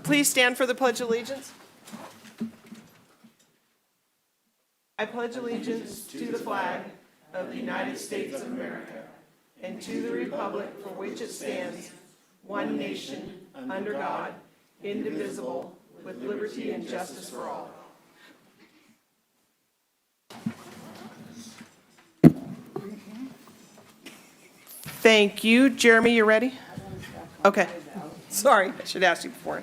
please stand for the Pledge of Allegiance? I pledge allegiance to the flag of the United States of America and to the republic for which it stands, one nation, under God, indivisible, with liberty and justice for all. Thank you. Jeremy, you ready? Okay. Sorry, I should ask you before.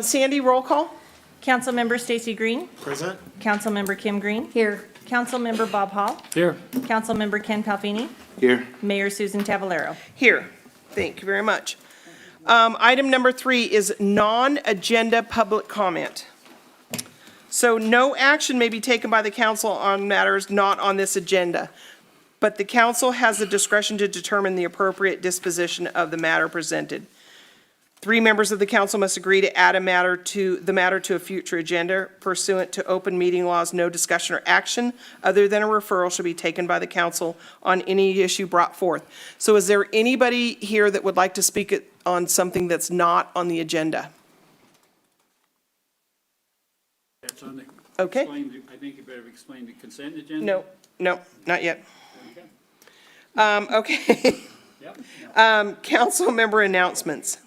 Sandy, roll call. Councilmember Stacy Green. Present. Councilmember Kim Green. Here. Councilmember Bob Hall. Here. Councilmember Ken Palfini. Here. Mayor Susan Tavalero. Here. Thank you very much. Item number 3 is non-agenda public comment. So no action may be taken by the council on matters not on this agenda, but the council has the discretion to determine the appropriate disposition of the matter presented. 3 members of the council must agree to add the matter to a future agenda pursuant to open meeting laws. No discussion or action other than a referral should be taken by the council on any issue brought forth. So is there anybody here that would like to speak on something that's not on the agenda? That's on the. Okay. I think you better explain the consent agenda. No, not yet. Okay. Okay. Yep. Council member announcements.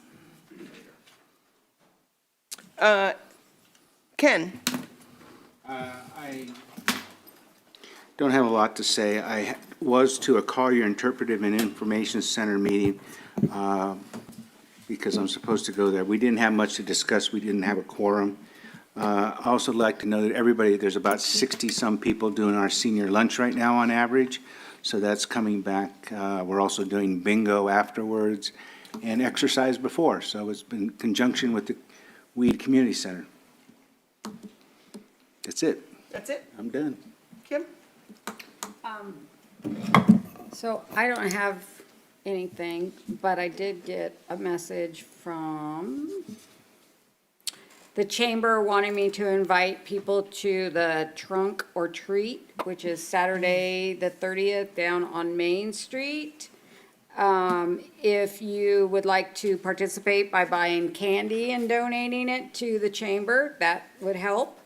Ken? I don't have a lot to say. I was to a Collier Interpretive and Information Center meeting because I'm supposed to go there. We didn't have much to discuss. We didn't have a quorum. I also like to know that there's about 60-some people doing our senior lunch right now on average. So that's coming back. We're also doing bingo afterwards and exercise before. So it's been in conjunction with the Weed Community Center. That's it. That's it? I'm done. Kim? So I don't have anything, but I did get a message from the chamber wanting me to invite people to the Trunk or Treat, which is Saturday, the 30th, down on Main Street. If you would like to participate by buying candy and donating it to the chamber, that would help.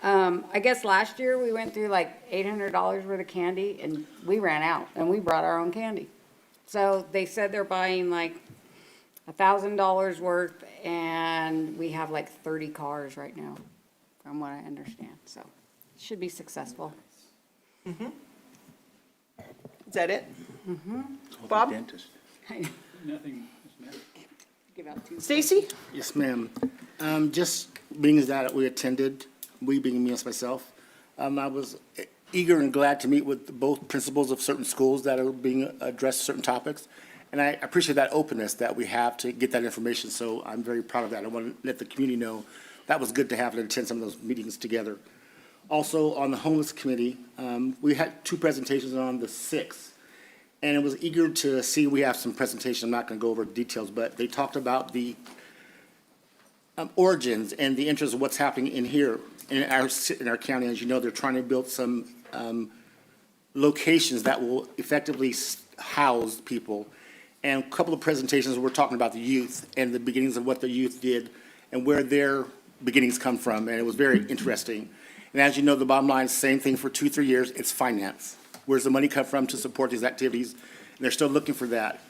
I guess last year we went through like $800 worth of candy and we ran out and we brought our own candy. So they said they're buying like $1,000 worth and we have like 30 cars right now, from what I understand. So it should be successful. Is that it? Bob? Dentist. Nothing. Give out two. Stacy? Yes, ma'am. Just being that we attended, we being me and myself, I was eager and glad to meet with both principals of certain schools that are being addressed certain topics. And I appreciate that openness that we have to get that information, so I'm very proud of that. I want to let the community know that was good to have and attend some of those meetings together. Also, on the homeless committee, we had 2 presentations on the 6th. And it was eager to see, we have some presentation, I'm not going to go over the details, but they talked about the origins and the interest of what's happening in here, in our county. As you know, they're trying to build some locations that will effectively house people. And a couple of presentations, we're talking about the youth and the beginnings of what the youth did and where their beginnings come from, and it was very interesting. And as you know, the bottom line is the same thing for 2-3 years, it's finance. Where's the money come from to support these activities? And they're still looking for that.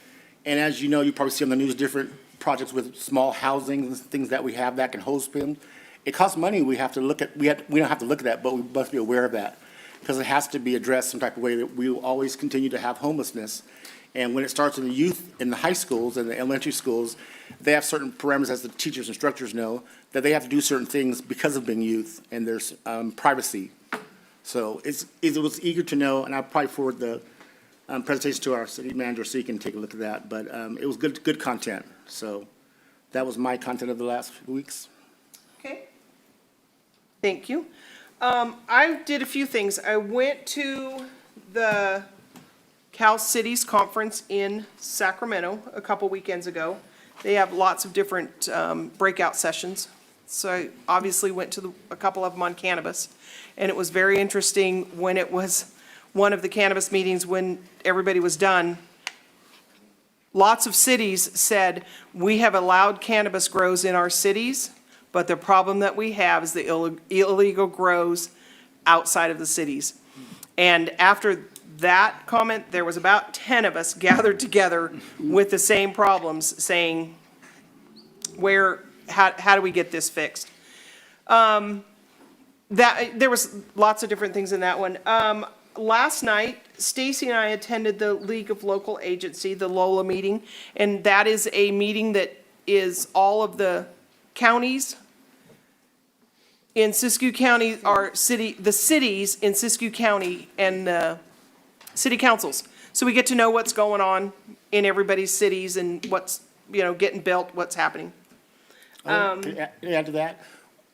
And as you know, you probably see on the news different projects with small housing and things that we have that can host them. It costs money. We have to look at, we don't have to look at that, but we must be aware of that because it has to be addressed some type of way that we will always continue to have homelessness. And when it starts in the youth, in the high schools and the elementary schools, they have certain parameters, as the teachers and instructors know, that they have to do certain things because of being youth, and there's privacy. So it was eager to know, and I'll probably forward the presentation to our city manager so you can take a look at that. But it was good content. So that was my content of the last few weeks. Okay. Thank you. I did a few things. I went to the Cal Cities Conference in Sacramento a couple weekends ago. They have lots of different breakout sessions. So I obviously went to a couple of them on cannabis. And it was very interesting when it was one of the cannabis meetings when everybody was done. lots of cities said, we have allowed cannabis grows in our cities, but the problem that we have is the illegal grows outside of the cities. And after that comment, there was about 10 of us gathered together with the same problems, saying, how do we get this fixed? There was lots of different things in that one. Last night, Stacy and I attended the League of Local Agency, the LOLA meeting, and that is a meeting that is all of the counties in Siskey County, the cities in Siskey County and the city councils. So we get to know what's going on in everybody's cities and what's, getting built, what's happening. Can I add to that?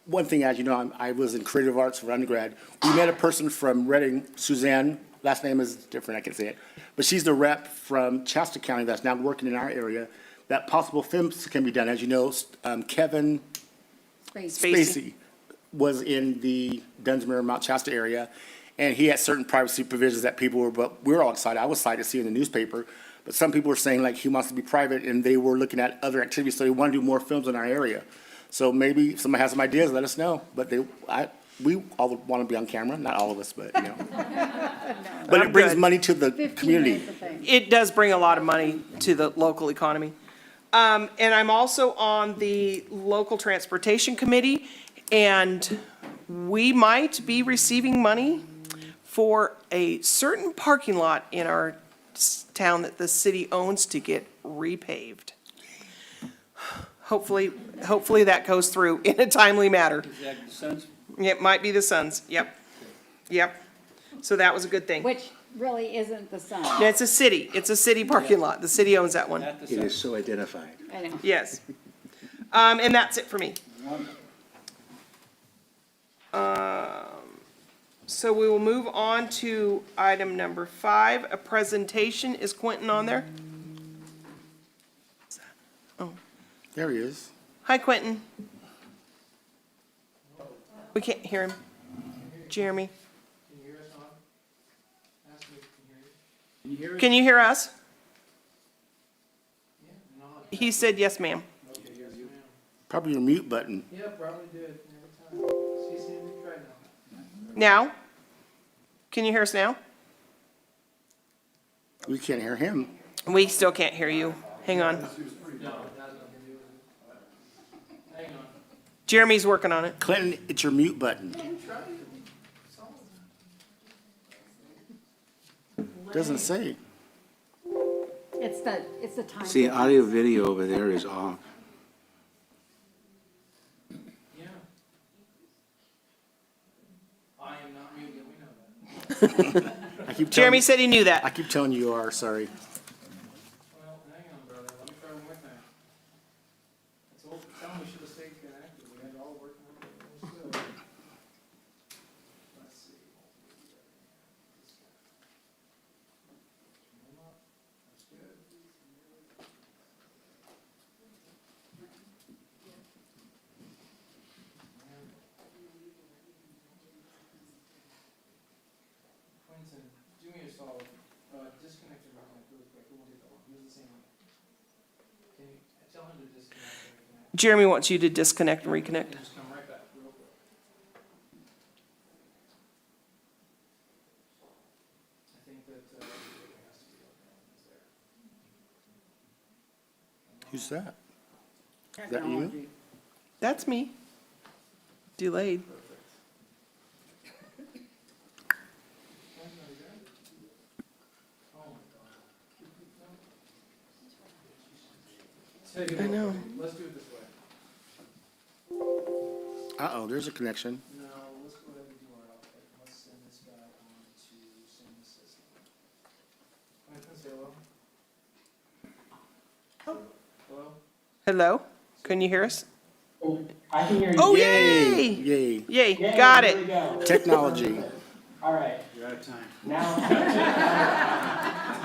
One thing, as you know, I was in creative arts for undergrad. We met a person from Reading, Suzanne, last name is different, I can say it. But she's the rep from Shasta County that's now working in our area, that possible films can be done. As you know, Kevin Spacey was in the Dunsmuir, Mount Shasta area, and he had certain privacy provisions that people were, but we were all excited. I was excited to see in the newspaper. But some people were saying like he wants to be private, and they were looking at other activities, so they want to do more films in our area. So maybe if somebody has some ideas, let us know. But we all want to be on camera, not all of us, but But it brings money to the community. It does bring a lot of money to the local economy. And I'm also on the local transportation committee, and we might be receiving money for a certain parking lot in our town that the city owns to get repaved. Hopefully that goes through in a timely manner. Is that the Suns? It might be the Suns, yep. So that was a good thing. Which really isn't the sun. No, it's a city parking lot. The city owns that one. Not the It Suns. is so identified. I know. Yes. And that's it for me. So we will move on to item number 5, a presentation. Is Quentin on there? There he is. Hi, Quentin. We can't hear him. Jeremy, Can you hear us? can you hear us? He said, yes, ma'am. Probably your mute button. Yeah, probably did every time. See, Sandy, try now. Now? Can you hear us now? We can't hear him. We still can't hear you. Hang on. No, it has nothing to do with it. Hang on. Jeremy's working on it. Clinton, it's your mute button. Doesn't say. It's the time. See, audio video over there is off. Yeah. I am not muted, we know that. I keep telling Jeremy you, said he knew I that. keep telling you are, sorry. Well, hang on, brother, let me try one more time. I told, tell him we should have stayed connected, we had it all working. Let's see. That's good. Quentin, do me a solid, disconnect your mic really quick, we won't do that one, use the same one. Can you tell him to disconnect and reconnect? Jeremy wants you to disconnect and reconnect. And just come right back, real quick. I think that, everything has to be okay when it's there. Who's that? Is that you? That's me. Delayed. Tell you I what, know. let's do it this way. Uh-oh, there's a connection. No, let's go ahead and do our outfit. Let's send this guy on to send the system. Quentin, say hello. Hello? Hello? Can you hear us? I can hear you. Oh, yay! Yay. Yay, Yay, got here we it. go. Technology. All right, You're out of time. now,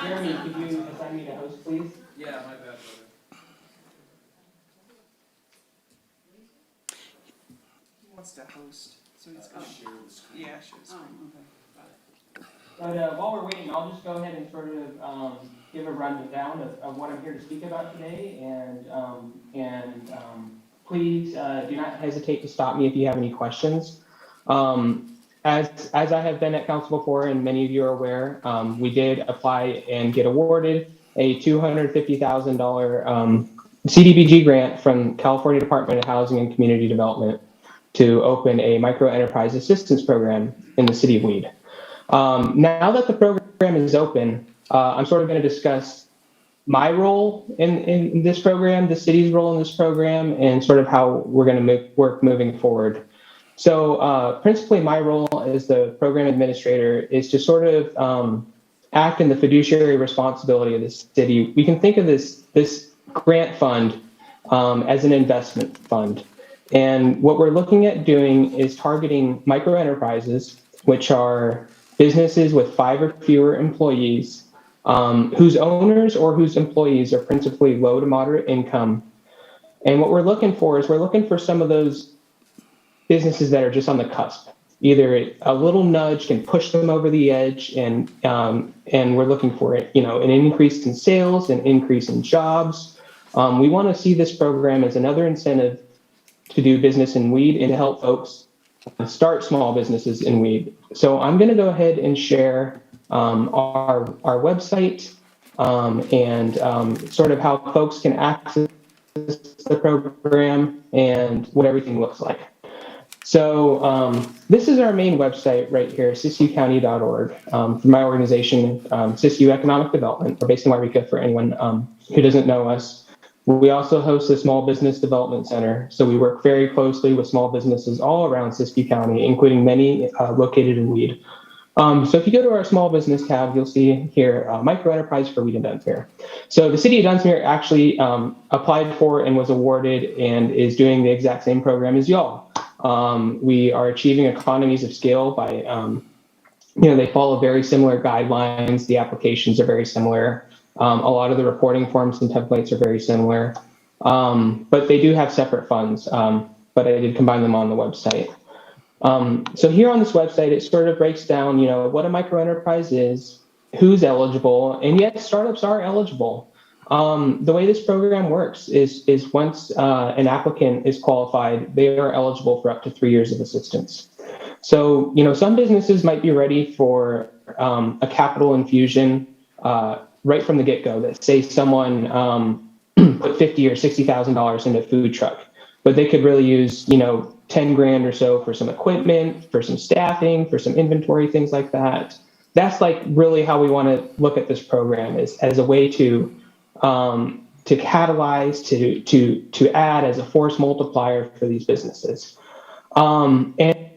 Jeremy, could you assign me to host, please? Yeah, my bad, brother. He wants to host, so he's gonna share the screen. Yeah, share the screen. But while we're waiting, I'll just go ahead and sort of give a rundown of what I'm here to speak about today. And please do not hesitate to stop me if you have any questions. As I have been at council before, and many of you are aware, we did apply and get awarded a $250,000 CDBG grant from California Department of Housing and Community Development to open a micro enterprise assistance program in the city of Weed. Now that the program is open, I'm sort of going to discuss my role in this program, the city's role in this program, and sort of how we're going to work moving forward. So principally my role as the program administrator is to sort of act in the fiduciary responsibility of the city. We can think of this grant fund as an investment fund. And what we're looking at doing is targeting micro enterprises, which are businesses with 5 or fewer employees, whose owners or whose employees are principally low to moderate income. And what we're looking for is we're looking for some of those businesses that are just on the cusp. Either a little nudge can push them over the edge, and we're looking for it, an increase in sales, an increase in jobs. We want to see this program as another incentive to do business in Weed and to help folks start small businesses in Weed. So I'm going to go ahead and share our website and sort of how folks can access the program and what everything looks like. So this is our main website right here, siskeycounty.org. For my organization, Siskey Economic Development, or based in Wairika for anyone who doesn't know us. We also host a small business development center. So we work very closely with small businesses all around Siskey County, including many located in Weed. So if you go to our small business tab, you'll see here, micro enterprise for Weed and Dunsmuir. So the city of Dunsmuir actually applied for and was awarded and is doing the exact same program as y'all. We are achieving economies of scale by, they follow very similar guidelines. The applications are very similar. A lot of the reporting forms and templates are very similar, but they do have separate funds, but I did combine them on the website. So here on this website, it sort of breaks down, what a micro enterprise is, who's eligible, and yes, startups are eligible. The way this program works is once an applicant is qualified, they are eligible for up to 3 years of assistance. So, some businesses might be ready for a capital infusion right from the get-go. That say someone put $50,000 or $60,000 into a food truck, but they could really use, 10 grand or so for some equipment, for some staffing, for some inventory, things like that. That's like really how we want to look at this program, is as a way to catalyze, to add as a force multiplier for these businesses.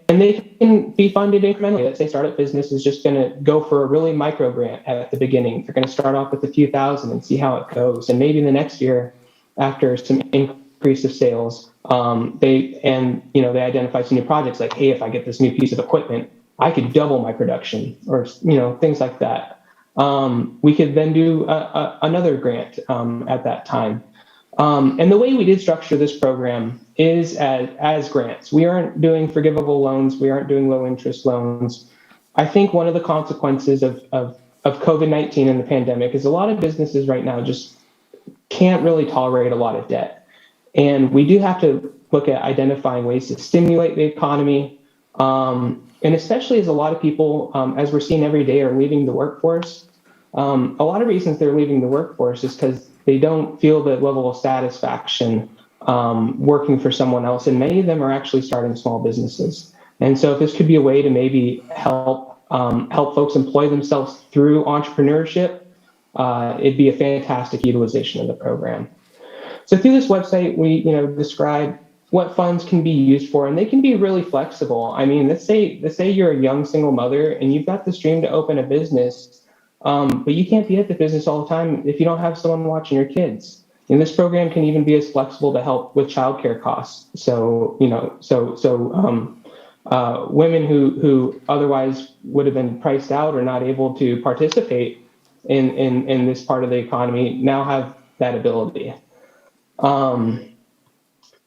And they can be funded incrementally. Let's say startup business is just going to go for a really micro grant at the beginning. They're going to start off with a few thousand and see how it goes. And maybe the next year, after some increase of sales, they identify some new projects like, hey, if I get this new piece of equipment, I could double my production, or things like that. We could then do another grant at that time. And the way we did structure this program is as grants. We aren't doing forgivable loans. We aren't doing low interest loans. I think one of the consequences of COVID-19 and the pandemic is a lot of businesses right now just can't really tolerate a lot of debt. And we do have to look at identifying ways to stimulate the economy. And especially as a lot of people, as we're seeing every day, are leaving the workforce. A lot of reasons they're leaving the workforce is because they don't feel the level of satisfaction working for someone else. And many of them are actually starting small businesses. And so if this could be a way to maybe help folks employ themselves through entrepreneurship, it'd be a fantastic utilization of the program. So through this website, we describe what funds can be used for, and they can be really flexible. I mean, let's say you're a young single mother and you've got this dream to open a business, but you can't be at the business all the time if you don't have someone watching your kids. And this program can even be as flexible to help with childcare costs. So, women who otherwise would have been priced out or not able to participate in this part of the economy now have that ability.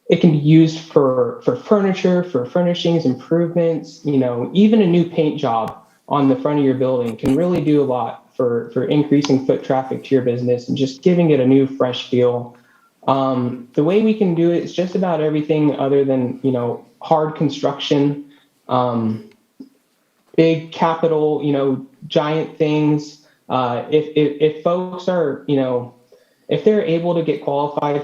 It can be used for furniture, for furnishings, improvements, even a new paint job. on the front of your building can really do a lot for increasing foot traffic to your business and just giving it a new, fresh feel. The way we can do it is just about everything other than, hard construction, big capital, giant things. If folks are, if they're able to get qualified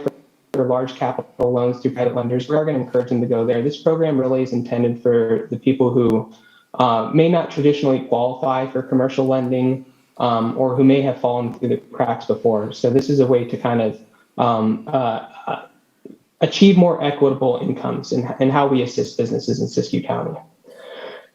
for large capital loans through private lenders, we are going to encourage them to go there. This program really is intended for the people who may not traditionally qualify for commercial lending, or who may have fallen through the cracks before. So this is a way to kind of achieve more equitable incomes and how we assist businesses in Siskey County.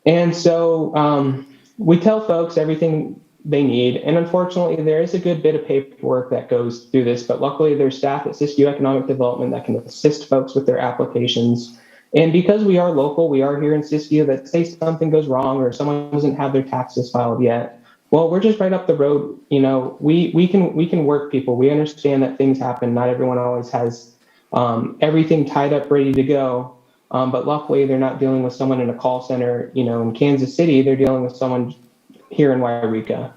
And so we tell folks everything they need. And unfortunately, there is a good bit of paperwork that goes through this, but luckily there's staff at Siskey Economic Development that can assist folks with their applications. And because we are local, we are here in Siskey, that say something goes wrong or someone doesn't have their taxes filed yet, well, we're just right up the road. We can work people. We understand that things happen. Not everyone always has everything tied up, ready to go. But luckily, they're not dealing with someone in a call center, in Kansas City. They're dealing with someone here in Wairika.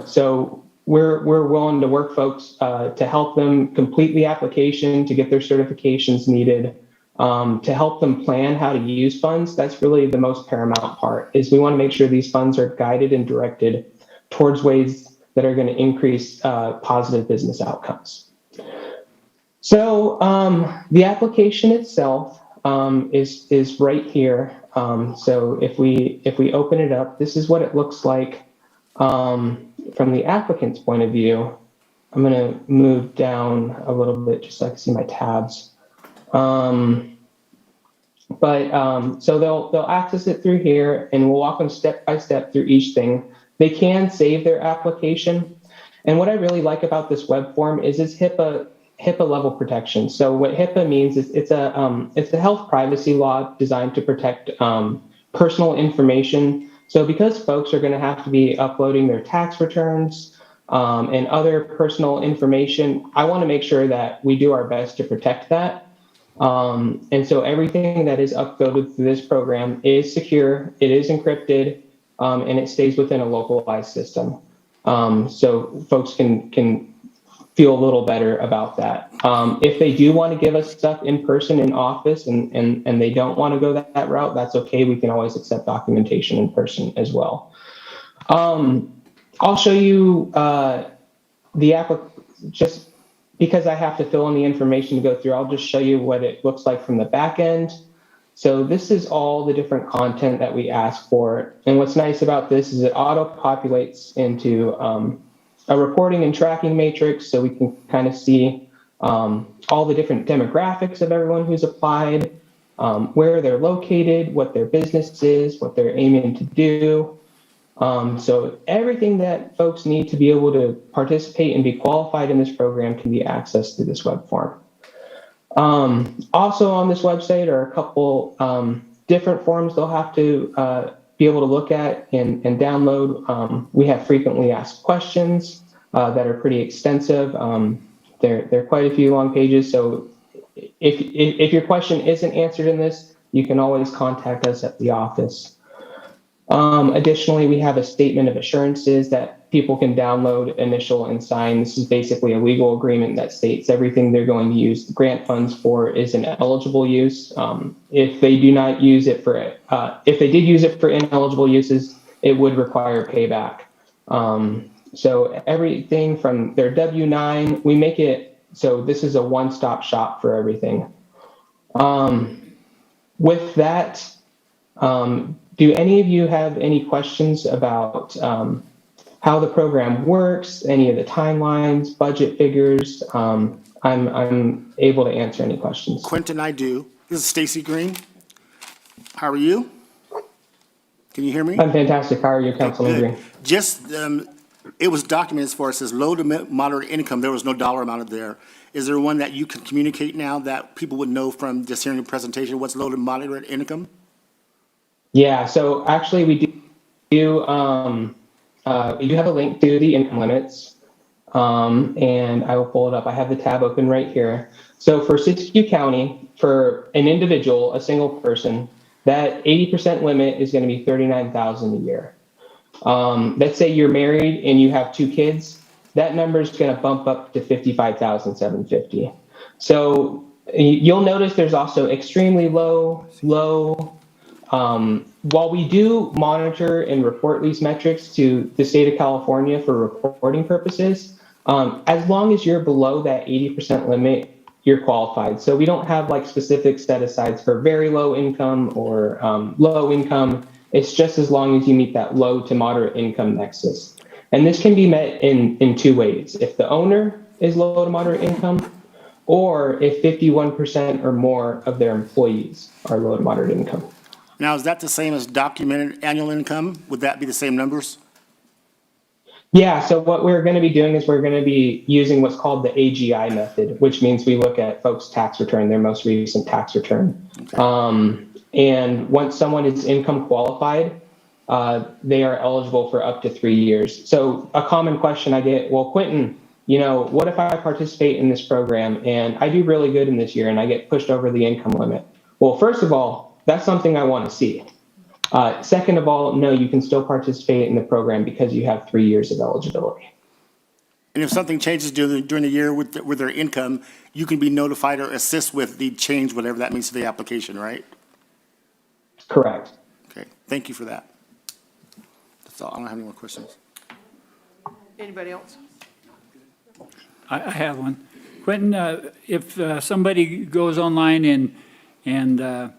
So we're willing to work folks to help them complete the application, to get their certifications needed, to help them plan how to use funds. That's really the most paramount part, is we want to make sure these funds are guided and directed towards ways that are going to increase positive business outcomes. So the application itself is right here. So if we open it up, this is what it looks like from the applicant's point of view. I'm going to move down a little bit just so I can see my tabs. So they'll access it through here, and we'll walk them step by step through each thing. They can save their application. And what I really like about this web form is it's HIPAA level protection. So what HIPAA means is it's a health privacy law designed to protect personal information. So because folks are going to have to be uploading their tax returns and other personal information, I want to make sure that we do our best to protect that. And so everything that is uploaded through this program is secure, it is encrypted, and it stays within a localized system. So folks can feel a little better about that. If they do want to give us stuff in person in office and they don't want to go that route, that's okay. We can always accept documentation in person as well. I'll show you the app, just because I have to fill in the information to go through, I'll just show you what it looks like from the back end. So this is all the different content that we ask for. And what's nice about this is it auto-populates into a reporting and tracking matrix, so we can kind of see all the different demographics of everyone who's applied, where they're located, what their business is, what they're aiming to do. So everything that folks need to be able to participate and be qualified in this program can be accessed through this web form. Also on this website are a couple different forms they'll have to be able to look at and download. We have frequently asked questions that are pretty extensive. They're quite a few long pages. So if your question isn't answered in this, you can always contact us at the office. Additionally, we have a statement of assurances that people can download, initial, and sign. This is basically a legal agreement that states everything they're going to use the grant funds for is an eligible use. If they do not use it for, if they did use it for ineligible uses, it would require payback. So everything from their W-9, we make it so this is a one-stop shop for everything. With that, do any of you have any questions about how the program works, any of the timelines, budget figures? I'm able to answer any questions. Quentin, I do. This is Stacy Green. How are you? Can you hear me? I'm fantastic. How are you, Councilman Green? Just, it was documented as far as says low to moderate income. There was no dollar amount there. Is there one that you can communicate now that people would know from just hearing the presentation what's low to moderate income? Yeah, so actually we do have a link to the income limits, and I will pull it up. I have the tab open right here. So for Siskey County, for an individual, a single person, that 80% limit is going to be $39,000 a year. Let's say you're married and you have 2 kids, that number is going to bump up to 55,750. So you'll notice there's also extremely low. While we do monitor and report these metrics to the state of California for reporting purposes, as long as you're below that 80% limit, you're qualified. So we don't have like specific set asides for very low income or low income. It's just as long as you meet that low to moderate income nexus. And this can be met in 2 ways. If the owner is low to moderate income, or if 51% or more of their employees are low to moderate income. Now, is that the same as documented annual income? Would that be the same numbers? Yeah, so what we're going to be doing is we're going to be using what's called the AGI method, which means we look at folks' tax return, their most recent tax return. Okay. And once someone is income qualified, they are eligible for up to 3 years. So a common question I get, well, Quentin, what if I participate in this program and I do really good in this year and I get pushed over the income limit? Well, first of all, that's something I want to see. Second of all, no, you can still participate in the program because you have 3 years of eligibility. And if something changes during the year with their income, you can be notified or assist with the change, whatever that means to the application, right? Correct. Okay, thank you for that. That's all. I don't have any more questions. Anybody else? I have one. Quentin, if somebody goes online and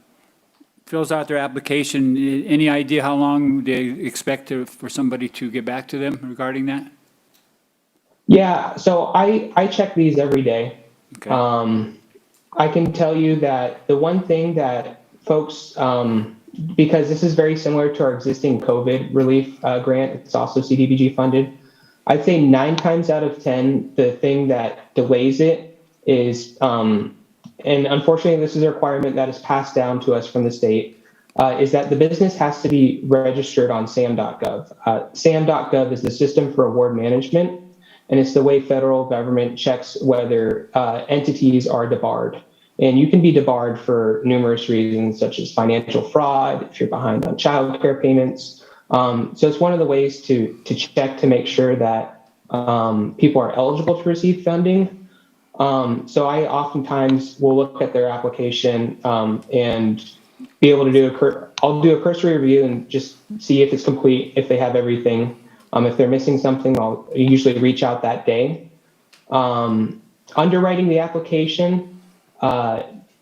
fills out their application, any idea how long they expect for somebody to get back to them regarding that? Yeah, so I check these every day. Okay. I can tell you that the one thing that folks, because this is very similar to our existing COVID relief grant, it's also CDBG funded. I'd say 9 times out of 10, the thing that delays it is, and unfortunately this is a requirement that is passed down to us from the state, is that the business has to be registered on SAM.gov. SAM.gov is the System for Award Management, and it's the way federal government checks whether entities are debarred. And you can be debarred for numerous reasons, such as financial fraud, if you're behind on child care payments. So it's one of the ways to check to make sure that people are eligible to receive funding. So I oftentimes will look at their application and be able to I'll do a cursory review and just see if it's complete, if they have everything. If they're missing something, I'll usually reach out that day. Underwriting the application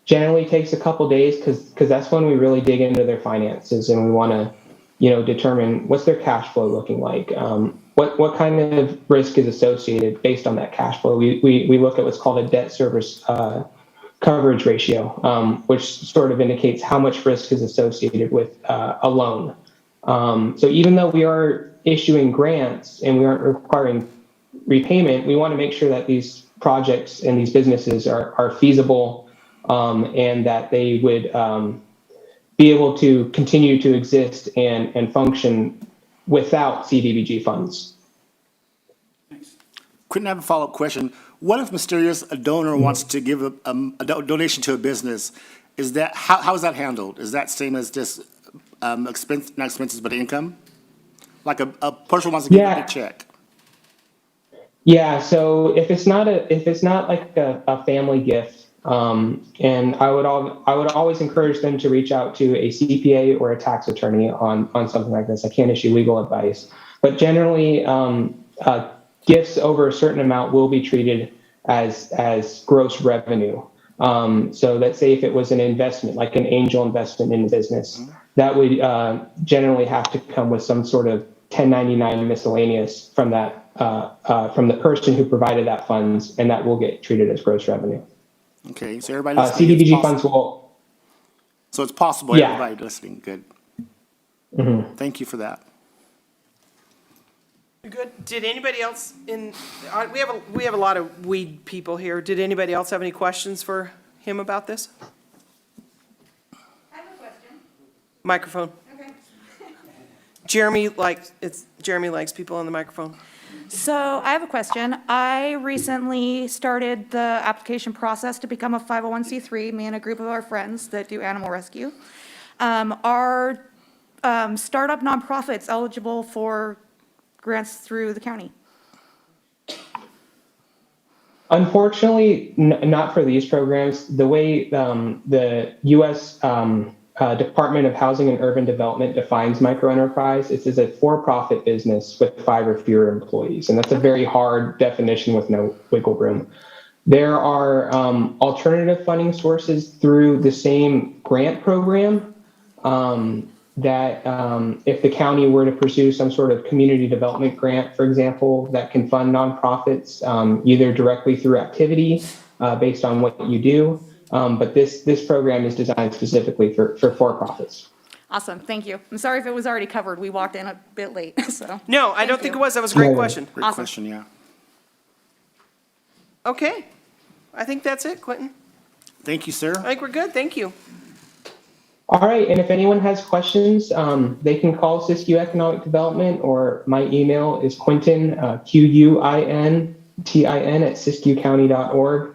generally takes a couple days because that's when we really dig into their finances and we want to determine what's their cash flow looking like. What kind of risk is associated based on that cash flow. We look at what's called a debt service coverage ratio, which sort of indicates how much risk is associated with a loan. So even though we are issuing grants and we aren't requiring repayment, we want to make sure that these projects and these businesses are feasible and that they would be able to continue to exist and function without CDBG funds. Couldn't I have a follow-up question? What if a donor wants to give a donation to a business? How is that handled? Is that same as just not expenses but income? Like a person wants to give a big check. Yeah. So if it's not like a family gift, and I would always encourage them to reach out to a CPA or a tax attorney on something like this. I can't issue legal advice, but generally, gifts over a certain amount will be treated as gross revenue. So let's say if it was an investment, like an angel investment in the business, that would generally have to come with some sort of 1099 miscellaneous from that from the person who provided that funds, and that will get treated as gross revenue. Okay, so everybody listening, CDBG funds will. So it's possible. Yeah. Everybody listening, good. Mm-hmm. Thank you for that. Good. Did anybody else we have a lot of weed people here. Did anybody else have any questions for him about this? I have a question. Microphone. Okay. Jeremy likes people on the microphone. So I have a question. I recently started the application process to become a 501c3, me and a group of our friends that do animal rescue. Our startup nonprofits eligible for grants through the county? Unfortunately, not for these programs. The way the U.S. Department of Housing and Urban Development defines microenterprise, it's as a for-profit business with 5 or fewer employees, and that's a very hard definition with no wiggle room. There are alternative funding sources through the same grant program that if the county were to pursue some sort of community development grant, for example, that can fund nonprofits either directly through activity based on what you do. But this program is designed specifically for for-profits. Awesome, thank you. I'm sorry if it was already covered. We walked in a bit late, so. No, I don't think it was. That was a great question. Great Awesome. question, yeah. Okay. I think that's it, Quentin. Thank you, sir. I think we're good. Thank you. All right, and if anyone has questions, they can call Siskey Economic Development, or my email is Quintin, Quintin, @siskeycounty.org.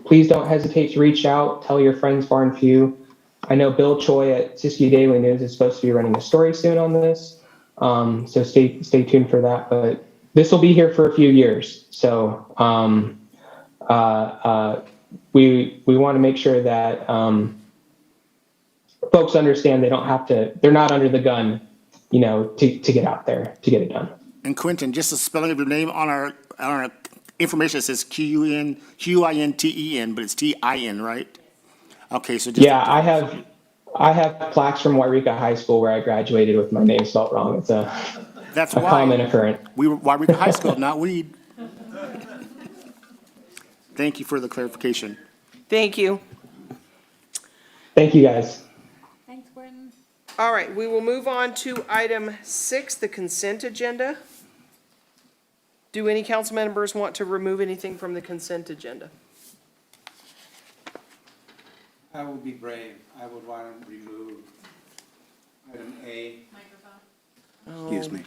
Please don't hesitate to reach out. Tell your friends far and few. I know Bill Choi at Siskey Daily News is supposed to be running a story soon on this, so stay tuned for that. But this will be here for a few years, so we want to make sure that folks understand they're not under the gun, to get out there to get it done. And Quentin, just the spelling of your name on our information, it says Quinten, but it's Tin, right? Okay, so just. Yeah, I have plaques from Wairika High School where I graduated with my name spelled wrong. It's That's a why. common occurrence. We were Wairika High School, not Weed. Thank you for the clarification. Thank you. Thank you, guys. Thanks, Quentin. All right, we will move on to item 6, the consent agenda. Do any council members want to remove anything from the consent agenda? I will be brave. I would want to remove item A. Excuse me.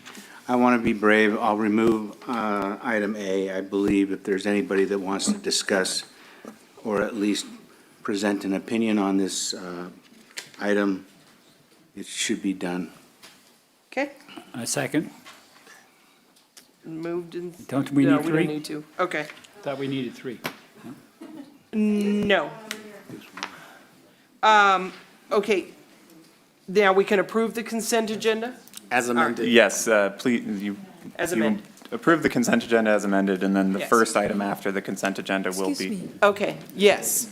I want to be brave. I'll remove item A. I believe if there's anybody that wants to discuss or at least present an opinion on this item, it should be done. Okay, A second. moved and. Don't we No, need we three? don't need to. Okay, Thought we needed 3. no. Okay, now we can approve the consent agenda As amended. Yes, please, you as you amended. approve the consent agenda as amended, and then the Yes. first item after the consent agenda will Excuse be. me, Okay, yes.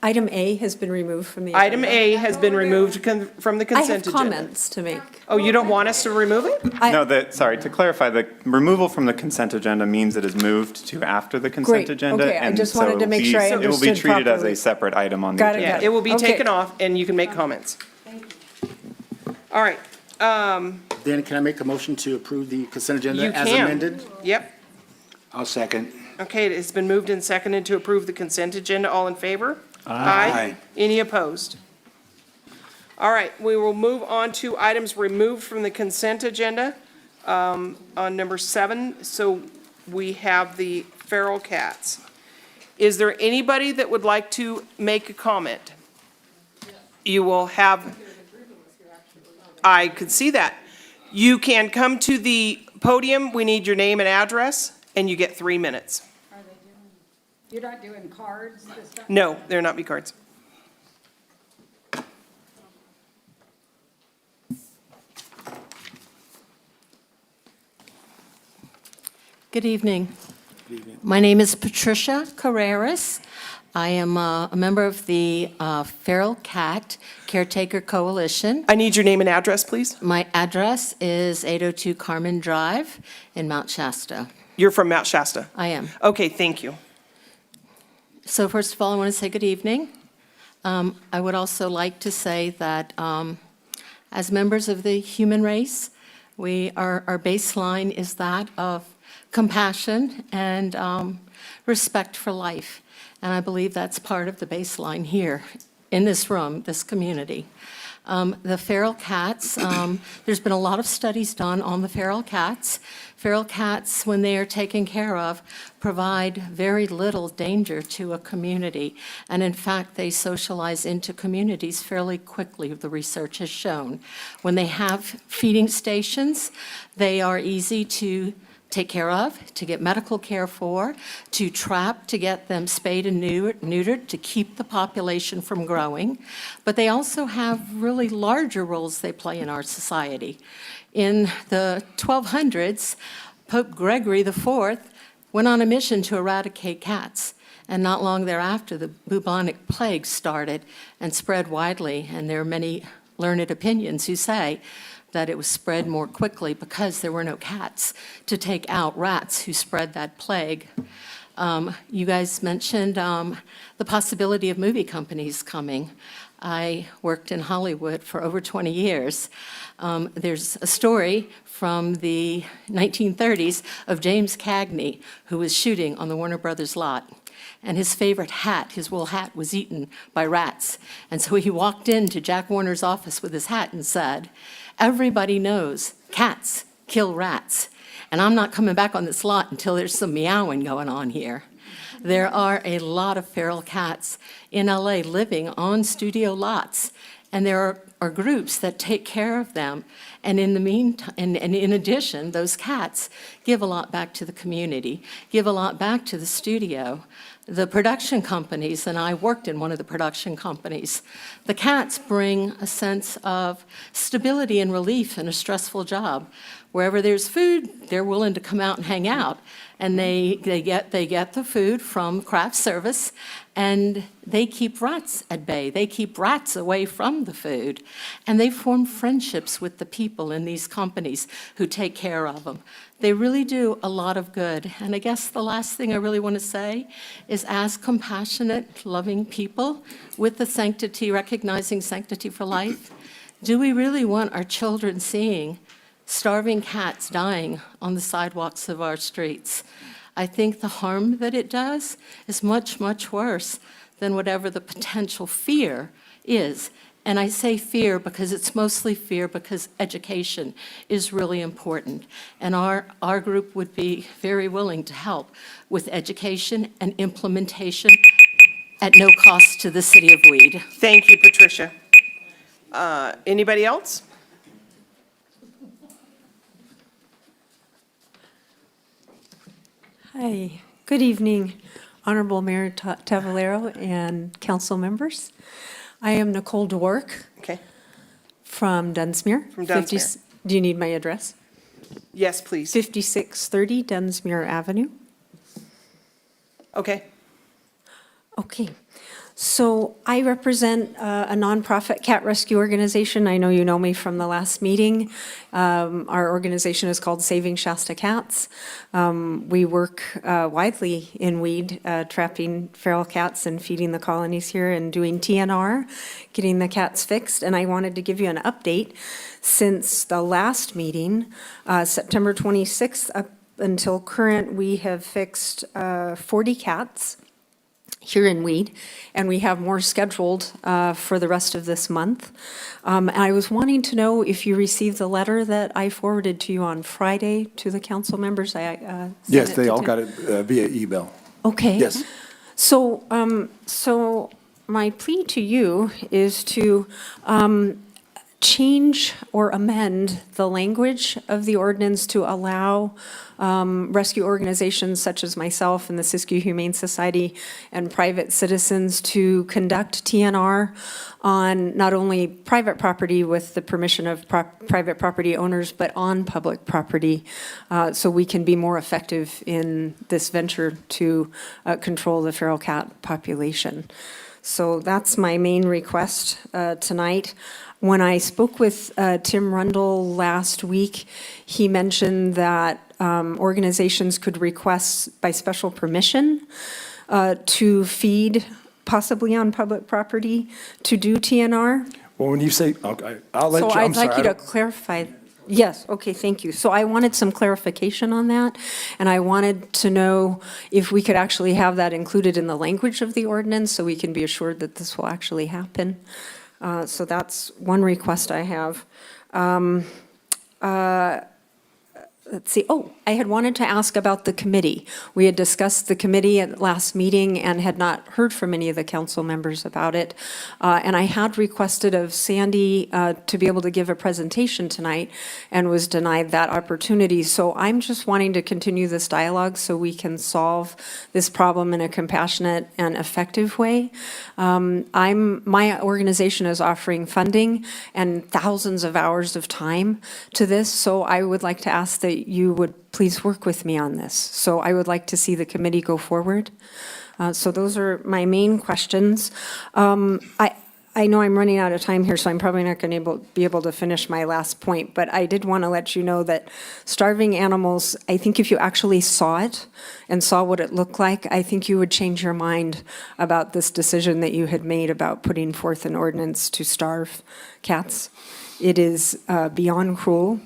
item A has been removed from the. Item agenda. A has been removed from the I have consent agenda. comments to make. Oh, you don't want us to remove it? No, sorry, to clarify, the removal from the consent agenda means it is moved to after the consent Great, agenda. okay, I and just so wanted to make sure I It will be understood treated as properly. a separate item on the Got it, agenda. Yeah, it will be Okay. taken off and you can make comments. All right, Then can I make a motion to approve the consent agenda you as can. amended? Yep. I'll second. Okay, it has been moved and seconded to approve the consent agenda. All in favor? Aye. Any opposed? All right, we will move on to items removed from the consent agenda. On number 7, so we have the feral cats. Is there anybody that would like to make a comment? You will have, I could see that. You can come to the podium. We need your name and address, and you get 3 minutes. You're not doing cards this time? No, there not be cards. Good evening. My name is Patricia Carreras. I am a member of the Feral Cat Caretaker Coalition. I need your name and address, please. My address is 802 Carmen Drive in Mount Shasta. You're from Mount Shasta. I am. Okay, thank you. So first of all, I want to say good evening. I would also like to say that as members of the human race, our baseline is that of compassion and respect for life. And I believe that's part of the baseline here in this room, this community. The feral cats, there's been a lot of studies done on the feral cats. Feral cats, when they are taken care of, provide very little danger to a community. And in fact, they socialize into communities fairly quickly, the research has shown. When they have feeding stations, they are easy to take care of, to get medical care for, to trap, to get them spayed and neutered, to keep the population from growing. But they also have really larger roles they play in our society. In the 1200s, Pope Gregory IV went on a mission to eradicate cats. And not long thereafter, the bubonic plague started and spread widely. And there are many learned opinions who say that it was spread more quickly because there were no cats to take out rats who spread that plague. You guys mentioned the possibility of movie companies coming. I worked in Hollywood for over 20 years. There's a story from the 1930s of James Cagney, who was shooting on the Warner Brothers lot. And his favorite hat, his wool hat, was eaten by rats. And so he walked into Jack Warner's office with his hat and said, "Everybody knows cats kill rats, and I'm not coming back on this lot until there's some meowing going on here." There are a lot of feral cats in LA living on studio lots, and there are groups that take care of them. And in the meantime, and in addition, those cats give a lot back to the community, give a lot back to the studio. The production companies, and I worked in one of the production companies, the cats bring a sense of stability and relief in a stressful job. Wherever there's food, they're willing to come out and hang out. And they get the food from craft service, and they keep rats at bay. They keep rats away from the food. And they form friendships with the people in these companies who take care of them. They really do a lot of good. And I guess the last thing I really want to say is, as compassionate, loving people with the sanctity, recognizing sanctity for life, do we really want our children seeing starving cats dying on the sidewalks of our streets? I think the harm that it does is much, much worse than whatever the potential fear is. And I say fear because it's mostly fear because education is really important. And our group would be very willing to help with education and implementation at no cost to the city of Weed. Thank you, Patricia. Anybody else? Hi, good evening, Honorable Mayor Tavalero and council members. I am Nicole Dwork. Okay. From Dunsmuir. From Dunsmuir. Do you need my address? Yes, please. 5630 Dunsmuir Avenue. Okay. Okay. So I represent a nonprofit cat rescue organization. I know you know me from the last meeting. Our organization is called Saving Shasta Cats. We work widely in Weed, trapping feral cats and feeding the colonies here and doing TNR, getting the cats fixed. And I wanted to give you an update. Since the last meeting, September 26th up until current, we have fixed 40 cats here in Weed, and we have more scheduled for the rest of this month. And I was wanting to know if you received the letter that I forwarded to you on Friday to the council members. Yes, they all got it via email. Okay. Yes. So, so my plea to you is to change or amend the language of the ordinance to allow rescue organizations such as myself and the Siskey Humane Society and private citizens to conduct TNR on not only private property with the permission of private property owners, but on public property, so we can be more effective in this venture to control the feral cat population. So that's my main request tonight. When I spoke with Tim Rundle last week, he mentioned that organizations could request by special permission to feed, possibly on public property, to do TNR. Well, when you say, okay, I'll let you, So I'm I'd like sorry, you to clarify. Yes, okay, thank you. So I wanted some clarification on that, and I wanted to know if we could actually have that included in the language of the ordinance, so we can be assured that this will actually happen. So that's one request I have. Let's see, I had wanted to ask about the committee. We had discussed the committee at last meeting and had not heard from any of the council members about it. And I had requested of Sandy to be able to give a presentation tonight and was denied that opportunity. So I'm just wanting to continue this dialogue so we can solve this problem in a compassionate and effective way. My organization is offering funding and thousands of hours of time to this, so I would like to ask that you would please work with me on this. So I would like to see the committee go forward. So those are my main questions. I know I'm running out of time here, so I'm probably not going to be able to finish my last point, but I did want to let you know that starving animals, I think if you actually saw it and saw what it looked like, I think you would change your mind about this decision that you had made about putting forth an ordinance to starve cats. It is beyond cruel.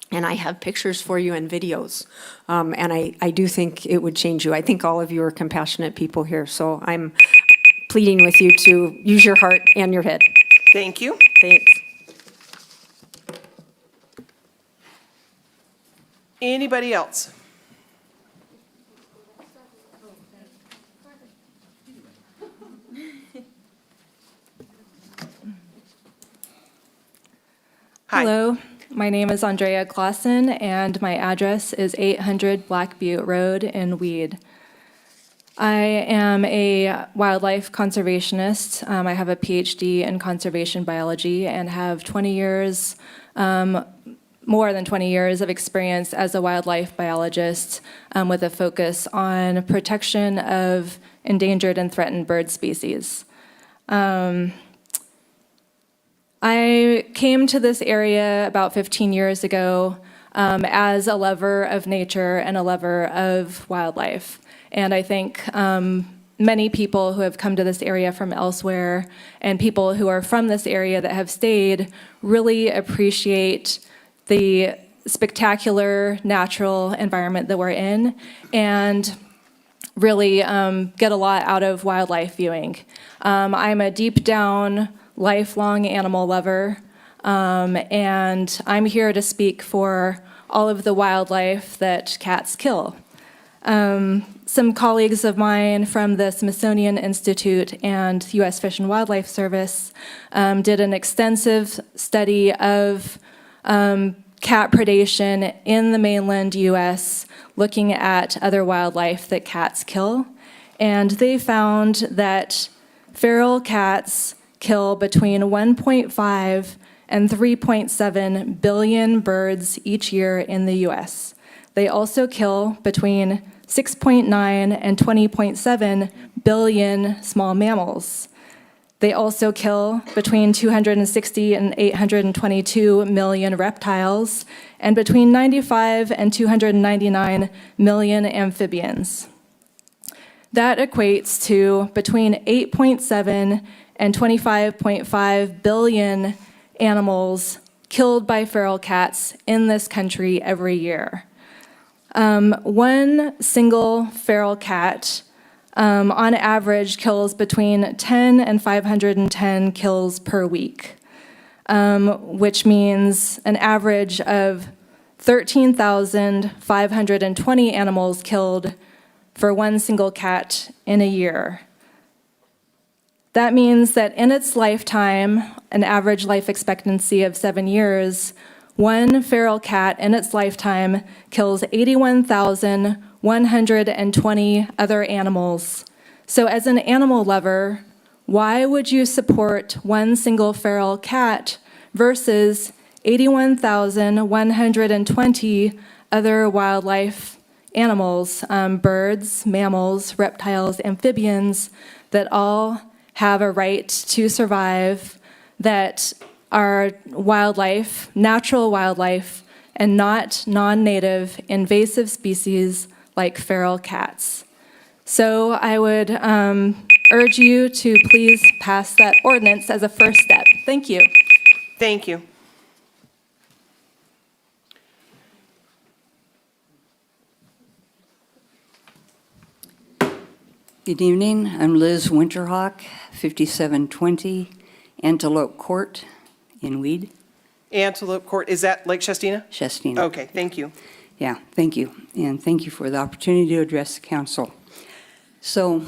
And I have pictures for you and videos. And I do think it would change you. I think all of you are compassionate people here. So I'm pleading with you to use your heart and your head. Thank you. Thanks. Anybody else? Hi. Hello, my name is Andrea Claussen, and my address is 800 Black Butte Road in Weed. I am a wildlife conservationist. I have a PhD in conservation biology and have 20 years, more than 20 years of experience as a wildlife biologist with a focus on protection of endangered and threatened bird species. I came to this area about 15 years ago as a lover of nature and a lover of wildlife. And I think many people who have come to this area from elsewhere and people who are from this area that have stayed really appreciate the spectacular natural environment that we're in and really get a lot out of wildlife viewing. I'm a deep down lifelong animal lover, and I'm here to speak for all of the wildlife that cats kill. Some colleagues of mine from the Smithsonian Institute and U.S. Fish and Wildlife Service did an extensive study of cat predation in the mainland U.S., looking at other wildlife that cats kill. And they found that feral cats kill between 1.5 and 3.7 billion birds each year in the U.S. They also kill between 6.9 and 20.7 billion small mammals. They also kill between 260 and 822 million reptiles and between 95 and 299 million amphibians. That equates to between 8.7 and 25.5 billion animals killed by feral cats in this country every year. One single feral cat, on average, kills between 10 and 510 kills per week, which means an average of 13,520 animals killed for one single cat in a year. That means that in its lifetime, an average life expectancy of 7 years, one feral cat in its lifetime kills 81,120 other animals. So as an animal lover, why would you support one single feral cat versus 81,120 other wildlife animals, birds, mammals, reptiles, amphibians, that all have a right to survive, that are wildlife, natural wildlife, and not non-native invasive species like feral cats? So I would urge you to please pass that ordinance as a first step. Thank you. Thank you. Good evening. I'm Liz Winterhawk, 5720 Antelope Court in Weed, Antelope Court, is that Lake Shastina? Shastina. Okay, thank you. Yeah, thank you. And thank you for the opportunity to address the council. So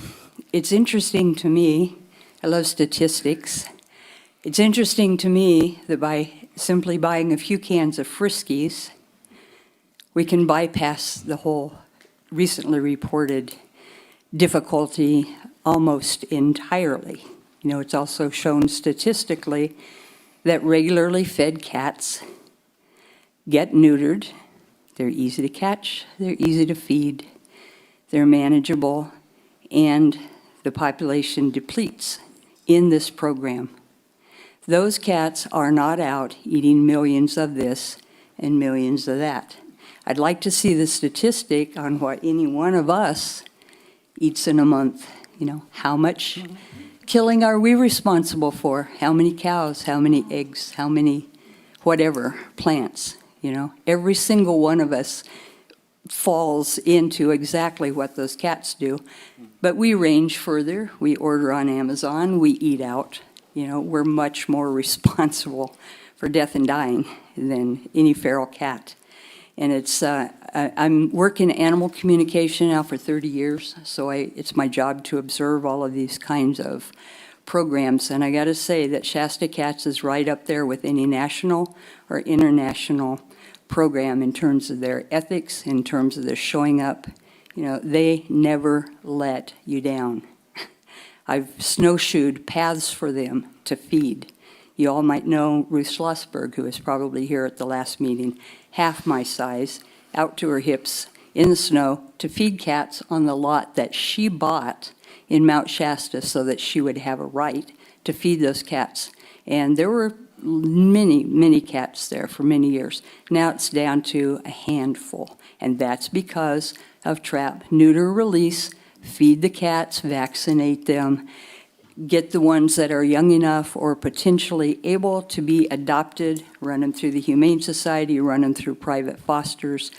it's interesting to me, I love statistics. It's interesting to me that by simply buying a few cans of Friskies, we can bypass the whole recently reported difficulty almost entirely. You know, it's also shown statistically that regularly fed cats get neutered. They're easy to catch, they're easy to feed, they're manageable, and the population depletes in this program. Those cats are not out eating millions of this and millions of that. I'd like to see the statistic on what any one of us eats in a month. You know, how much killing are we responsible for? How many cows, how many eggs, how many whatever, plants, you know? Every single one of us falls into exactly what those cats do. But we range further. We order on Amazon, we eat out. You know, we're much more responsible for death and dying than any feral cat. And it's, I'm working animal communication now for 30 years, so it's my job to observe all of these kinds of programs. And I got to say that Shasta Cats is right up there with any national or international program in terms of their ethics, in terms of their showing up. You know, they never let you down. I've snowshoed paths for them to feed. You all might know Ruth Schlossberg, who was probably here at the last meeting, half my size, out to her hips in the snow to feed cats on the lot that she bought in Mount Shasta so that she would have a right to feed those cats. And there were many, many cats there for many years. Now it's down to a handful, and that's because of trap, neuter, release, feed the cats, vaccinate them, get the ones that are young enough or potentially able to be adopted, run them through the Humane Society, run them through private fosters.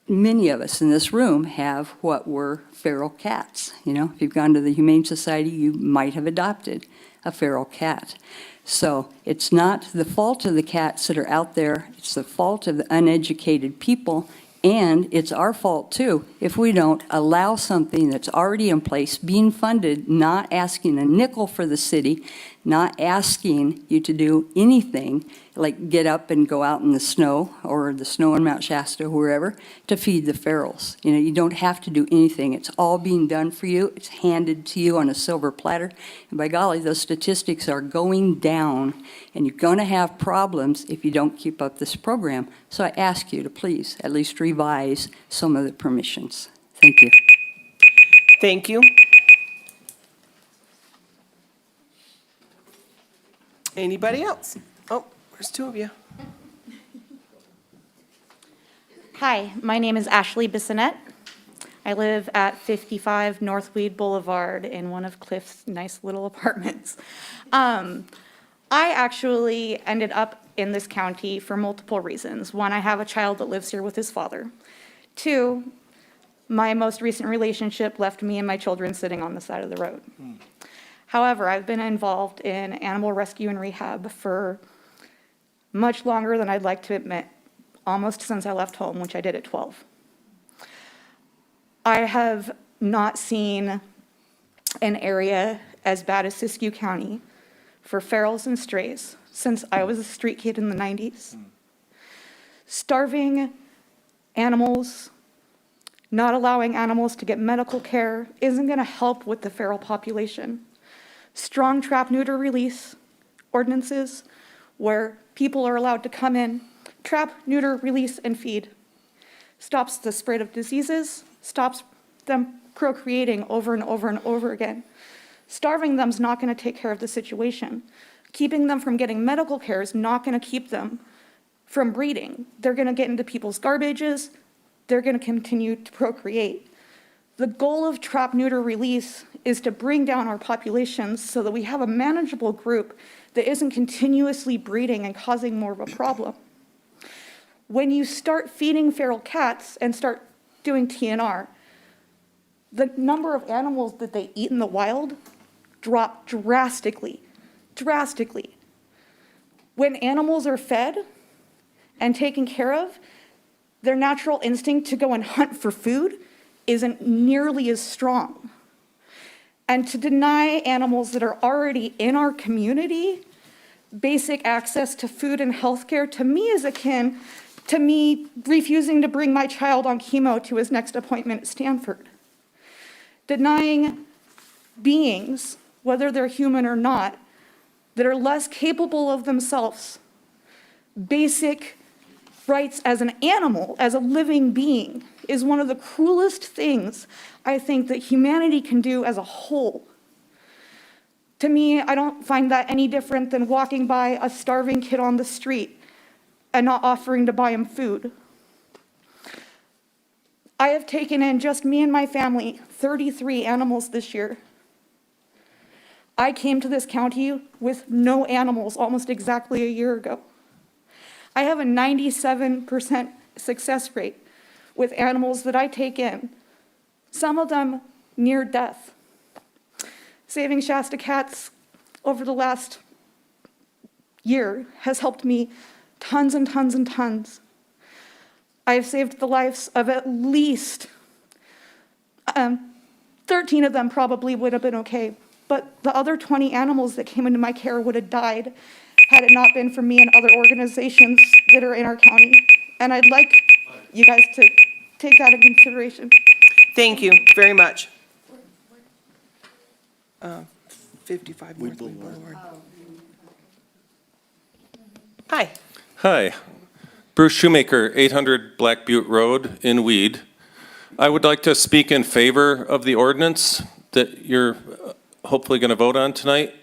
Many of us in this room have what were feral cats. You know, if you've gone to the Humane Society, you might have adopted a feral cat. So it's not the fault of the cats that are out there, it's the fault of the uneducated people. And it's our fault, too, if we don't allow something that's already in place, being funded, not asking a nickel for the city, not asking you to do anything, like get up and go out in the snow, or the snow in Mount Shasta, wherever, to feed the ferals. You know, you don't have to do anything. It's all being done for you. It's handed to you on a silver platter. And by golly, those statistics are going down, and you're going to have problems if you don't keep up this program. So I ask you to please at least revise some of the permissions. Thank you. Thank you. Anybody else? Oh, there's two of you. Hi, my name is Ashley Bissonette. I live at 55 Northweed Boulevard in one of Cliff's nice little apartments. I actually ended up in this county for multiple reasons. One, I have a child that lives here with his father. Two, my most recent relationship left me and my children sitting on the side of the road. However, I've been involved in animal rescue and rehab for much longer than I'd like to admit, almost since I left home, which I did at 12. I have not seen an area as bad as Siskey County for ferals and strays since I was a street kid in the 90s. Starving animals, not allowing animals to get medical care isn't going to help with the feral population. Strong trap, neuter, release ordinances where people are allowed to come in, trap, neuter, release, and feed. Stops the spread of diseases, stops them procreating over and over and over again. Starving them is not going to take care of the situation. Keeping them from getting medical care is not going to keep them from breeding. They're going to get into people's garbages. They're going to continue to procreate. The goal of trap, neuter, release is to bring down our populations so that we have a manageable group that isn't continuously breeding and causing more of a problem. When you start feeding feral cats and start doing TNR, the number of animals that they eat in the wild drop drastically, drastically. When animals are fed and taken care of, their natural instinct to go and hunt for food isn't nearly as strong. And to deny animals that are already in our community basic access to food and healthcare, to me is akin to me refusing to bring my child on chemo to his next appointment at Stanford. Denying beings, whether they're human or not, that are less capable of themselves, basic rights as an animal, as a living being, is one of the cruelest things I think that humanity can do as a whole. To me, I don't find that any different than walking by a starving kid on the street and not offering to buy him food. I have taken in, just me and my family, 33 animals this year. I came to this county with no animals almost exactly a year ago. I have a 97% success rate with animals that I take in, some of them near death. Saving Shasta cats over the last year has helped me tons and tons and tons. I have saved the lives of at least 13 of them probably would have been okay, but the other 20 animals that came into my care would have died had it not been for me and other organizations that are in our county. And I'd like you guys to take that into consideration. Thank you very much. 55 North Wing Boulevard. Hi. Hi. Bruce Shoemaker, 800 Black Butte Road in Weed. I would like to speak in favor of the ordinance that you're hopefully going to vote on tonight.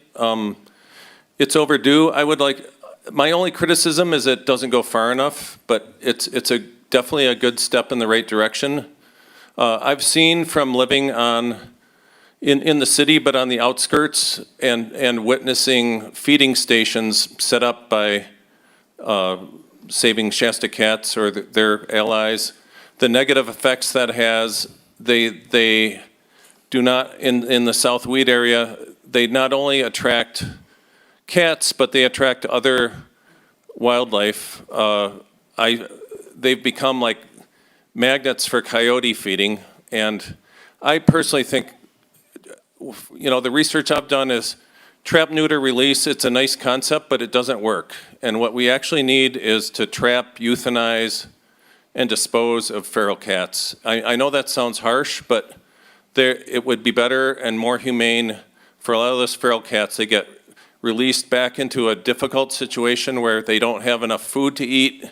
It's overdue. My only criticism is it doesn't go far enough, but it's definitely a good step in the right direction. I've seen from living in the city, but on the outskirts, and witnessing feeding stations set up by Saving Shasta Cats or their allies, the negative effects that has. They do not, in the South Weed area, they not only attract cats, but they attract other wildlife. They've become like magnets for coyote feeding, and I personally think, the research I've done is trap, neuter, release. It's a nice concept, but it doesn't work. And what we actually need is to trap, euthanize, and dispose of feral cats. I know that sounds harsh, but it would be better and more humane for a lot of those feral cats. They get released back into a difficult situation where they don't have enough food to eat.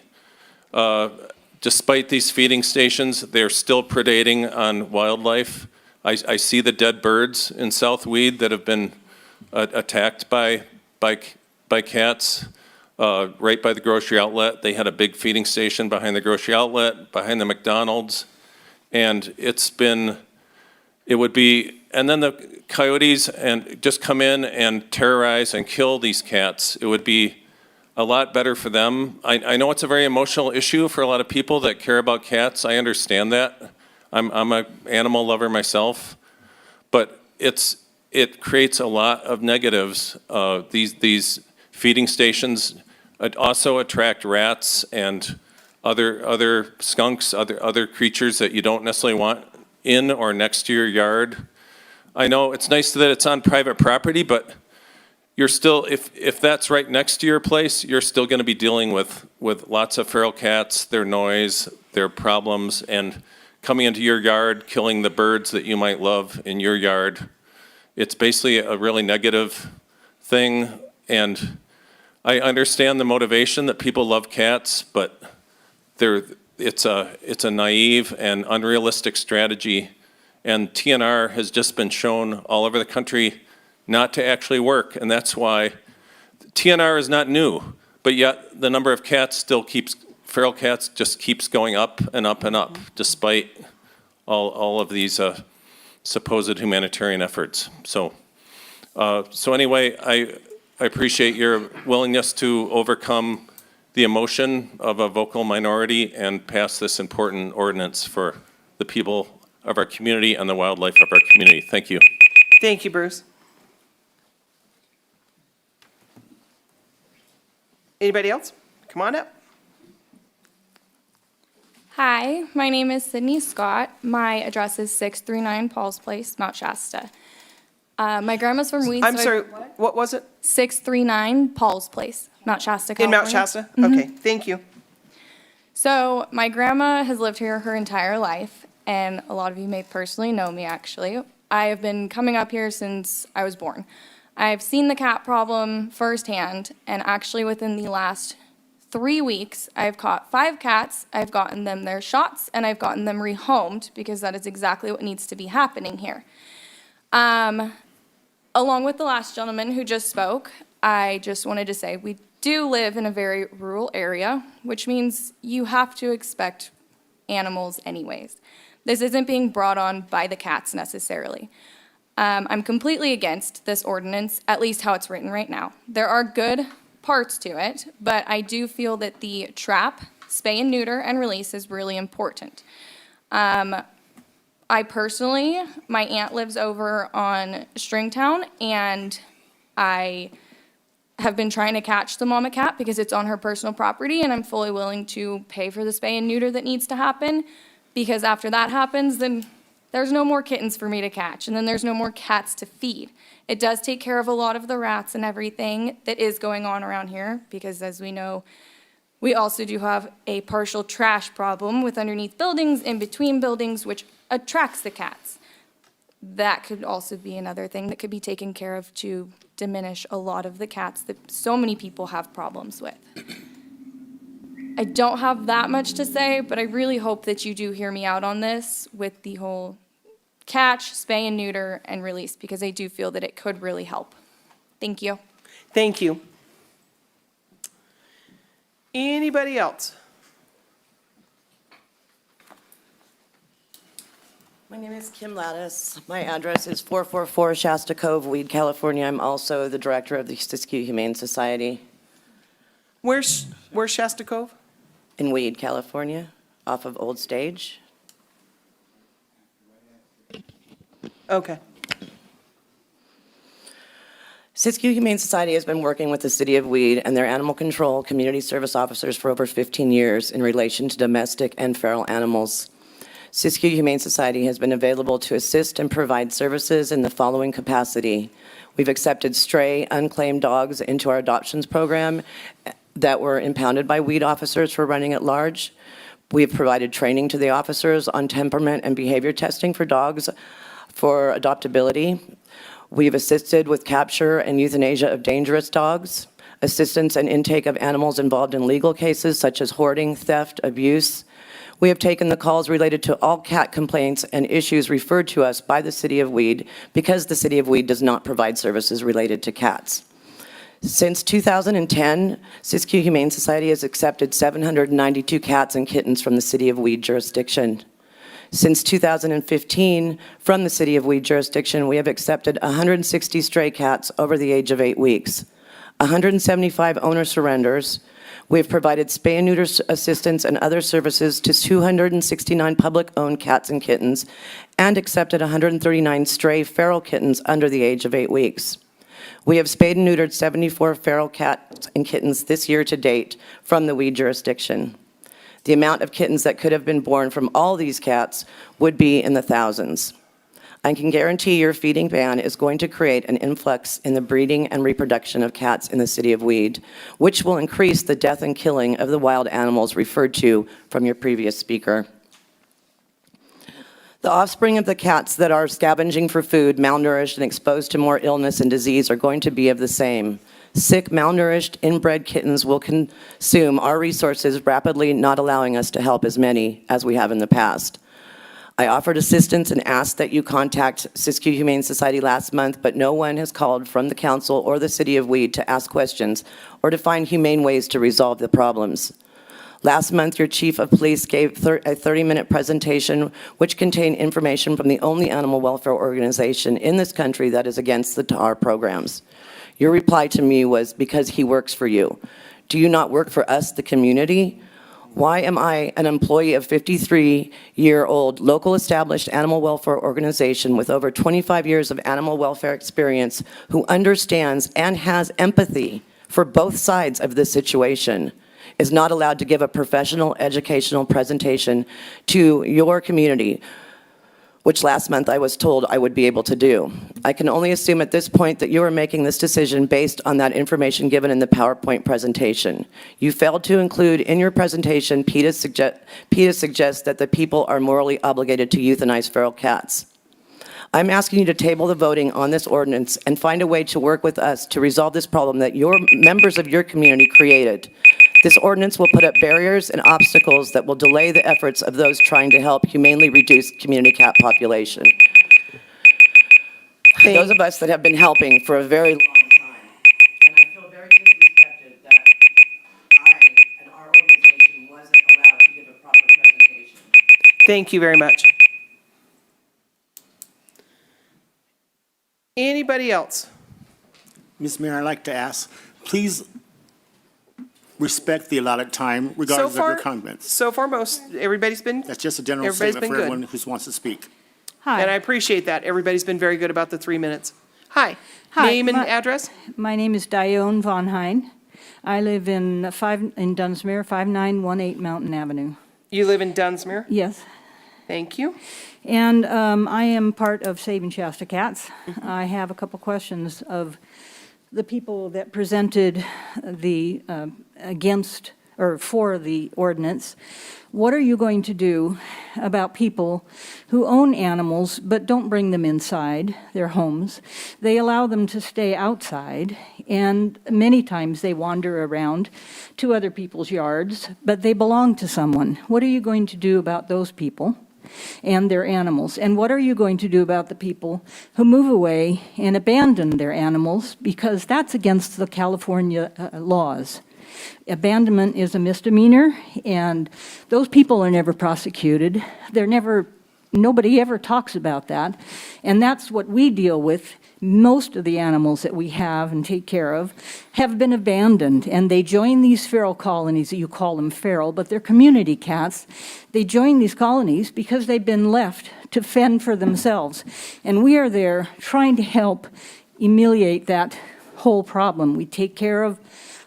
Despite these feeding stations, they're still predating on wildlife. I see the dead birds in South Weed that have been attacked by cats right by the grocery outlet. They had a big feeding station behind the grocery outlet, behind the McDonald's, and and then the coyotes just come in and terrorize and kill these cats. It would be a lot better for them. I know it's a very emotional issue for a lot of people that care about cats. I understand that. I'm an animal lover myself, but it creates a lot of negatives. These feeding stations also attract rats and other skunks, other creatures that you don't necessarily want in or next to your yard. I know it's nice that it's on private property, but you're still, if that's right next to your place, you're still going to be dealing with lots of feral cats, their noise, their problems, and coming into your yard, killing the birds that you might love in your yard. It's basically a really negative thing, and I understand the motivation that people love cats, but it's a naive and unrealistic strategy, and TNR has just been shown all over the country not to actually work, and that's why TNR is not new, but yet the number of cats feral cats just keeps going up and up and up, despite all of these supposed humanitarian efforts. So anyway, I appreciate your willingness to overcome the emotion of a vocal minority and pass this important ordinance for the people of our community and the wildlife of our community. Thank you. Thank you, Bruce. Anybody else? Come on up. Hi, my name is Sydney Scott. My address is 639 Paul's Place, Mount Shasta. My grandma's from Weeds. I'm sorry, what was it? 639 Paul's Place, Mount Shasta, In California. Mount Shasta? Mhm. Okay, thank you. So my grandma has lived here her entire life, and a lot of you may personally know me, actually. I have been coming up here since I was born. I've seen the cat problem firsthand, and actually within the last 3 weeks, I've caught 5 cats, I've gotten them their shots, and I've gotten them rehomed, because that is exactly what needs to be happening here. Along with the last gentleman who just spoke, I just wanted to say we do live in a very rural area, which means you have to expect animals anyways. This isn't being brought on by the cats necessarily. I'm completely against this ordinance, at least how it's written right now. There are good parts to it, but I do feel that the trap, spay and neuter, and release is really important. I personally, my aunt lives over on Stringtown, and I have been trying to catch the mama cat because it's on her personal property, and I'm fully willing to pay for the spay and neuter that needs to happen, because after that happens, then there's no more kittens for me to catch, and then there's no more cats to feed. It does take care of a lot of the rats and everything that is going on around here, because as we know, we also do have a partial trash problem with underneath buildings, in between buildings, which attracts the cats. That could also be another thing that could be taken care of to diminish a lot of the cats that so many people have problems with. I don't have that much to say, but I really hope that you do hear me out on this with the whole catch, spay and neuter, and release, because I do feel that it could really help. Thank you. Thank you. Anybody else? My name is Kim Lattis. My address is 444 Shasta Cove, Weed, California. I'm also the director of the Siskey Humane Society. Where's Shasta Cove? In Weed, California, off of Old Stage. Okay. Siskey Humane Society has been working with the City of Weed and their animal control community service officers for over 15 years in relation to domestic and feral animals. Siskey Humane Society has been available to assist and provide services in the following capacity. We've accepted stray, unclaimed dogs into our adoptions program that were impounded by weed officers for running at large. We've provided training to the officers on temperament and behavior testing for dogs for adoptability. We've assisted with capture and euthanasia of dangerous dogs, assistance and intake of animals involved in legal cases such as hoarding, theft, abuse. We have taken the calls related to all cat complaints and issues referred to us by the City of Weed, because the City of Weed does not provide services related to cats. Since 2010, Siskey Humane Society has accepted 792 cats and kittens from the City of Weed jurisdiction. Since 2015, from the City of Weed jurisdiction, we have accepted 160 stray cats over the age of 8 weeks, 175 owner surrenders. We have provided spay and neuter assistance and other services to 269 public-owned cats and kittens, and accepted 139 stray feral kittens under the age of 8 weeks. We have spayed and neutered 74 feral cats and kittens this year to date from the Weed jurisdiction. The amount of kittens that could have been born from all these cats would be in the thousands. I can guarantee your feeding ban is going to create an influx in the breeding and reproduction of cats in the City of Weed, which will increase the death and killing of the wild animals referred to from your previous speaker. The offspring of the cats that are scavenging for food, malnourished, and exposed to more illness and disease are going to be of the same. Sick, malnourished, inbred kittens will consume our resources rapidly, not allowing us to help as many as we have in the past. I offered assistance and asked that you contact Siskey Humane Society last month, but no one has called from the council or the City of Weed to ask questions or to find humane ways to resolve the problems. Last month, your chief of police gave a 30-minute presentation which contained information from the only animal welfare organization in this country that is against the TAR programs. Your reply to me was, because he works for you. Do you not work for us, the community? Why am I, an employee of 53-year-old local established animal welfare organization with over 25 years of animal welfare experience, who understands and has empathy for both sides of this situation, is not allowed to give a professional educational presentation to your community, which last month I was told I would be able to do? I can only assume at this point that you are making this decision based on that information given in the PowerPoint presentation. You failed to include in your presentation, PETA suggests that the people are morally obligated to euthanize feral cats. I'm asking you to table the voting on this ordinance and find a way to work with us to resolve this problem that your members of your community created. This ordinance will put up barriers and obstacles that will delay the efforts of those trying to help humanely reduce community cat population. Those of us that have been helping for a very long time, and I feel very disrespected that I and our organization wasn't allowed to give a proper presentation. Thank you very much. Anybody else? Ms. Mayor, I'd like to ask, please respect the allotted time regardless of your comments. So far, everybody's been. That's just a general everybody's statement been for good. everyone who wants to speak. And I appreciate that. Everybody's been very good about the 3 minutes. Hi. Hi, Name and my- address? My name is Dione Von Hein. I live in Dunsmuir, 5918 Mountain Avenue. You live in Dunsmuir? Yes. Thank you. And I am part of Saving Shasta Cats. I have a couple questions of the people that presented the against or for the ordinance. What are you going to do about people who own animals but don't bring them inside their homes? They allow them to stay outside, and many times they wander around to other people's yards, but they belong to someone. What are you going to do about those people and their animals? And what are you going to do about the people who move away and abandon their animals, because that's against the California laws? Abandonment is a misdemeanor, and those people are never prosecuted. Nobody ever talks about that, and that's what we deal with. Most of the animals that we have and take care of have been abandoned, and they join these feral colonies. You call them feral, but they're community cats. They join these colonies because they've been left to fend for themselves, and we are there trying to help ameliorate that whole problem. We take care of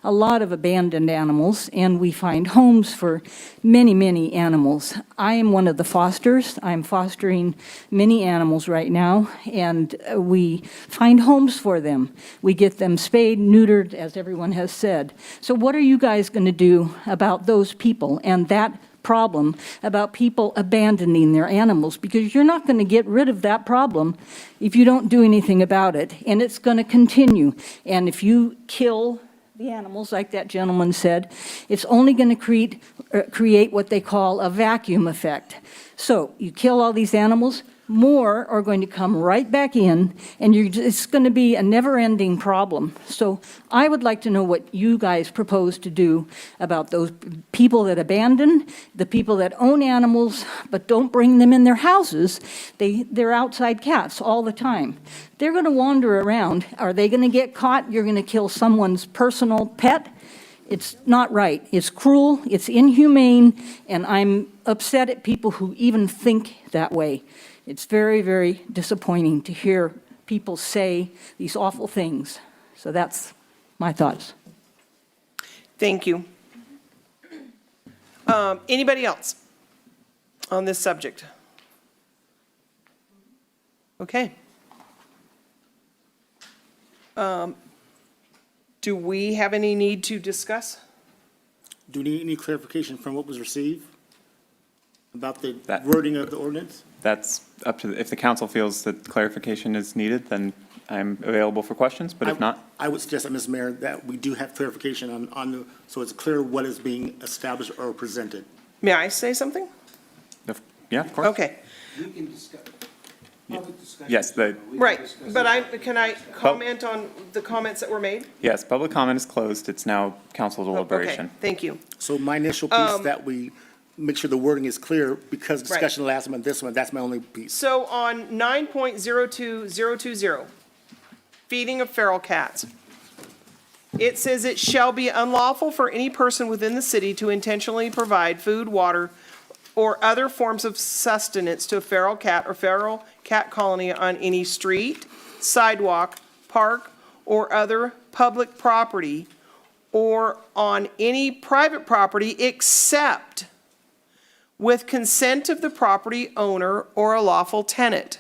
a lot of abandoned animals, and we find homes for many, many animals. I am one of the fosters. I'm fostering many animals right now, and we find homes for them. We get them spayed, neutered, as everyone has said. So what are you guys going to do about those people and that problem about people abandoning their animals? Because you're not going to get rid of that problem if you don't do anything about it, and it's going to continue. And if you kill the animals, like that gentleman said, it's only going to create what they call a vacuum effect. So you kill all these animals, more are going to come right back in, and it's going to be a never-ending problem. So I would like to know what you guys propose to do about those people that abandon, the people that own animals but don't bring them in their houses. They're outside cats all the time. They're going to wander around. Are they going to get caught? You're going to kill someone's personal pet? It's not right. It's cruel, it's inhumane, and I'm upset at people who even think that way. It's very, very disappointing to hear people say these awful things. So that's my thoughts. Thank you. Anybody else on this subject? Okay. Do we have any need to discuss? Do we need any clarification from what was received about the wording of the ordinance? That's up to, if the council feels that clarification is needed, then I'm available for questions, but if not. I would suggest, Ms. Mayor, that we do have clarification so it's clear what is being established or presented. May I say something? Yeah, of course. Okay. We can discuss. Yes, Right, but can I comment on the comments that were made? yes, public comment is closed. It's now council deliberation. Okay, thank you. So my initial piece that we make sure the wording is clear, because Right. discussion last month, this one, that's my only piece. So on 9.02020, feeding of feral cats, It says it shall be unlawful for any person within the city to intentionally provide food, water, or other forms of sustenance to a feral cat or feral cat colony on any street, sidewalk, park, or other public property, or on any private property except with consent of the property owner or a lawful tenant.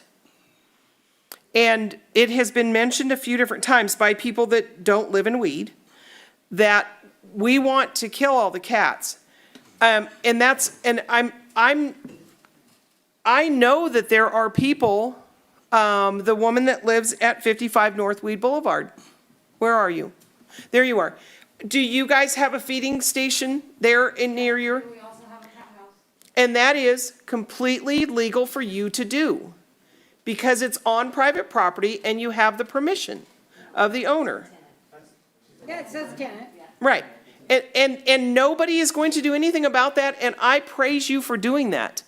And it has been mentioned a few different times by people that don't live in Weed that we want to kill all the cats. I know that there are people, the woman that lives at 55 North Weed Boulevard. Where are you? There you are. Do you guys have a feeding station there near your? We also have a cat house. And that is completely legal for you to do because it's on private property and you have the permission of the owner. Yeah, it says tenant. Right. And nobody is going to do anything about that, and I praise you for doing that.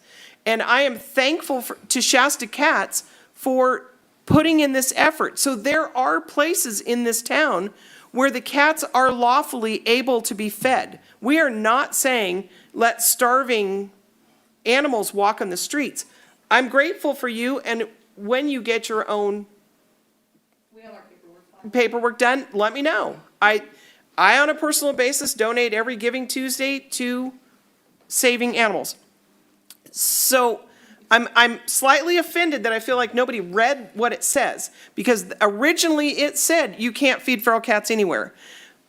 And I am thankful to Shasta Cats for putting in this effort. So there are places in this town where the cats are lawfully able to be fed. We are not saying let starving animals walk on the streets. I'm grateful for you, and when you get your own paperwork done, let me know. I, on a personal basis, donate every Giving Tuesday to saving animals. So I'm slightly offended that I feel like nobody read what it says, because originally it said you can't feed feral cats anywhere.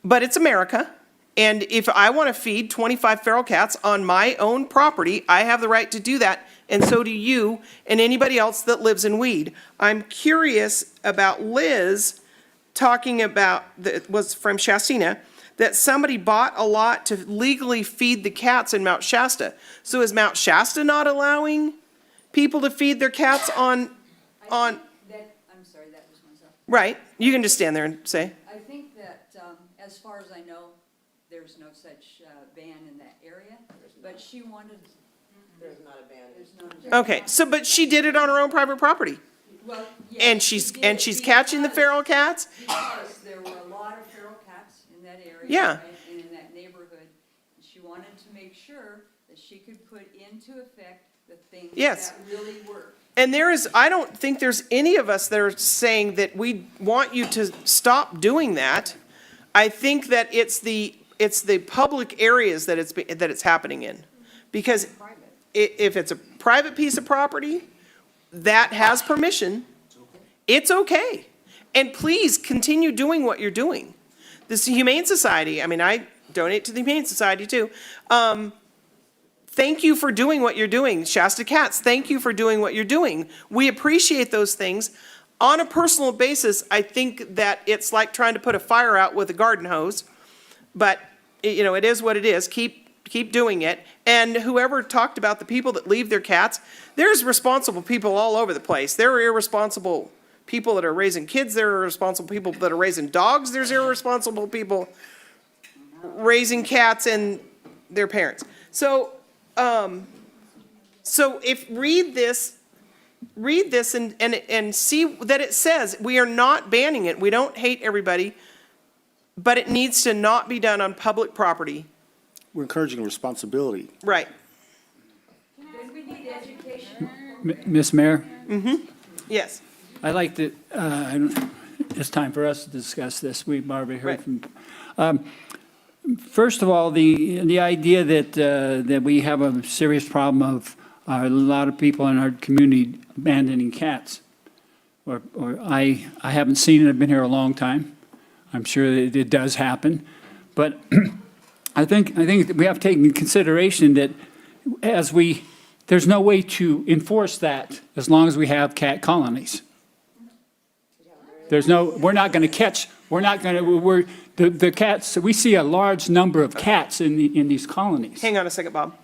But it's America, and if I want to feed 25 feral cats on my own property, I have the right to do that, and so do you and anybody else that lives in Weed. I'm curious about Liz talking about, that was from Shastina, that somebody bought a lot to legally feed the cats in Mount Shasta. So is Mount Shasta not allowing people to feed their cats on? I'm sorry, that was myself. Right, you can just stand there and say. I think that, as far as I know, there's no such ban in that area, but she wanted. There's not a ban. There's no. Okay, so, but she did it on her own private property. Well, yeah, And she's catching the feral cats? Because there were a lot of feral cats in that area. Yeah. And in that neighborhood. She wanted to make sure that she could put into effect the things Yes. that really work. And I don't think there's any of us that are saying that we want you to stop doing that. I think that it's the public areas that it's happening in. Because if it's a private piece of property that has permission, it's okay. And please continue doing what you're doing. This Humane Society, I mean, I donate to the Humane Society too. Thank you for doing what you're doing. Shasta Cats, thank you for doing what you're doing. We appreciate those things. On a personal basis, I think that it's like trying to put a fire out with a garden hose. But, it is what it is. Keep doing it. And whoever talked about the people that leave their cats, there's responsible people all over the place. There are irresponsible people that are raising kids. There are irresponsible people that are raising dogs. There's irresponsible people raising cats and their parents. So if read this and see that it says we are not banning it. We don't hate everybody, but it needs to not be done on public property. We're encouraging responsibility. Right. We need education. Ms. Mayor? Yes. I'd like to, it's time for us to discuss this. We've already heard from. First of all, the idea that we have a serious problem of a lot of people in our community abandoning cats. Or I haven't seen it. I've been here a long time. I'm sure that it does happen. But I think that we have to take into consideration that there's no way to enforce that as long as we have cat colonies. We're not going to catch, the cats, we see a large number of cats in these colonies. Hang on a second, Bob.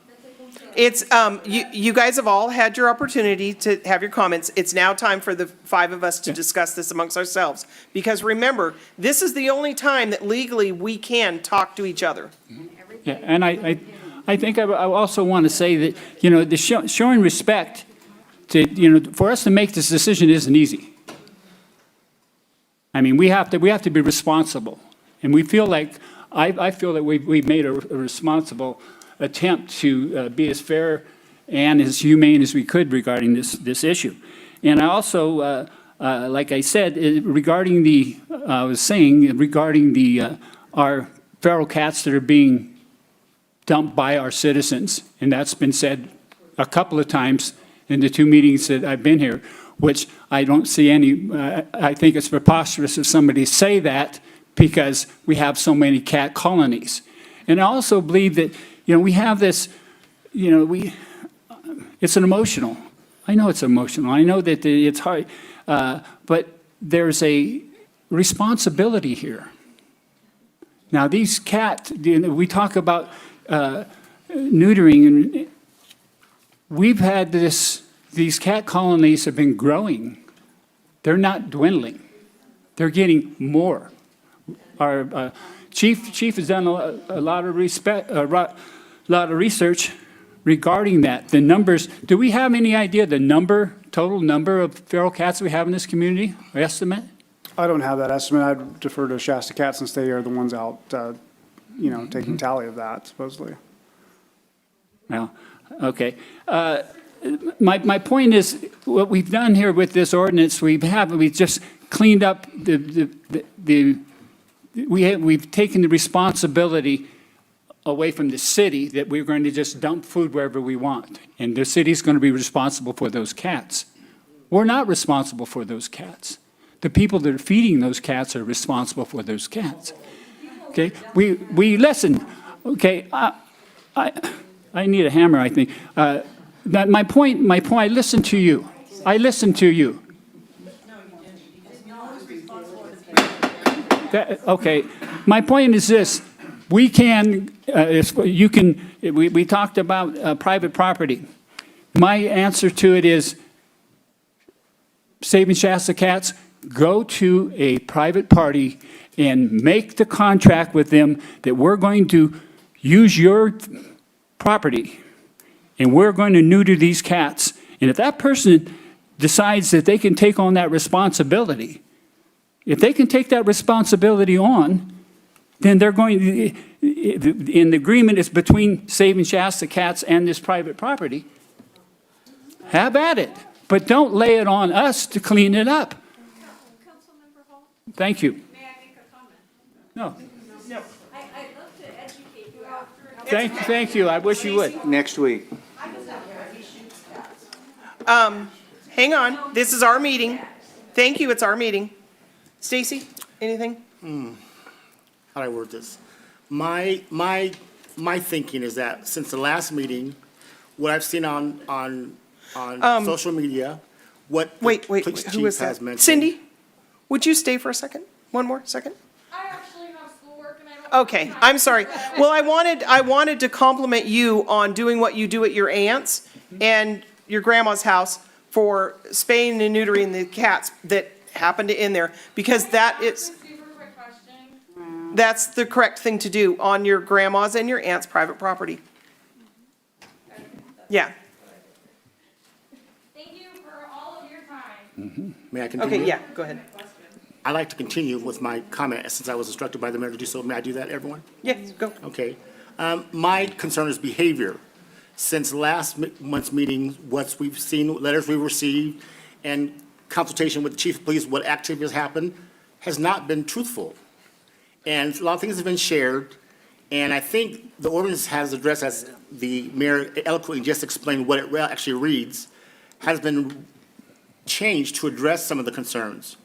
It's, you guys have all had your opportunity to have your comments. It's now time for the 5 of us to discuss this amongst ourselves. Because remember, this is the only time that legally we can talk to each other. Yeah, and I think I also want to say that, showing respect to, for us to make this decision isn't easy. I mean, we have to be responsible. And we feel like, I feel that we've made a responsible attempt to be as fair and as humane as we could regarding this issue. And I also, like I said, regarding our feral cats that are being dumped by our citizens, and that's been said a couple of times in the 2 meetings that I've been here, which I don't see any, I think it's preposterous if somebody say that because we have so many cat colonies. And I also believe that, we have this, it's an emotional. I know it's emotional. I know that it's hard, but there's a responsibility here. Now, these cats, we talk about neutering, and we've had these cat colonies have been growing. They're not dwindling. They're getting more. Our chief has done a lot of research regarding that. The numbers, do we have any idea the total number of feral cats we have in this community, or estimate? I don't have that estimate. I'd defer to Shasta Cat since they are the ones out, taking tally of that, supposedly. Well, okay. My point is, what we've done here with this ordinance, we've just cleaned up we've taken the responsibility away from the city that we're going to just dump food wherever we want. And the city's going to be responsible for those cats. We're not responsible for those cats. The people that are feeding those cats are responsible for those cats. Okay, we listen. Okay, I need a hammer, I think. My point, I listen to you. Okay, my point is this. We talked about private property. My answer to it is, Saving Shasta Cats, go to a private party and make the contract with them that we're going to use your property and we're going to neuter these cats. And if that person decides that they can take on that responsibility, if they can take that responsibility on, then they're going to, and the agreement is between Saving Shasta Cats and this private property, have at it. But don't lay it on us to clean it up. Thank you. May I make a comment? No. No. I'd love to educate you after. Thank you. I wish you would. Next week. Hang on, this is our meeting. Thank you, it's our meeting. Stacy, anything? How do I word this? My thinking is that since the last meeting, what I've seen on social media, what the Wait, police who chief is has that? mentioned. Cindy, would you stay for a second? One more second? I actually have schoolwork and I don't. Okay, I'm sorry. Well, I wanted to compliment you on doing what you do at your aunt's and your grandma's house for spaying and neutering the cats that happened in there, because that's the correct thing to do on your grandma's and your aunt's private property. Yeah. Thank you for all of your time. May I continue? Okay, yeah, go ahead. I'd like to continue with my comment since I was instructed by the mayor to do so. May I do that, everyone? Yes, go. Okay. My concern is behavior. Since last month's meeting, what we've seen, letters we received, and consultation with the chief of police, what activities happened, has not been truthful. And a lot of things have been shared, and I think the ordinance has addressed, as the mayor eloquently just explained what it actually reads, has been changed to address some of the concerns.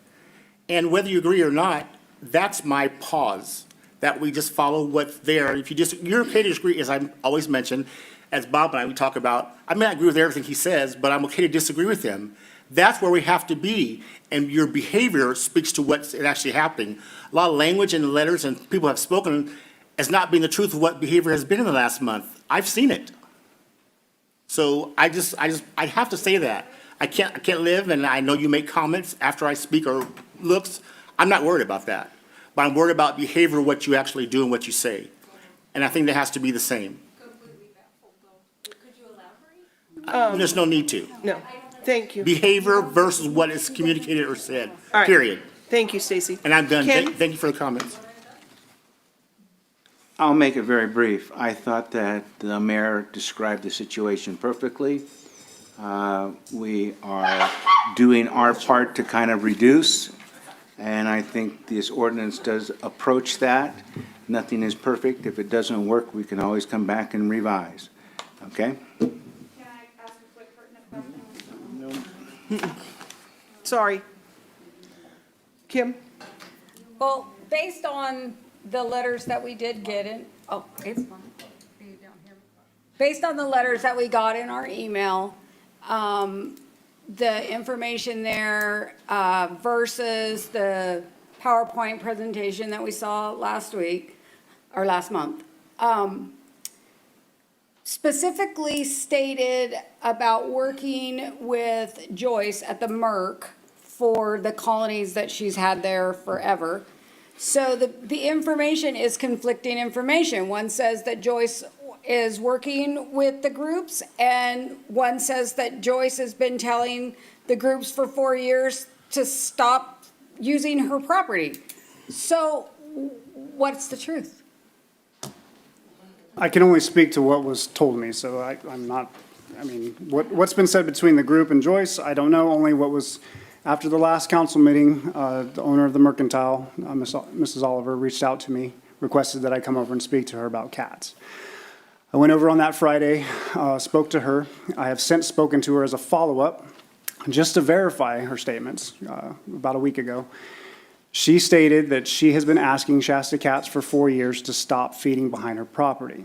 And whether you agree or not, that's my pause, that we just follow what's there. If you're okay to disagree, as I always mention, as Bob and I, we talk about, I may not agree with everything he says, but I'm okay to disagree with him. That's where we have to be, and your behavior speaks to what's actually happening. A lot of language in the letters and people have spoken as not being the truth of what behavior has been in the last month. I've seen it. So I have to say that. I can't live, and I know you make comments after I speak or looks. I'm not worried about that. But I'm worried about behavior, what you actually do and what you say. And I think that has to be the same. There's no need to. No, thank you. Behavior versus what is communicated or said, All right. period. Thank you, Stacy. And I'm done. Ken? Thank you for the comments. I'll make it very brief. I thought that the mayor described the situation perfectly. We are doing our part to kind of reduce, and I think this ordinance does approach that. Nothing is perfect. If it doesn't work, we can always come back and revise. Okay? Can I ask a quick pertinent question? Sorry. Kim? Well, based on the letters that we did get in, oh, it's fine. Based on the letters that we got in our email, the information there versus the PowerPoint presentation that we saw last week, or last month, specifically stated about working with Joyce at the Merck for the colonies that she's had there forever. So the information is conflicting information. One says that Joyce is working with the groups, and one says that Joyce has been telling the groups for 4 years to stop using her property. So what's the truth? I can only speak to what was told me, so I'm not, I mean, what's been said between the group and Joyce, I don't know, only what was, after the last council meeting, the owner of the Mercantile, Mrs. Oliver, reached out to me, requested that I come over and speak to her about cats. I went over on that Friday, spoke to her. I have since spoken to her as a follow-up, just to verify her statements, about a week ago. She stated that she has been asking Shasta Cats for 4 years to stop feeding behind her property.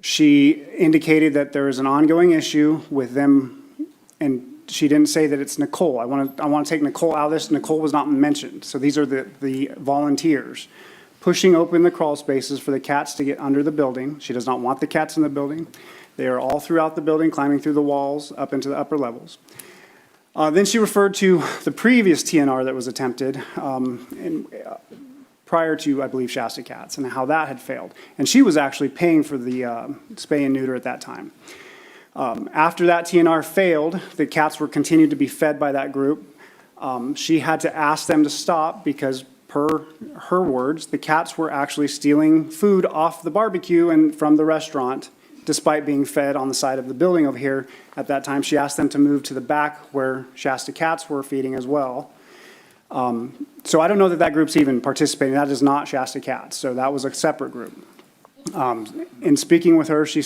She indicated that there is an ongoing issue with them, and she didn't say that it's Nicole. I want to take Nicole out of this. Nicole was not mentioned. So these are the volunteers pushing open the crawl spaces for the cats to get under the building. She does not want the cats in the building. They are all throughout the building, climbing through the walls up into the upper levels. Then she referred to the previous TNR that was attempted prior to, I believe, Shasta Cats, and how that had failed. And she was actually paying for the spay and neuter at that time. After that TNR failed, the cats were continued to be fed by that group. She had to ask them to stop because, per her words, the cats were actually stealing food off the barbecue and from the restaurant, despite being fed on the side of the building over here. At that time, she asked them to move to the back where Shasta Cats were feeding as well. So I don't know that that group's even participating. That is not Shasta Cats, so that was a separate group. In speaking with her, she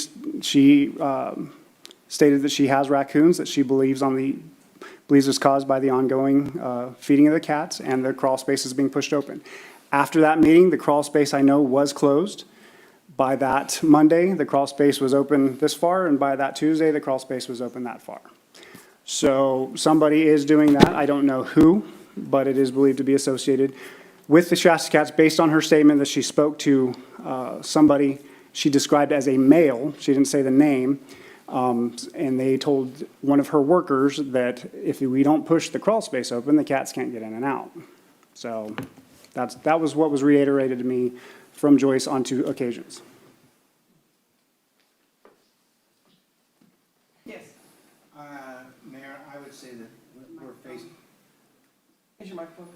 stated that she has raccoons that she believes was caused by the ongoing feeding of the cats and the crawl spaces being pushed open. After that meeting, the crawl space I know was closed. By that Monday, the crawl space was open this far, and by that Tuesday, the crawl space was open that far. So somebody is doing that. I don't know who, but it is believed to be associated with the Shasta Cats based on her statement that she spoke to somebody she described as a male. She didn't say the name. And they told one of her workers that if we don't push the crawl space open, the cats can't get in and out. So that was what was reiterated to me from Joyce on 2 occasions. Yes. Mayor, I would say that we're facing. Here's your microphone.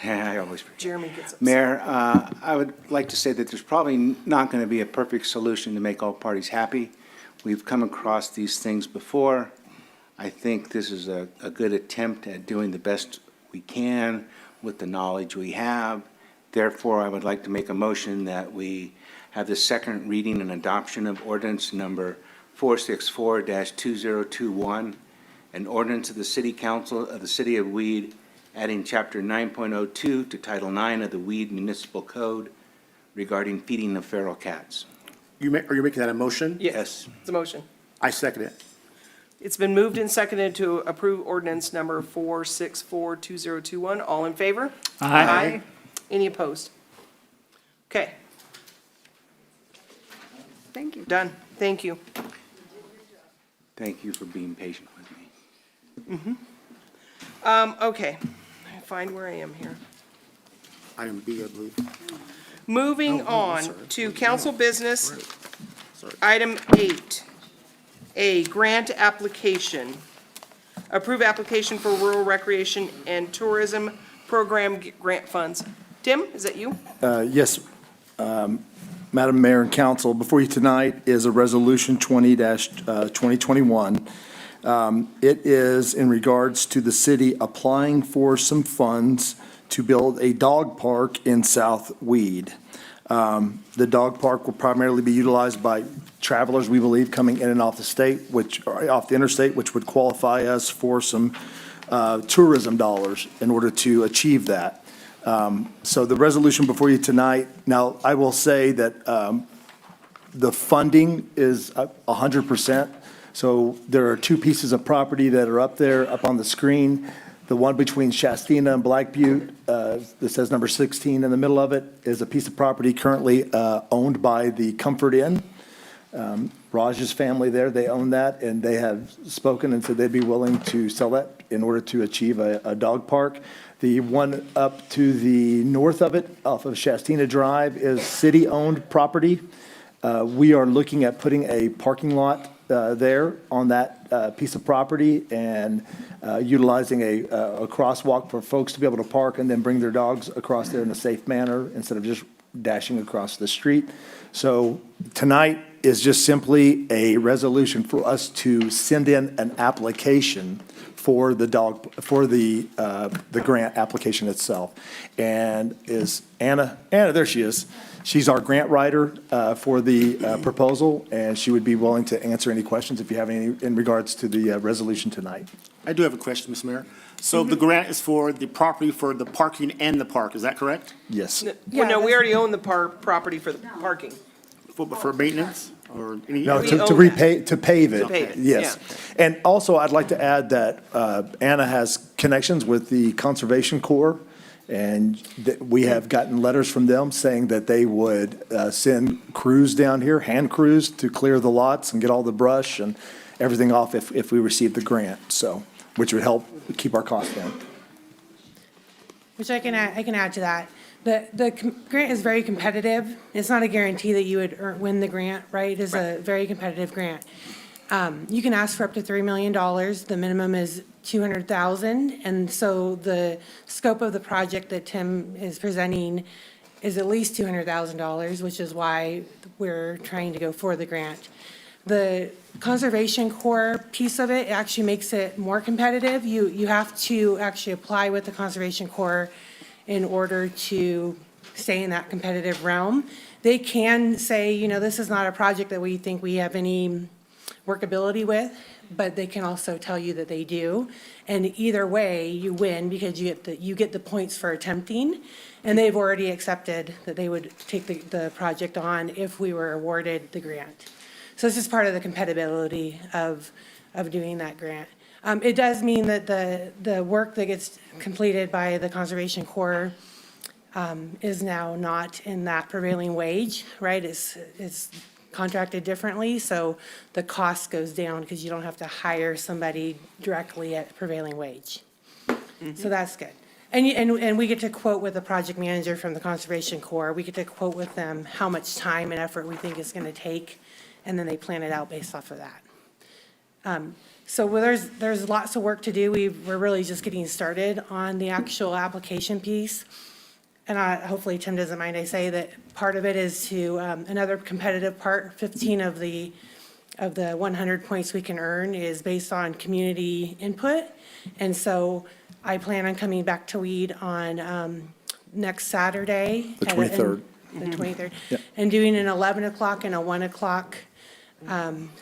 I always forget. Jeremy gets upset. Mayor, I would like to say that there's probably not going to be a perfect solution to make all parties happy. We've come across these things before. I think this is a good attempt at doing the best we can with the knowledge we have. Therefore, I would like to make a motion that we have the second reading and adoption of ordinance number 464-2021, an ordinance of the City Council of the City of Weed, adding Chapter 9.02 to Title 9 of the Weed Municipal Code regarding feeding of feral cats. Are you making that a motion? Yes. It's a motion. I second it. It's been moved and seconded to approve ordinance number 464-2021. All in favor? Aye. Any opposed? Okay, Thank you. done. Thank you. Thank you for being patient with me. Okay, I find where I am here. Item B, I believe. Moving on to council business, item 8A, grant application. Approve application for rural recreation and tourism program grant funds. Tim, is that you? Yes, Madam Mayor and Council, before you tonight is a Resolution 20-2021. It is in regards to the city applying for some funds to build a dog park in South Weed. The dog park will primarily be utilized by travelers, we believe, coming in and off the state, off the interstate, which would qualify us for some tourism dollars in order to achieve that. So the resolution before you tonight, now, I will say that the funding is 100%. So there are two pieces of property that are up there, up on the screen. The one between Shastina and Black Butte, that says number 16 in the middle of it, is a piece of property currently owned by the Comfort Inn. Raj's family there, they own that, and they have spoken and said they'd be willing to sell that in order to achieve a dog park. The one up to the north of it, off of Shastina Drive, is city-owned property. We are looking at putting a parking lot there on that piece of property and utilizing a crosswalk for folks to be able to park and then bring their dogs across there in a safe manner instead of just dashing across the street. So tonight is just simply a resolution for us to send in an application for the grant application itself. And is Anna, there she is. She's our grant writer for the proposal, and she would be willing to answer any questions if you have any in regards to the resolution tonight. I do have a question, Mr. Mayor. So the grant is for the property for the parking and the park, is that correct? Yes. Well, no, we already own the property for the parking. For maintenance or any? No, We to own pave it. To pave it, Yes. And also, I'd like to add that Anna has connections with the Conservation Corps, and we have gotten letters from them saying that they would send crews down here, hand crews, to clear the lots and get all the brush and everything off if we receive the grant, so, which would help keep our costs down. Which I can add to that. The grant is very competitive. It's not a guarantee that you would win the grant, right? It's a very competitive grant. You can ask for up to $3 million. The minimum is $200,000. And so the scope of the project that Tim is presenting is at least $200,000, which is why we're trying to go for the grant. The Conservation Corps piece of it actually makes it more competitive. You have to actually apply with the Conservation Corps in order to stay in that competitive realm. They can say, you know, this is not a project that we think we have any workability with, but they can also tell you that they do. And either way, you win because you get the points for attempting. And they've already accepted that they would take the project on if we were awarded the grant. So this is part of the compatibility of doing that grant. It does mean that the work that gets completed by the Conservation Corps is now not in that prevailing wage, right? It's contracted differently, so the cost goes down because you don't have to hire somebody directly at prevailing wage. So that's good. And we get to quote with the project manager from the Conservation Corps. We get to quote with them how much time and effort we think it's going to take, and then they plan it out based off of that. So there's lots of work to do. We're really just getting started on the actual application piece. And hopefully Tim doesn't mind I say that part of it is to, another competitive part, 15 of the 100 points we can earn is based on community input. And so I plan on coming back to Weed on next Saturday. The 23rd. The 23rd. Yep. And doing an 11 o'clock and a 1 o'clock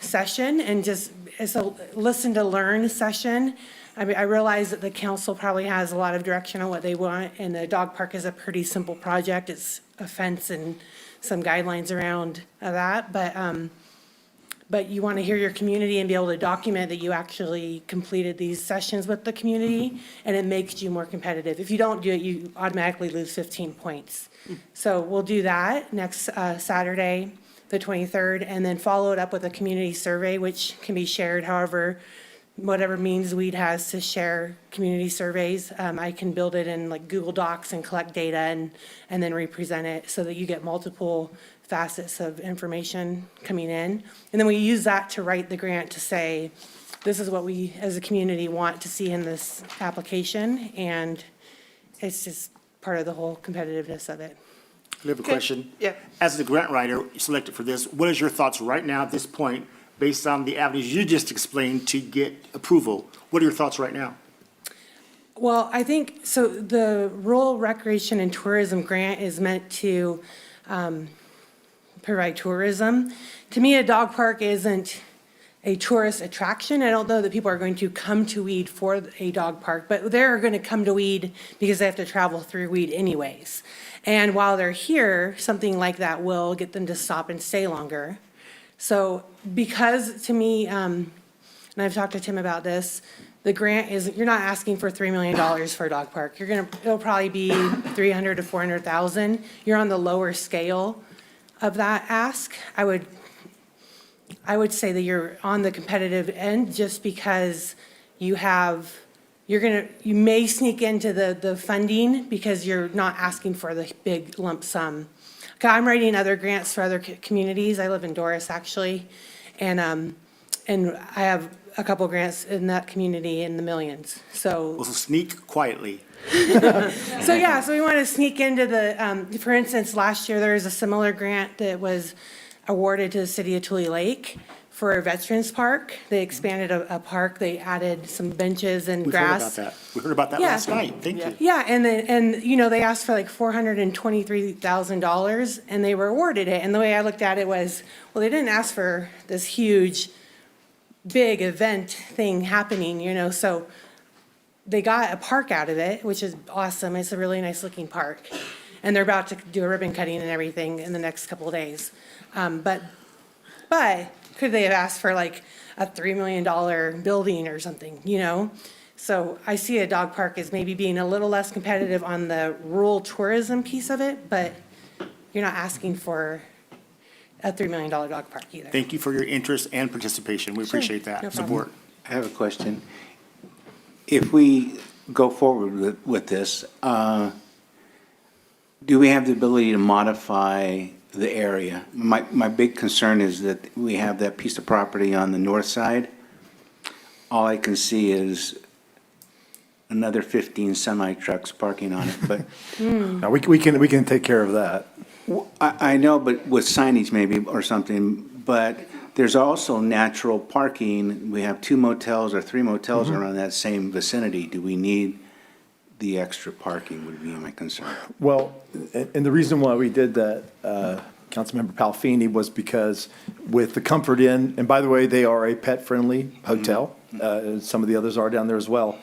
session, and just it's a listen to learn session. I mean, I realize that the council probably has a lot of direction on what they want, and the dog park is a pretty simple project. It's a fence and some guidelines around that, but you want to hear your community and be able to document that you actually completed these sessions with the community, and it makes you more competitive. If you don't do it, you automatically lose 15 points. So we'll do that next Saturday, the 23rd, and then follow it up with a community survey, which can be shared whatever means Weed has to share community surveys. I can build it in like Google Docs and collect data and then represent it so that you get multiple facets of information coming in. And then we use that to write the grant to say, this is what we as a community want to see in this application. And it's just part of the whole competitiveness of it. We have a question. Yeah. As the grant writer selected for this, what is your thoughts right now at this point, based on the avenues you just explained to get approval? What are your thoughts right now? Well, I think, so the Rural Recreation and Tourism Grant is meant to provide tourism. To me, a dog park isn't a tourist attraction. I don't know that people are going to come to Weed for a dog park, but they're going to come to Weed because they have to travel through Weed anyways. And while they're here, something like that will get them to stop and stay longer. So because to me, and I've talked to Tim about this, the grant is, you're not asking for $3 million for a dog park. It'll probably be 300 to 400,000. You're on the lower scale of that ask. I would say that you're on the competitive end just because you may sneak into the funding because you're not asking for the big lump sum. Okay, I'm writing other grants for other communities. I live in Doris, actually, and I have a couple grants in that community in the millions, so. Well, so sneak quietly. So yeah, so we want to sneak into the, for instance, last year there was a similar grant that was awarded to the city of Tule Lake for a veterans park. They expanded a park, they added some benches and grass. We heard about that Yeah. last night. Thank you. Yeah, and they asked for like $423,000 and they were awarded it. And the way I looked at it was, well, they didn't ask for this huge, big event thing happening, so they got a park out of it, which is awesome. It's a really nice looking park. And they're about to do a ribbon cutting and everything in the next couple of days. But could they have asked for like a $3 million building or something, So I see a dog park as maybe being a little less competitive on the rural tourism piece of it, but you're not asking for a $3 million dog park either. Thank you for your interest and participation. We appreciate that No problem. support. I have a question. If we go forward with this, do we have the ability to modify the area? My big concern is that we have that piece of property on the north side. All I can see is another 15 semi-trucks parking on it, but. Now, we can take care of that. I know, but with signage maybe or something, but there's also natural parking. We have 2 motels or 3 motels around that same vicinity. Do we need the extra parking would be my concern. Well, and the reason why we did that, Councilmember Palfini, was because with the Comfort Inn, and by the way, they are a pet-friendly hotel. Some of the others are down there as well.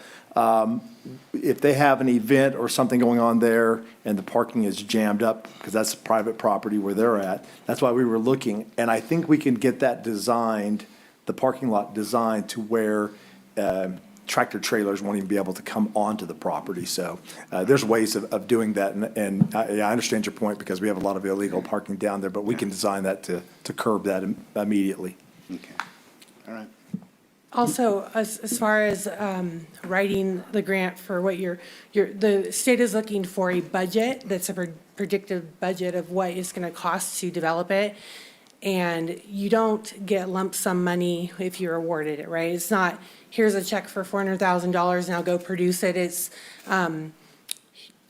If they have an event or something going on there and the parking is jammed up, because that's private property where they're at, that's why we were looking. And I think we can get that designed, the parking lot designed to where tractor trailers won't even be able to come onto the property. So there's ways of doing that. And I understand your point because we have a lot of illegal parking down there, but we can design that to curb that immediately. Okay, all right. Also, as far as writing the grant for what the state is looking for a budget that's a predictive budget of what it's going to cost to develop it. And you don't get lump sum money if you're awarded it, right? It's not, here's a check for $400,000, now go produce it. It's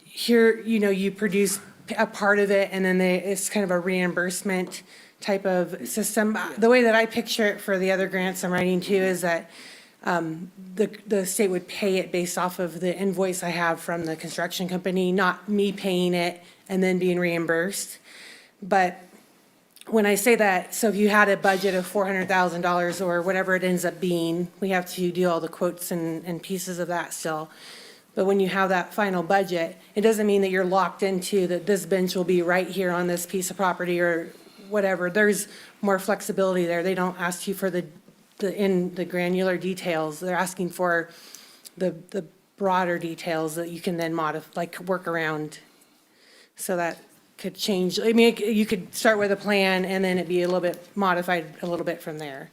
here, you produce a part of it and then it's kind of a reimbursement type of system. The way that I picture it for the other grants I'm writing to is that the state would pay it based off of the invoice I have from the construction company, not me paying it and then being reimbursed. But when I say that, so if you had a budget of $400,000 or whatever it ends up being, we have to do all the quotes and pieces of that still. But when you have that final budget, it doesn't mean that you're locked into that this bench will be right here on this piece of property or whatever. There's more flexibility there. They don't ask you for the granular details. They're asking for the broader details that you can then work around. So that could change. I mean, you could start with a plan and then it'd be a little bit modified a little bit from there,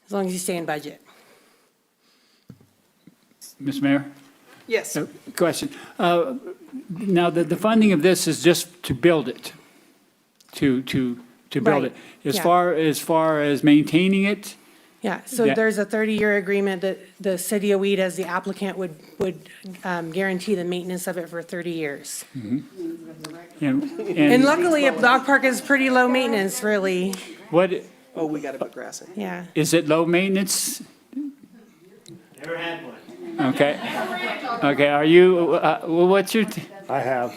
as long as you stay in budget. Ms. Mayor? Yes. Question. Now, the funding of this is just to build it, to build Right, it. As yeah. far as maintaining it, Yeah, so Yeah. there's a 30-year agreement that the city of Weed, as the applicant, would guarantee the maintenance of it for 30 years. And luckily, a dog park is pretty low maintenance, really. What, Oh, we gotta put grass in. Yeah. is it low maintenance? Never had one. Okay. Okay, are you, well, what's your, I have.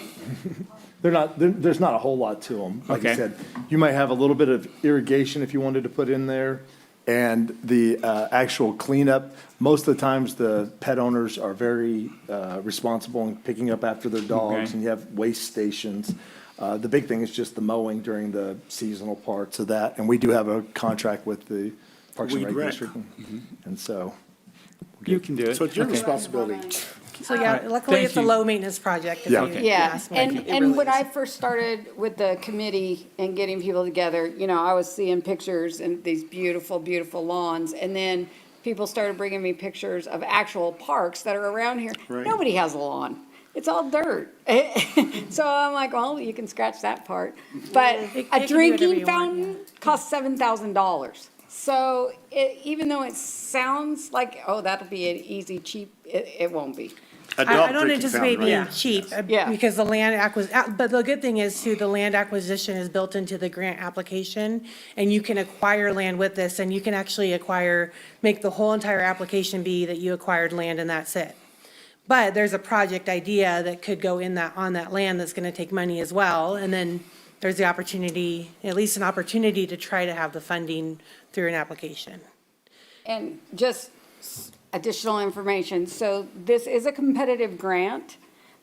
There's not a whole lot to them. Like I Okay. said, you might have a little bit of irrigation if you wanted to put in there. And the actual cleanup, most of the times the pet owners are very responsible in picking up after their dogs, Okay. and you have waste stations. The big thing is just the mowing during the seasonal parts of that. And we do have a contract with the Parks and Weed Rec Rec. District. And so, you can do it. So it's your Okay. responsibility. So yeah, right. luckily, Thank it's a you. low-maintenance project, if Yeah. you Okay. Yeah, ask me. and when I first started with the committee and getting people together, you know, I was seeing pictures and these beautiful, beautiful lawns, and then people started bringing me pictures of actual parks that are around here. Right. Nobody has a lawn. It's all dirt. So I'm like, well, you can scratch that part. But It can do a whatever drinking you want, fountain costs $7,000. So even though it sounds like, oh, that'll be an easy, cheap, it won't be. I don't anticipate being cheap, Yeah. because the land but the good thing is too, the land acquisition is built into the grant application, and you can acquire land with this, and you can actually make the whole entire application be that you acquired land and that's it. But there's a project idea that could go on that land that's gonna take money as well, and then there's the opportunity, at least an opportunity to try to have the funding through an application. And just additional information, so this is a competitive grant,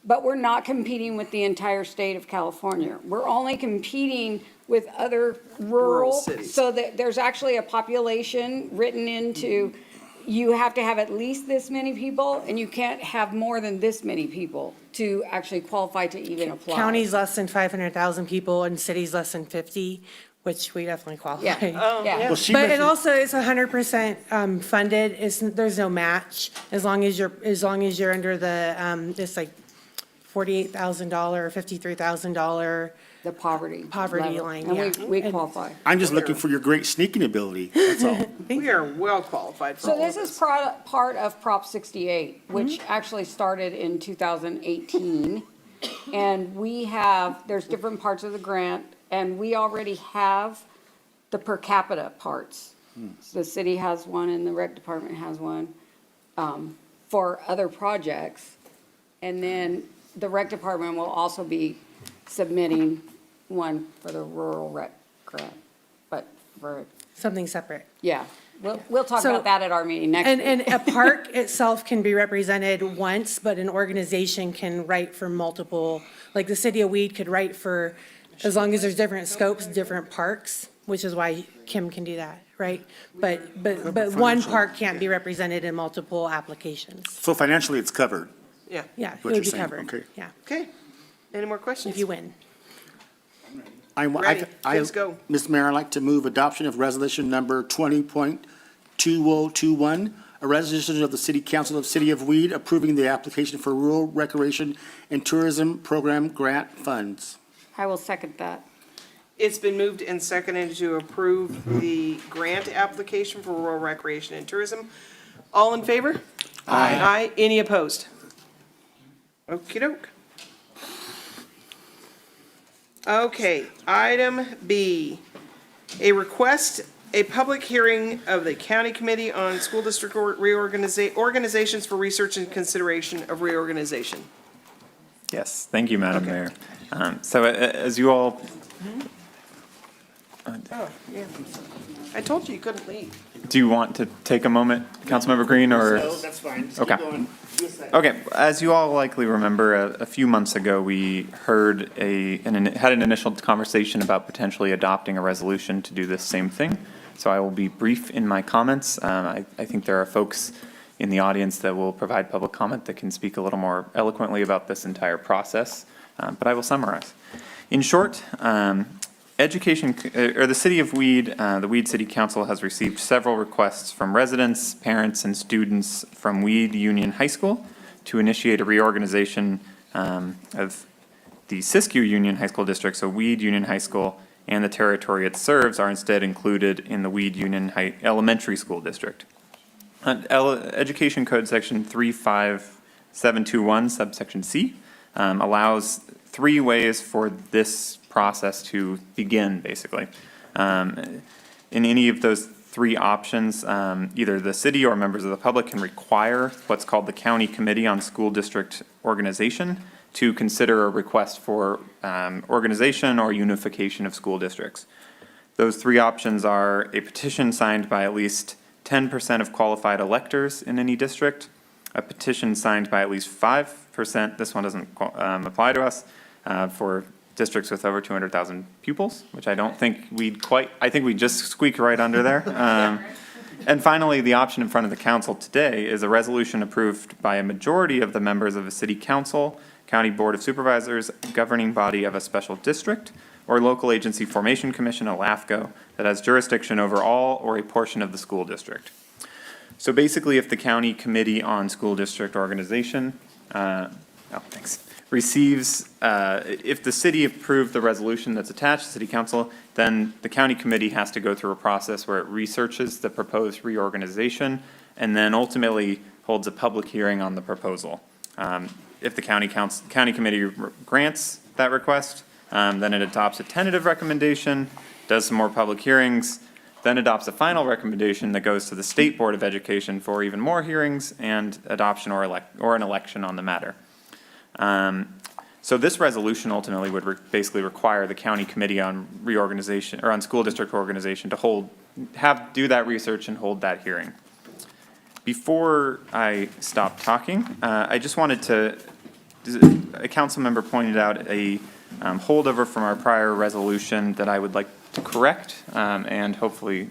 but we're not competing with the entire state of California. We're only competing with other rural, cities. so that there's actually a population written into, you have to have at least this many people, and you can't have more than this many people to actually qualify to even apply. Counties less than 500,000 people and cities less than 50, which we definitely qualify. Yeah, yeah. Well, she But it mentioned- also, it's 100% funded, there's no match, as long as you're under the, it's like $48,000 or $53,000 The poverty. poverty level. line, And yeah. we qualify. I'm just looking for your great sneaking ability, that's all. We are well qualified for So all of this this. is part of Prop 68, which actually started in 2018. And there's different parts of the grant, and we already have the per capita parts. So the city has one and the rec department has one for other projects. And then the rec department will also be submitting one for the rural rec grant. But Something separate. yeah, we'll talk So- about that at our meeting next week. And a park itself can be represented once, but an organization can write for multiple, like the city of Weed could write for, as long as there's different scopes, different parks, which is why Kim can do that, right? But one park can't be represented in multiple applications. So financially, it's covered. Yeah. Yeah, it What would you're be saying, covered, okay. yeah, Okay. Any more questions? if you win. Ready. Kids, go. Mr. Mayor, I'd like to move adoption of resolution number 20.2021, a resolution of the City Council of City of Weed approving the application for rural recreation and tourism program grant funds. I will second that. It's been moved and seconded to approve the grant application for rural recreation and tourism. All in favor? Aye. Aye. Any opposed? Okey-doke. Okay, item B, a public hearing of the County Committee on School District Organizations for Research and Consideration of Reorganization. Yes, thank you, Madam Mayor. So as you all, Oh, yeah. I told you you couldn't leave. do you want to take a moment, Councilmember Green, or? No, that's fine. Just Okay. keep going. Do a second. Okay, as you all likely remember, a few months ago, we had an initial conversation about potentially adopting a resolution to do this same thing. So I will be brief in my comments. I think there are folks in the audience that will provide public comment that can speak a little more eloquently about this entire process, but I will summarize. In short, the City of Weed, the Weed City Council has received several requests from residents, parents, and students from Weed Union High School to initiate a reorganization of the Siskey Union High School District, so Weed Union High School and the territory it serves are instead included in the Weed Union Elementary School District. Education Code Section 35721, subsection C, allows 3 ways for this process to begin, basically. In any of those 3 options, either the city or members of the public can require what's called the County Committee on School District Organization to consider a request for organization or unification of school districts. Those 3 options are a petition signed by at least 10% of qualified electors in any district, a petition signed by at least 5%, this one doesn't apply to us, for districts with over 200,000 pupils, which I don't think I think we just squeak right under there. And finally, the option in front of the council today is a resolution approved by a majority of the members of a city council, county board of supervisors, governing body of a special district, or local agency formation commission, a LAFCO, that has jurisdiction over all or a portion of the school district. So basically, if the county committee on school district organization, receives, if the city approved the resolution that's attached to city council, then the county committee has to go through a process where it researches the proposed reorganization and then ultimately holds a public hearing on the proposal. If the county committee grants that request, then it adopts a tentative recommendation, does some more public hearings, then adopts a final recommendation that goes to the State Board of Education for even more hearings and adoption or an election on the matter. So this resolution ultimately would basically require the county committee on reorganization or on school district organization to do that research and hold that hearing. Before I stop talking, I just wanted to, a council member pointed out a holdover from our prior resolution that I would like to correct, and hopefully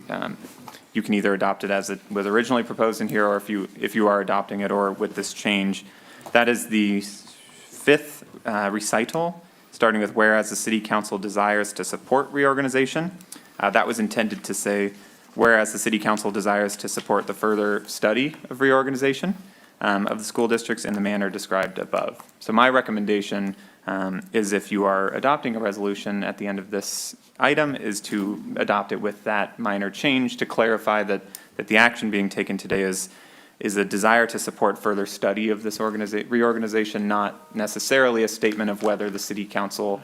you can either adopt it as it was originally proposed in here, or if you are adopting it, or with this change. That is the 5th recital, starting with whereas the city council desires to support reorganization. That was intended to say, whereas the city council desires to support the further study of reorganization of the school districts in the manner described above. So my recommendation is, if you are adopting a resolution at the end of this item, is to adopt it with that minor change to clarify that the action being taken today is a desire to support further study of this reorganization, not necessarily a statement of whether the city council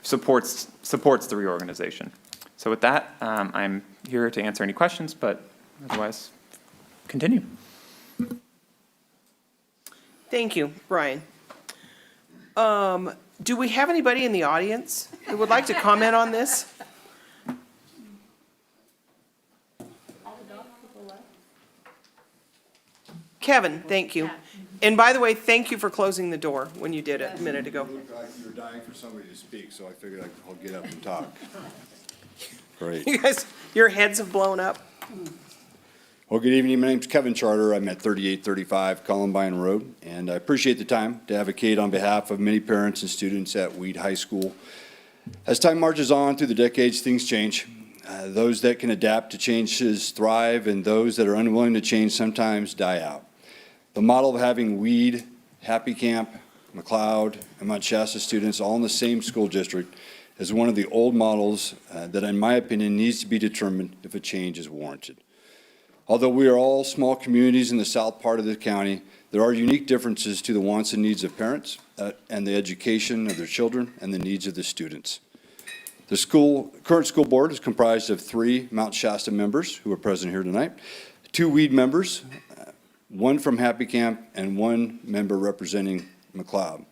supports the reorganization. So with that, I'm here to answer any questions, but otherwise, continue. Thank you, Brian. Do we have anybody in the audience who would like to comment on this? Kevin, thank you. And by the way, thank you for closing the door when you did it a minute ago. It looked like you were dying for somebody to speak, so I figured I'll get up and talk. Great. You guys, your heads have blown up. Well, good evening. My name's Kevin Charter. I'm at 3835 Columbine Road, and I appreciate the time to advocate on behalf of many parents and students at Weed High School. As time marches on through the decades, things change. Those that can adapt to changes thrive, and those that are unwilling to change sometimes die out. The model of having Weed, Happy Camp, McLeod, and Mount Shasta students all in the same school district is one of the old models that, in my opinion, needs to be determined if a change is warranted. Although we are all small communities in the south part of the county, there are unique differences to the wants and needs of parents and the education of their children and the needs of the students. The current school board is comprised of 3 Mount Shasta members who are present here tonight, 2 Weed members, 1 from Happy Camp, and 1 member representing McLeod.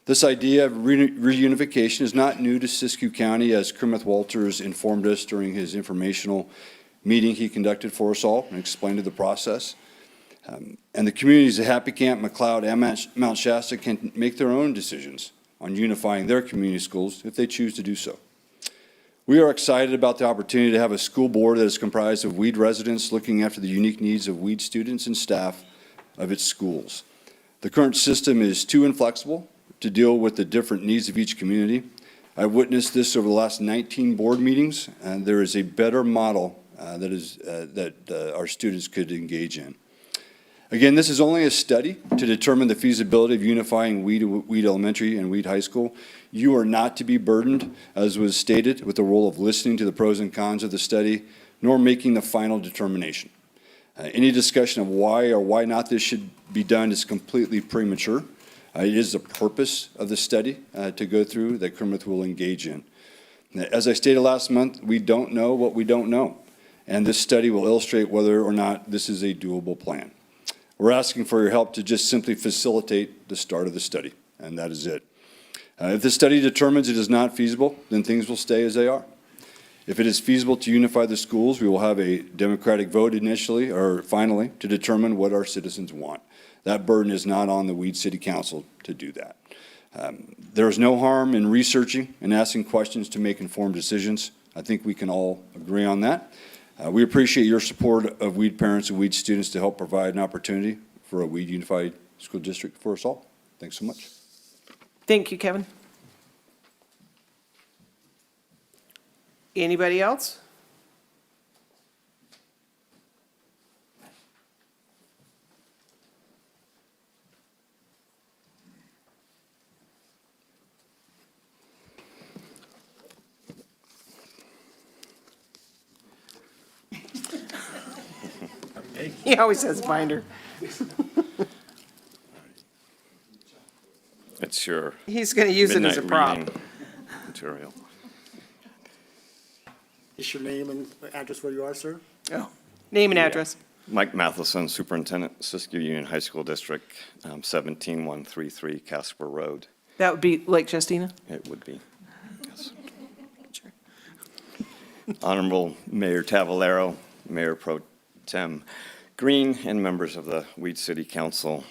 This idea of reunification is not new to Siskey County, as Kermit Walters informed us during his informational meeting he conducted for us all and explained the process. And the communities of Happy Camp, McLeod, and Mount Shasta can make their own decisions on unifying their community schools if they choose to do so. We are excited about the opportunity to have a school board that is comprised of Weed residents looking after the unique needs of Weed students and staff of its schools. The current system is too inflexible to deal with the different needs of each community. I've witnessed this over the last 19 board meetings, and there is a better model that our students could engage in. Again, this is only a study to determine the feasibility of unifying Weed Elementary and Weed High School. You are not to be burdened, as was stated, with the role of listening to the pros and cons of the study, nor making the final determination. Any discussion of why or why not this should be done is completely premature. It is the purpose of the study to go through that Kermit will engage in. As I stated last month, we don't know what we don't know, and this study will illustrate whether or not this is a doable plan. We're asking for your help to just simply facilitate the start of the study, and that is it. If the study determines it is not feasible, then things will stay as they are. If it is feasible to unify the schools, we will have a democratic vote initially, or finally, to determine what our citizens want. That burden is not on the Weed City Council to do that. There is no harm in researching and asking questions to make informed decisions. I think we can all agree on that. We appreciate your support of Weed parents and Weed students to help provide an opportunity for a Weed Unified School District for us all. Thanks so much. Thank you, Kevin. Anybody else? He always says binder. It's your. He's going to use it as a midnight prop. reading material. Is your name and address where you are, sir? Oh, name and address. Mike Matheson, Superintendent, Siskey Union High School District, 17133 Casper Road. That would be Lake Justina? It would be, yes. Honorable Mayor Tavalero, Mayor Pro Tem Green, and members of the Weed City Council.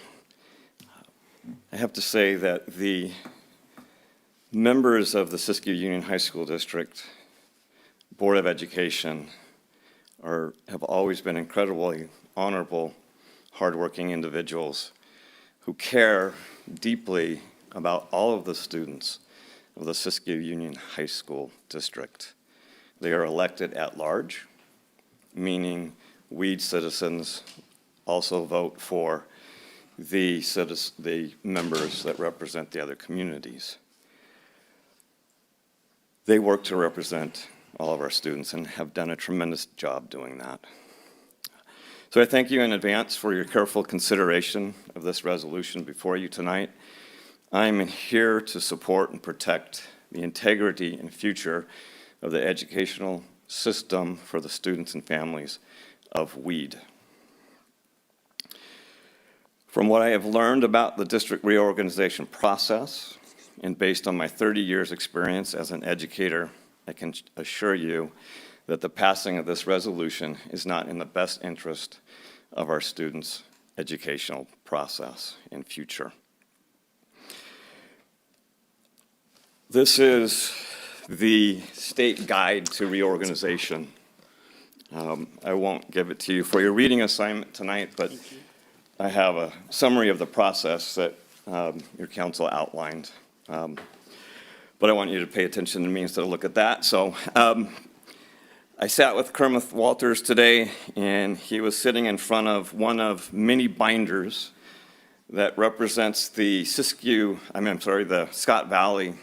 I have to say that the members of the Siskey Union High School District Board of Education have always been incredibly honorable, hardworking individuals who care deeply about all of the students of the Siskey Union High School District. They are elected at large, meaning Weed citizens also vote for the members that represent the other communities. They work to represent all of our students and have done a tremendous job doing that. So I thank you in advance for your careful consideration of this resolution before you tonight. I'm here to support and protect the integrity and future of the educational system for the students and families of Weed. From what I have learned about the district reorganization process, and based on my 30 years experience as an educator, I can assure you that the passing of this resolution is not in the best interest of our students' educational process and future. This is the state guide to reorganization. I won't give it to you for your reading assignment tonight, but I have a summary of the process that your council outlined. But I want you to pay attention to me instead of look at that. So I sat with Kermit Walters today, and he was sitting in front of one of many binders that represents the the Scott Valley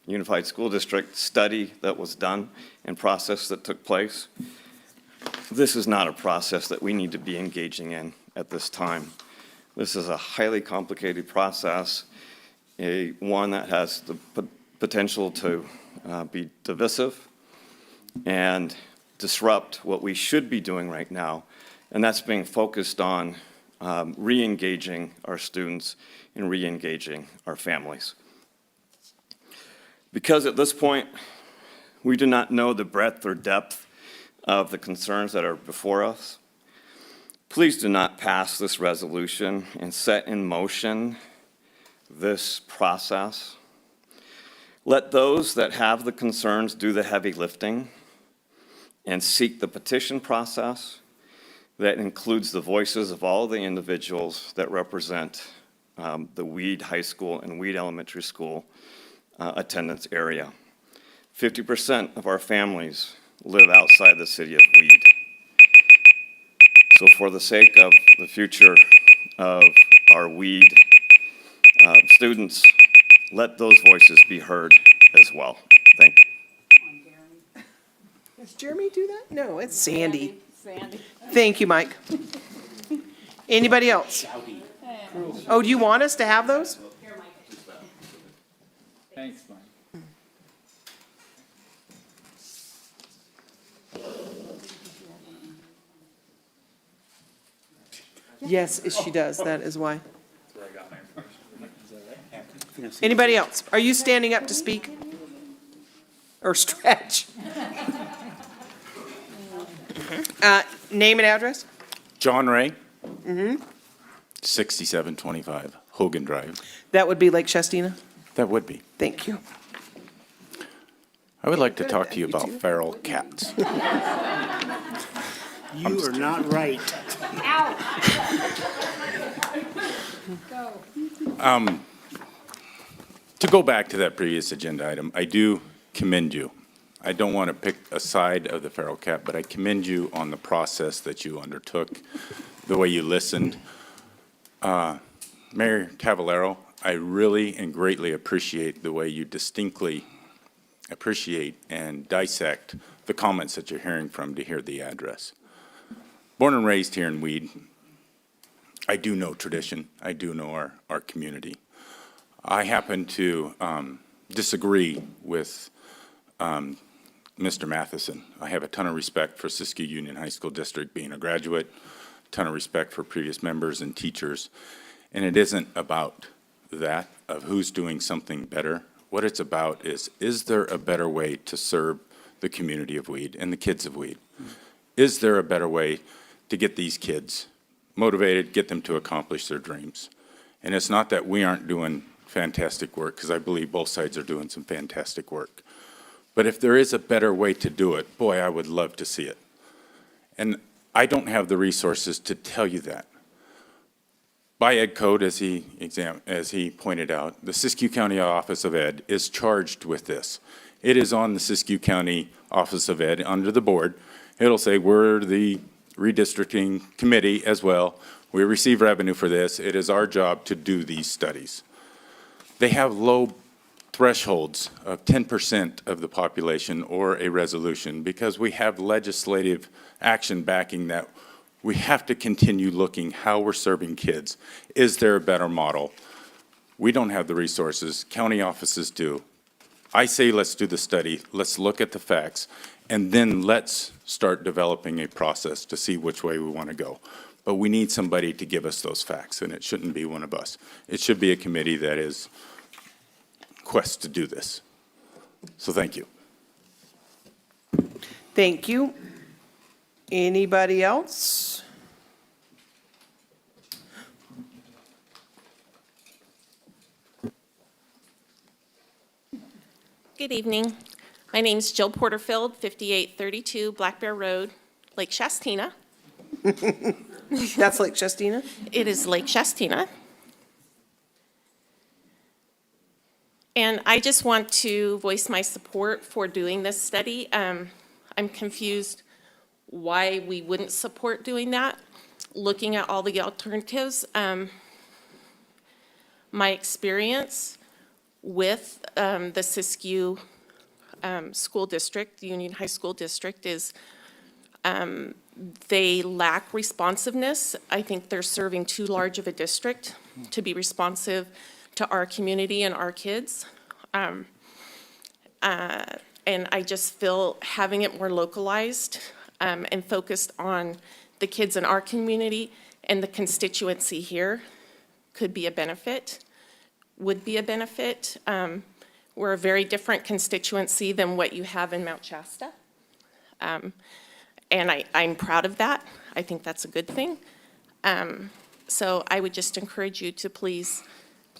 Unified School District study that was done and process that took place. This is not a process that we need to be engaging in at this time. This is a highly complicated process, one that has the potential to be divisive and disrupt what we should be doing right now, and that's being focused on re-engaging our students and re-engaging our families. Because at this point, we do not know the breadth or depth of the concerns that are before us, please do not pass this resolution and set in motion this process. Let those that have the concerns do the heavy lifting and seek the petition process that includes the voices of all the individuals that represent the Weed High School and Weed Elementary School attendance area. 50% of our families live outside the city of Weed. So for the sake of the future of our Weed students let those voices be heard as well. Thank you. Does Jeremy do that? No, it's Sandy. Thank you, Mike. Anybody else? Oh, do you want us to have those? Thanks, Mike. Yes, she does. That is why. Anybody else? Are you standing up to speak? Or stretch? Name and address? John Ray, Mm-hmm. 6725 Hogan Drive. That would be Lake Shastina? That would be. Thank you. I would like to talk to you about feral cats. You are not right. To go back to that previous agenda item, I do commend you. I don't want to pick a side of the feral cat, but I commend you on the process that you undertook, the way you listened. Mayor Cavallaro, I really and greatly appreciate the way you distinctly appreciate and dissect the comments that you're hearing from to hear the address. Born and raised here in Weed, I do know tradition. I do know our community. I happen to disagree with Mr. Matheson. I have a ton of respect for Siskey Union High School District being a graduate, ton of respect for previous members and teachers. And it isn't about that, of who's doing something better. What it's about is there a better way to serve the community of Weed and the kids of Weed? Is there a better way to get these kids motivated, get them to accomplish their dreams? And it's not that we aren't doing fantastic work, because I believe both sides are doing some fantastic work. But if there is a better way to do it, boy, I would love to see it. And I don't have the resources to tell you that. By Ed Code, as he pointed out, the Siskiyou County Office of Ed is charged with this. It is on the Siskiyou County Office of Ed under the board. It'll say we're the redistricting committee as well. We receive revenue for this. It is our job to do these studies. They have low thresholds of 10% of the population or a resolution because we have legislative action backing that. We have to continue looking how we're serving kids. Is there a better model? We don't have the resources. County offices do. I say let's do the study. Let's look at the facts. And then let's start developing a process to see which way we want to go. But we need somebody to give us those facts, and it shouldn't be one of us. It should be a committee that is quest to do this. So thank you. Thank you. Anybody else? Good evening. My name's Jill Porterfield, 5832 Black Bear Road, Lake Shastina. That's Lake Shastina? It is Lake Shastina. And I just want to voice my support for doing this study. I'm confused why we wouldn't support doing that, looking at all the alternatives. My experience with the Siskiyou School District, the Union High School District, is they lack responsiveness. I think they're serving too large of a district to be responsive to our community and our kids. And I just feel having it more localized and focused on the kids in our community and the constituency here could be a benefit, would be a benefit. We're a very different constituency than what you have in Mount Shasta. And I'm proud of that. I think that's a good thing. So I would just encourage you to please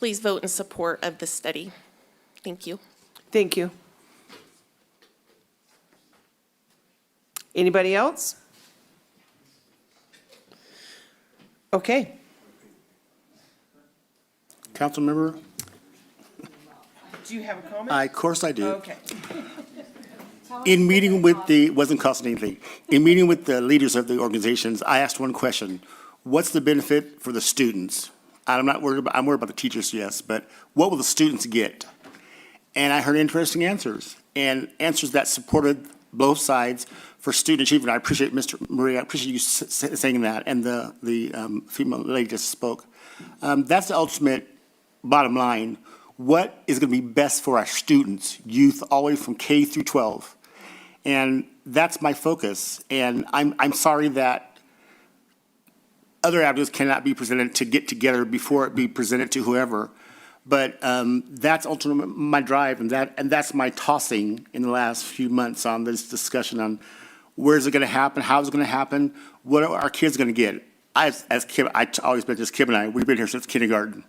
vote in support of this study. Thank you. Thank you. Anybody else? Okay. Council member? Do you have a comment? Of course I do. Okay. In meeting with wasn't costing anything. In meeting with the leaders of the organizations, I asked one question. What's the benefit for the students I'm worried about the teachers, yes, but what will the students get? And I heard interesting answers, and answers that supported both sides for student achievement. I appreciate Maria, I appreciate you saying that, and the female lady just spoke. That's the ultimate bottom line. What is going to be best for our students, youth, all the way from K through 12? And that's my focus. And I'm sorry that other avenues cannot be presented to get together before it be presented to whoever. But that's ultimately my drive, and that's my tossing in the last few months on this discussion on where's it going to happen, how's it going to happen, what are our kids going to get. I always been just Kim and I, we've been here since kindergarten,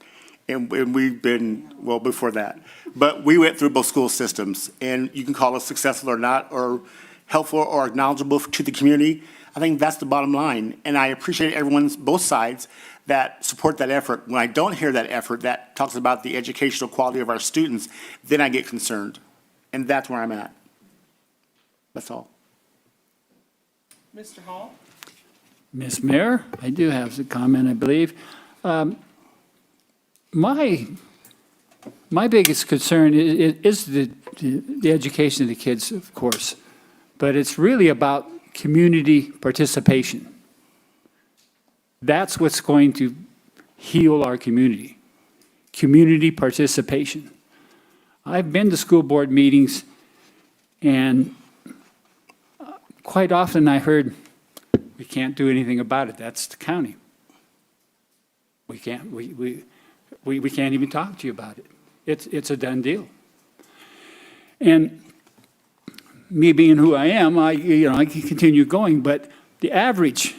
and we've been, well, before that. But we went through both school systems, and you can call us successful or not, or helpful or acknowledgeable to the community. I think that's the bottom line, and I appreciate everyone's, both sides, that support that effort. When I don't hear that effort that talks about the educational quality of our students, then I get concerned, and that's where I'm at. That's all. Mr. Hall? Ms. Mayor, I do have a comment, I believe. My biggest concern is the education of the kids, of course, but it's really about community participation. That's what's going to heal our community, community participation. I've been to school board meetings, and quite often I heard, we can't do anything about it, that's the county. We can't even talk to you about it. It's a done deal. And me being who I am, I can continue going, but the average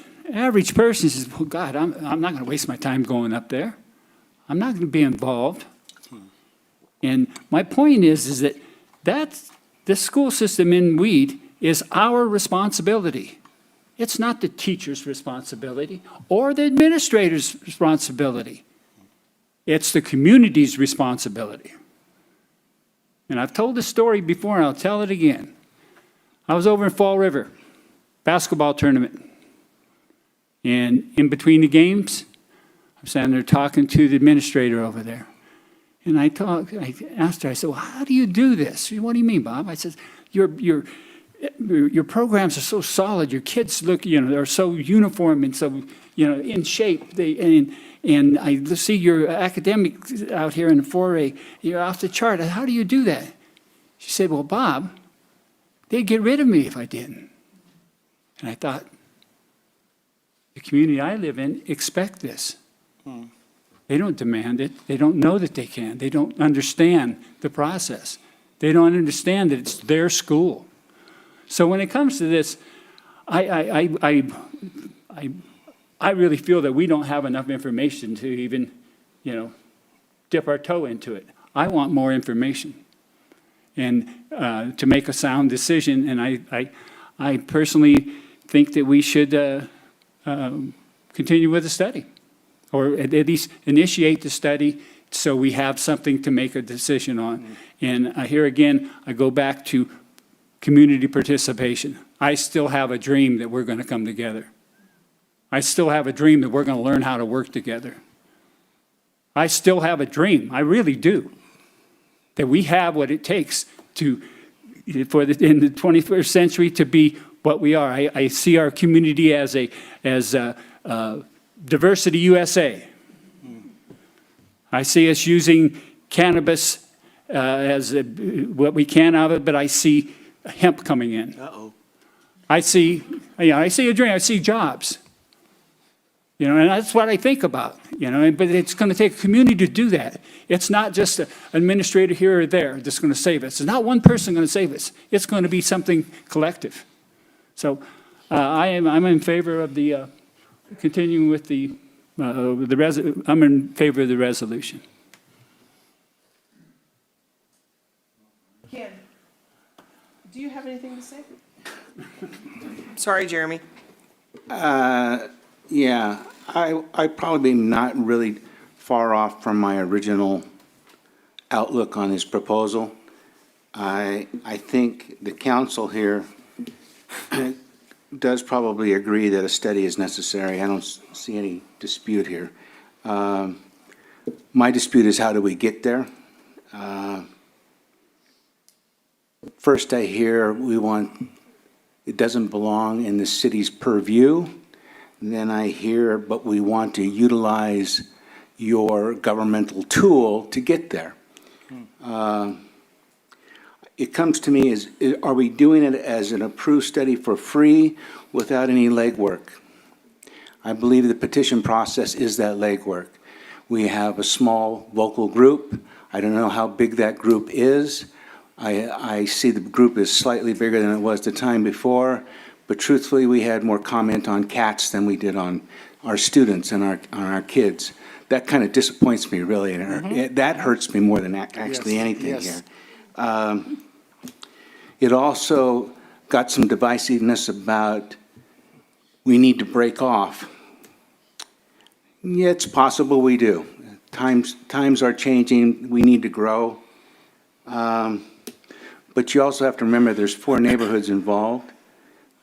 person says, well, God, I'm not going to waste my time going up there. I'm not going to be involved. And my point is that the school system in Weed is our responsibility. It's not the teacher's responsibility or the administrator's responsibility. It's the community's responsibility. And I've told this story before, and I'll tell it again. I was over in Fall River, basketball tournament. And in between the games, I'm standing there talking to the administrator over there. And I asked her, I said, well, how do you do this? What do you mean, Bob? I said, your programs are so solid. Your kids look, they're so uniform and so, in shape. And I see your academics out here in the foray. You're off the chart. How do you do that? She said, well, Bob, they'd get rid of me if I didn't. And I thought, the community I live in expect this. They don't demand it. They don't know that they can. They don't understand the process. They don't understand that it's their school. So when it comes to this, I really feel that we don't have enough information to even, dip our toe into it. I want more information and to make a sound decision. And I personally think that we should continue with the study, or at least initiate the study so we have something to make a decision on. And here again, I go back to community participation. I still have a dream that we're going to come together. I still have a dream that we're going to learn how to work together. I still have a dream, I really do, that we have what it takes in the 21st century to be what we are. I see our community as Diversity USA. I see us using cannabis as what we can of it, but I see hemp coming in. I see a dream. I see jobs. And that's what I think about. But it's going to take a community to do that. It's not just an administrator here or there that's going to save us. It's not one person going to save us. It's going to be something collective. So I'm in favor of the continuing with I'm in favor of the resolution. Ken, do you have anything to say? Sorry, Jeremy. Yeah, I probably not really far off from my original outlook on this proposal. I think the council here does probably agree that a study is necessary. I don't see any dispute here. My dispute is how do we get there? First I hear it doesn't belong in the city's purview. Then I hear, but we want to utilize your governmental tool to get there. It comes to me as, are we doing it as an approved study for free without any legwork? I believe the petition process is that legwork. We have a small vocal group. I don't know how big that group is. I see the group is slightly bigger than it was the time before, but truthfully, we had more comment on cats than we did on our students and on our kids. That kind of disappoints me, really, and that hurts me more than actually anything here. It also got some divisiveness about we need to break off. Yeah, it's possible we do. Times are changing, we need to grow. But you also have to remember there's 4 neighborhoods involved.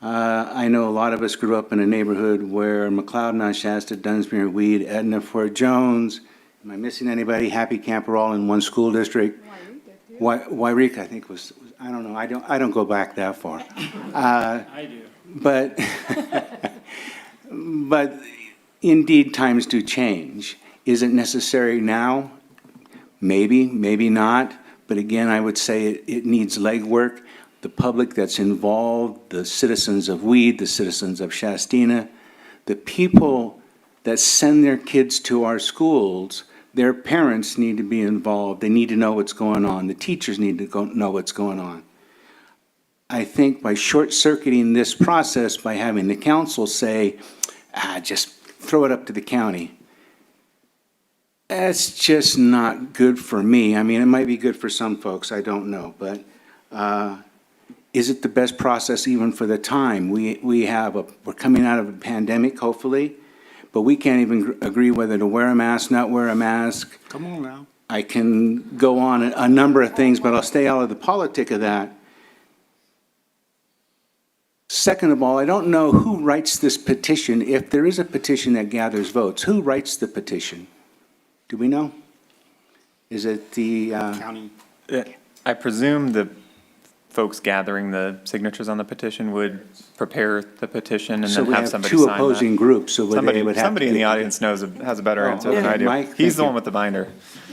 I know a lot of us grew up in a neighborhood where McLeod, Mount Shasta, Dunsmuir, Weed, Edna, Fort Jones. Am I missing anybody? Happy Camp were all in one school district. Wairika, I think was, I don't know, I don't go back that far. I do. But indeed, times do change. Is it necessary now? Maybe, maybe not. But again, I would say it needs legwork. The public that's involved, the citizens of Weed, the citizens of Shastina, the people that send their kids to our schools, their parents need to be involved. They need to know what's going on. The teachers need to know what's going on. I think by short-circuiting this process, by having the council say, just throw it up to the county, that's just not good for me. I mean, it might be good for some folks, I don't know, but is it the best process even for the time? We're coming out of a pandemic, hopefully, but we can't even agree whether to wear a mask, not wear a mask. Come on now. I can go on a number of things, but I'll stay out of the politic of that. Second of all, I don't know who writes this petition. If there is a petition that gathers votes, who writes the petition? Do we know? Is it the County. I presume the folks gathering the signatures on the petition would prepare the petition and So then we have have somebody two sign opposing that. groups, so they would have Somebody to in the get- audience has a better Oh, answer than okay. I do. Mike, He's thank the you. one with the binder. I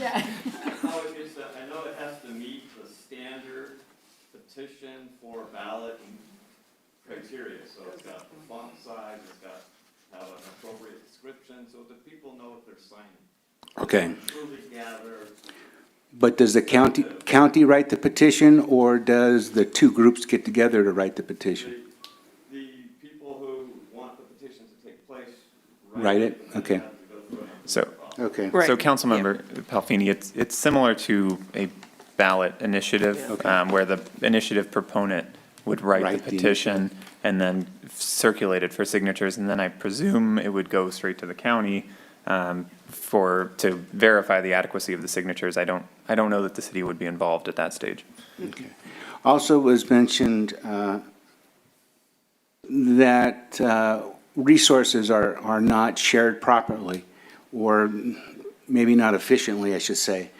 know it has to meet the standard petition for ballot criteria, so it's got the font size, it's got to have an appropriate description, so that people know what they're signing. Okay. Truly gather. But does the county write the petition, or does the two groups get together to write the petition? The people who want the petition to take place. Write it? Okay. So, Okay. Right. so Councilmember Palfini, it's similar to a ballot initiative, where the initiative proponent would write Write the the petition and then circulate it for signatures, and then I presume it would go straight to the county to verify the adequacy of the signatures. I don't know that the city would be involved at that stage. Okay. Also was mentioned that resources are not shared properly, or maybe not efficiently, I should say.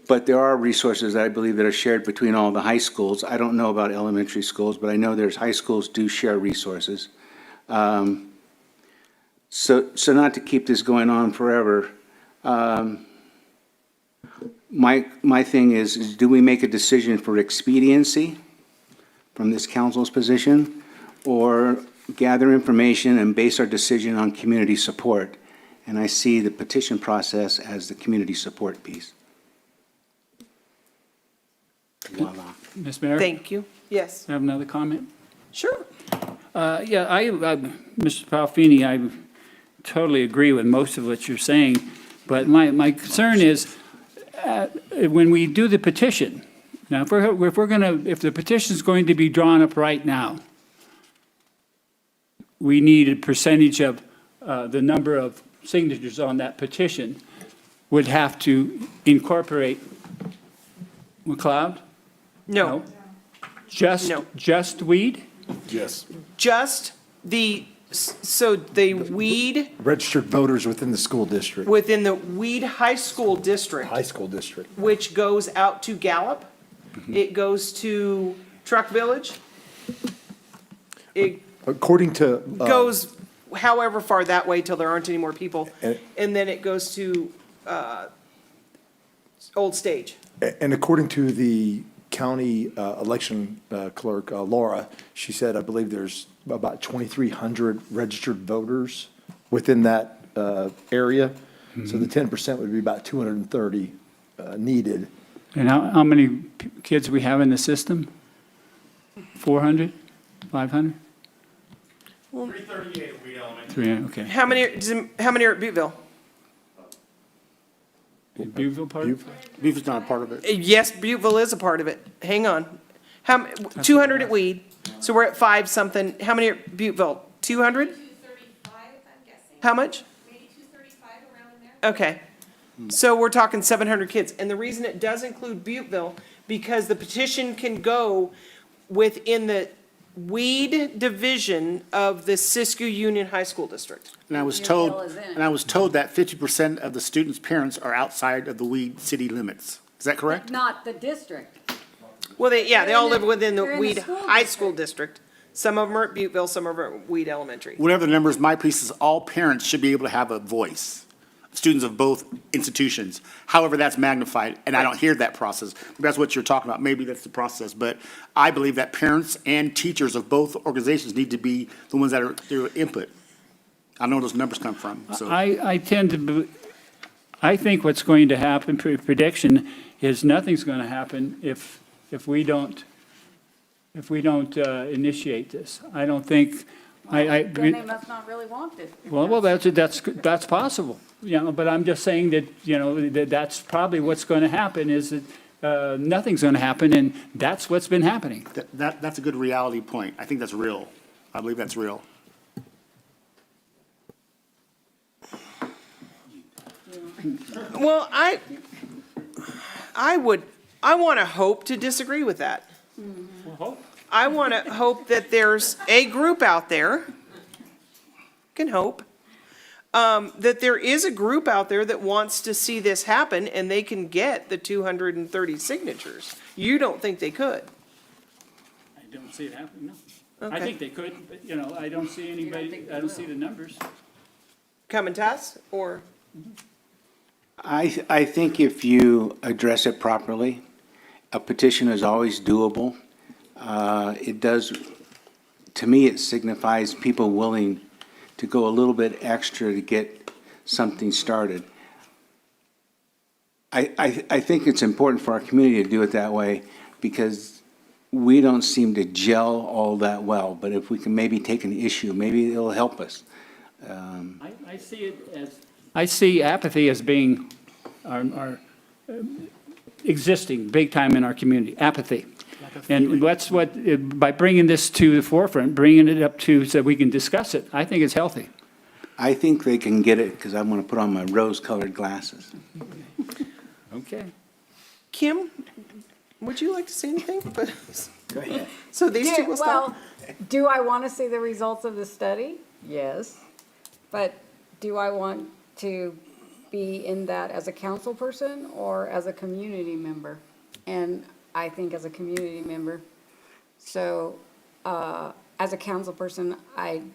But there are resources, I believe, that are shared between all the high schools. I don't know about elementary schools, but I know there's high schools do share resources. So not to keep this going on forever, my thing is do we make a decision for expediency from this council's position, or gather information and base our decision on community support? And I see the petition process as the community support piece. Voila. Ms. Mayor? Thank you. Yes, I have another comment? sure. Yeah, Mr. Palfini, I totally agree with most of what you're saying, but my concern is, when we do the petition, now, if the petition's going to be drawn up right now, we need a percentage of the number of signatures on that petition would have to incorporate McLeod? No, Just, No. just Weed? Yes. just the So the Weed, Registered voters within the school district, within the Weed High School District, high school district. which goes out to Gallup. It goes to Truck Village. It According to. goes however far that way till there aren't any more people. And then it goes to Old Stage. And according to the county election clerk, Laura, she said, I believe there's about 2,300 registered voters within that area. So the 10% would be about 230 needed. And how many kids we have in the system? 400, 500? 338 at Weed Elementary. 300, okay. How many are at Butteville? Buville part? Beaver's not a part of it. Yes, Butteville is a part of it. Hang on. 200 at Weed, so we're at 5 something. How many at Butteville? 200? 235, I'm guessing. How much? Maybe 235 around in there. Okay. So we're talking 700 kids. And the reason it does include Butteville, because the petition can go within the Weed division of the Siskey Union High School District. And I was Your told, bill is in. and I was told that 50% of the students' parents are outside of the Weed city limits. Is that correct? Not the district. Well, they They're all in live the- within the they're in the Weed school High School District. Some of them are at Butteville, some of them are at Weed Elementary. Whatever the numbers, my piece is all parents should be able to have a voice, students of both institutions. However, that's magnified, and I don't hear that process. That's what you're talking about. Maybe that's the process. But I believe that parents and teachers of both organizations need to be the ones that are their input. I know where those numbers come from, so. I tend to, I think what's going to happen, prediction, is nothing's going to happen if we don't initiate this. I don't think, Then they must not really want it. well, that's possible, you know, but I'm just saying that, you know, that's probably what's going to happen, is that nothing's going to happen, and that's what's been happening. That's a good reality point. I think that's real. I believe that's real. Well, I want to hope to disagree with that. I want to hope that there's a group out there, can hope, that there is a group out there that wants to see this happen and they can get the 230 signatures. You don't think they could? I don't see it happening, no. I Okay. think they could, but, you know, I don't see anybody, I don't see the numbers. Coming to us, or? I think if you address it properly, a petition is always doable. It does, to me, it signifies people willing to go a little bit extra to get something started. I think it's important for our community to do it that way because we don't seem to gel all that well. But if we can maybe take an issue, maybe it'll help us. I see it as, I see apathy as being our existing big time in our community, apathy. And that's what, by bringing this to the forefront, bringing it up to, so we can discuss it, I think it's healthy. I think they can get it because I'm going to put on my rose-colored glasses. Okay. Kim, would you like to say anything? Go ahead. So these two will stop? Well, do I want to see the results of the study? Yes. But do I want to be in that as a council person or as a community member? And I think as a community member. So, as a council person, I'm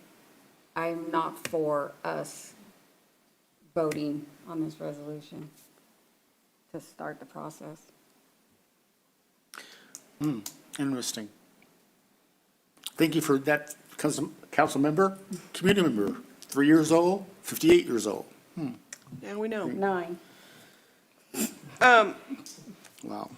not for us voting on this resolution to start the process. Interesting. Thank you for that, council member, community member, 3 years old, 58 years old. Yeah, we know. 9. Wow.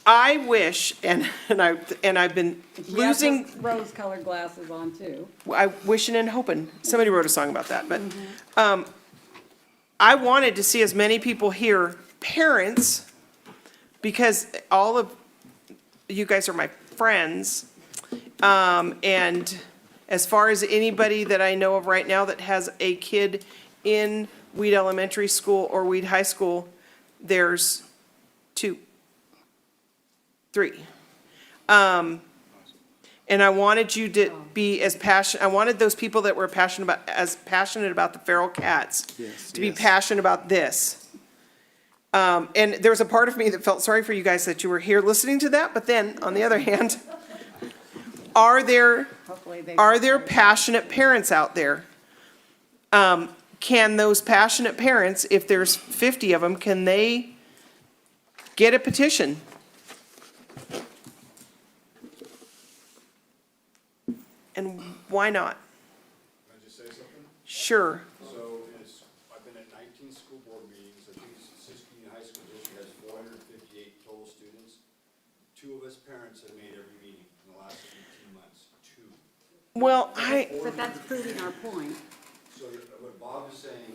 I wish, and I've been losing, Rose-colored glasses on too. I wishing and hoping, somebody wrote a song about that, but, I wanted to see as many people here, parents, because all of you guys are my friends. And as far as anybody that I know of right now that has a kid in Weed Elementary School or Weed High School, there's 2, 3. And I wanted you to be as passionate, I wanted those people that were as passionate about the feral cats to be passionate about this. And there was a part of me that felt sorry for you guys that you were here listening to that, but then, on the other hand, are there passionate parents out there? Can those passionate parents, if there's 50 of them, can they get a petition? And why not? Can I just say something? Sure. So I've been at 19 school board meetings. I think Siskey High School District has 458 total students. 2 of us parents have made every meeting in the last 18 months. 2. Well, But that's proving our point. So what Bob is saying,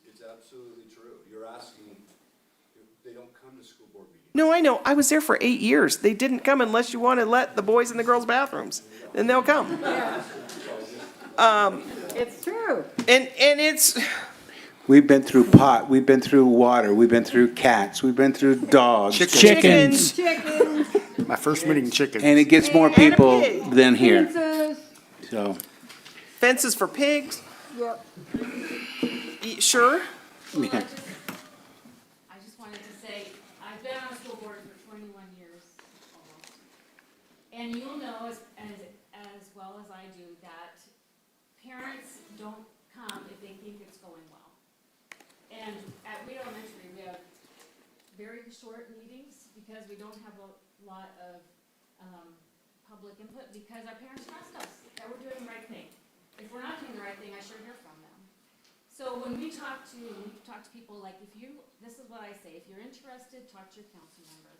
it's absolutely true. You're asking if they don't come to school board meetings. No, I know. I was there for 8 years. They didn't come unless you want to let the boys in the girls' bathrooms. Then they'll come. It's true. And it's, We've been through we've been through water, we've been through cats, we've been through dogs. Chickens. Chickens. My first meeting, chickens. And it gets more And a people pig. than here, Pizzas. so. fences for pigs. Yep. Sure? Yeah. I just wanted to say, I've been on a school board for 21 years almost. And you'll know as well as I do that parents don't come if they think it's going well. And at Reed Elementary, we have very short meetings because we don't have a lot of public input because our parents trust us that we're doing the right thing. If we're not doing the right thing, I sure hear from them. So when we talk to people, like this is what I say, if you're interested, talk to your council member.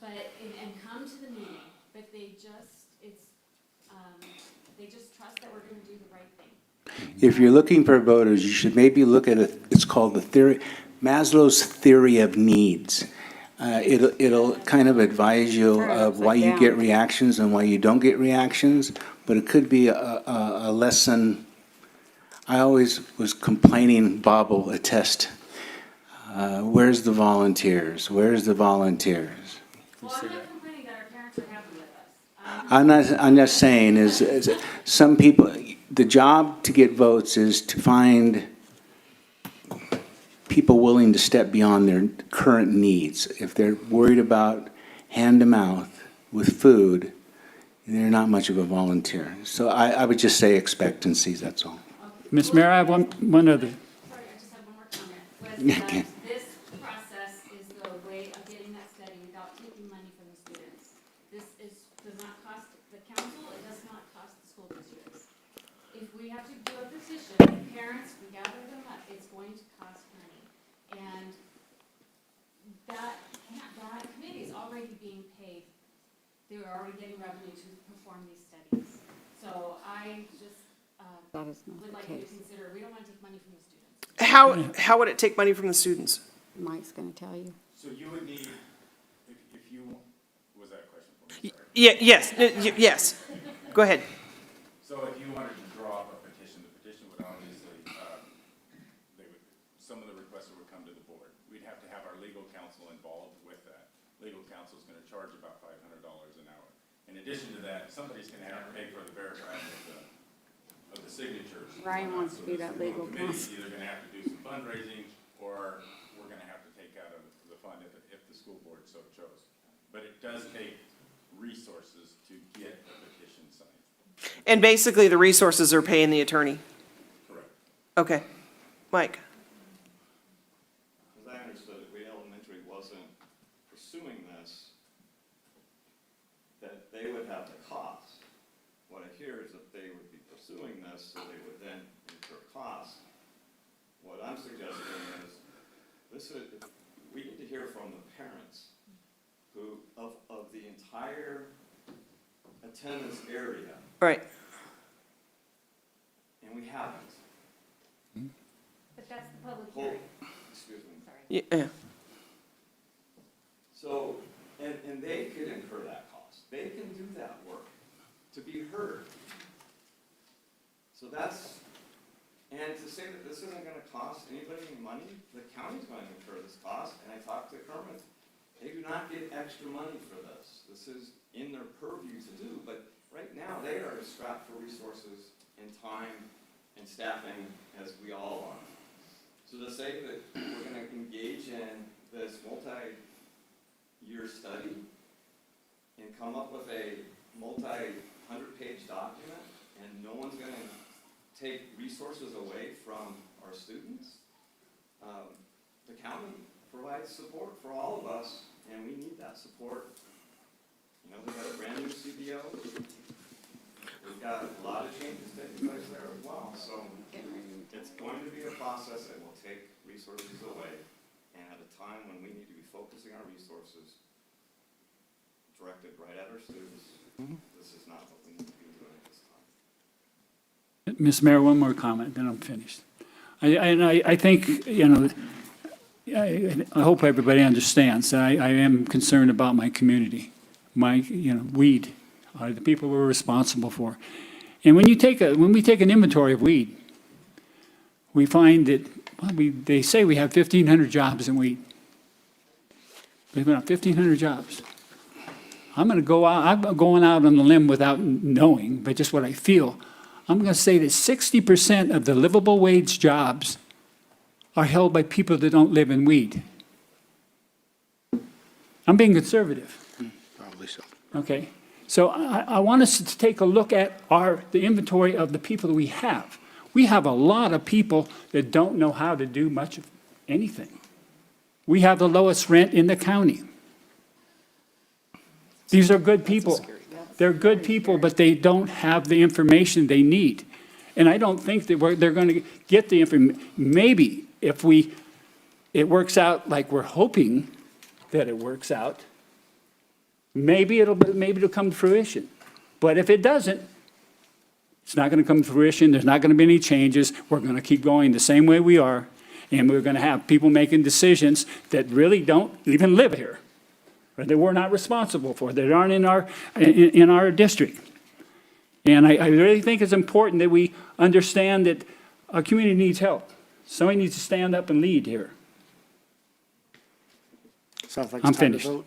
But, and come to the meeting, but they just trust that we're gonna do the right thing. If you're looking for voters, you should maybe look at it's called Maslow's theory of needs. It'll kind of advise you of why you get reactions and why you don't get reactions, but it could be a lesson. I always was complaining, Bob will attest, where's the volunteers? Where's the volunteers? Well, I'm not complaining that our parents are happy with us. I'm just saying is some people, the job to get votes is to find people willing to step beyond their current needs. If they're worried about hand to mouth with food, they're not much of a volunteer. So I would just say expectancies, that's all. Ms. Mayor, I have one other. Sorry, I just have one more comment. Okay. This process is the way of getting that study without taking money from the students. This does not cost the council, it does not cost the school districts. If we have to do a petition, parents, we gather them up, it's going to cost money. And that committee is already being paid. They're already getting revenue to perform these studies. So I just That is not would the like you to case. consider, we don't want to take money from the students. How would it take money from the students? Mike's gonna tell you. So you would need, if you, was that a question for me? Sorry. Yes. Go ahead. So if you wanted to draw up a petition, the petition would obviously, some of the requests would come to the board. We'd have to have our legal counsel involved with that. Legal counsel is gonna charge about $500 an hour. In addition to that, somebody's gonna have to pay for the verifying of the signatures. Ryan wants to be that legal The committee's counsel. either gonna have to do some fundraising, or we're gonna have to take out of the fund if the school board so chose. But it does take resources to get a petition signed. And basically, the resources are paying the attorney. Correct. Okay. Mike? As I understood it, Reed Elementary wasn't pursuing this, that they would have the cost. What I hear is that they would be pursuing this, so they would then incur costs. What I'm suggesting is, we need to hear from the parents who, of the entire attendance area, Right. and we haven't. But that's the public Hold- hearing. Excuse me. Yeah. So, and they could incur that cost. They can do that work to be heard. So and to say that this isn't gonna cost anybody any money, the county's gonna incur this cost, and I talked to Kermit, they do not get extra money for this. This is in their purview to as strapped for resources and time and staffing as we all are. So to say that we're going to engage in this multi-year study and come up with a multi-100-page document, and no one's going to take resources away from our students, the county provides support for all of us, and we need that support. You know, we've got a brand new CBO. We've got a lot of changes taking place there as well. So it's going to be a process that will take resources away. And at a time when we need to be focusing our resources directed right at our students, this is not what we need to be doing at this time. Ms. Mayor, one more comment, then I'm finished. I think, you know, I hope everybody understands that I am concerned about my community. Weed are the people we're responsible for. And when we take an inventory of weed, we find that, they say we have 1,500 jobs in weed. We've got 1,500 jobs. I'm going out on the limb without knowing, but just what I feel. I'm going to say that 60% of the livable wage jobs are held by people that don't live in weed. I'm being conservative. Probably so. Okay, so I want us to take a look at the inventory of the people that we have. We have a lot of people that don't know how to do much of anything. We have the lowest rent in the county. These are good people. They're good people, but they don't have the information they need. And I don't think that they're going to get the information. Maybe if it works out like we're hoping that it works out, maybe it'll come to fruition. But if it doesn't, it's not going to come to fruition. There's not going to be any changes. We're going to keep going the same way we are. And we're going to have people making decisions that really don't even live here, or that we're not responsible for, that aren't in our district. And I really think it's important that we understand that our community needs help. Somebody needs to stand up and lead here. Sounds like I'm it's time to finished. vote.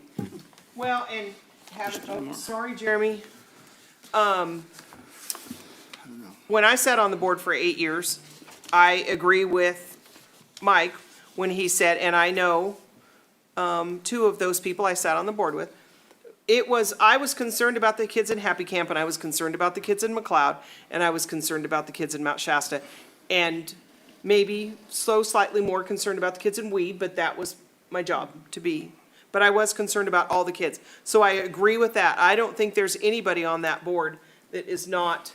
Well, and sorry, Jeremy. When I sat on the board for 8 years, I agree with Mike when he said, and I know two of those people I sat on the board with, I was concerned about the kids in Happy Camp, and I was concerned about the kids in McLeod, and I was concerned about the kids in Mount Shasta, and maybe slightly more concerned about the kids in Weed, but that was my job to be. But I was concerned about all the kids. So I agree with that. I don't think there's anybody on that board that is not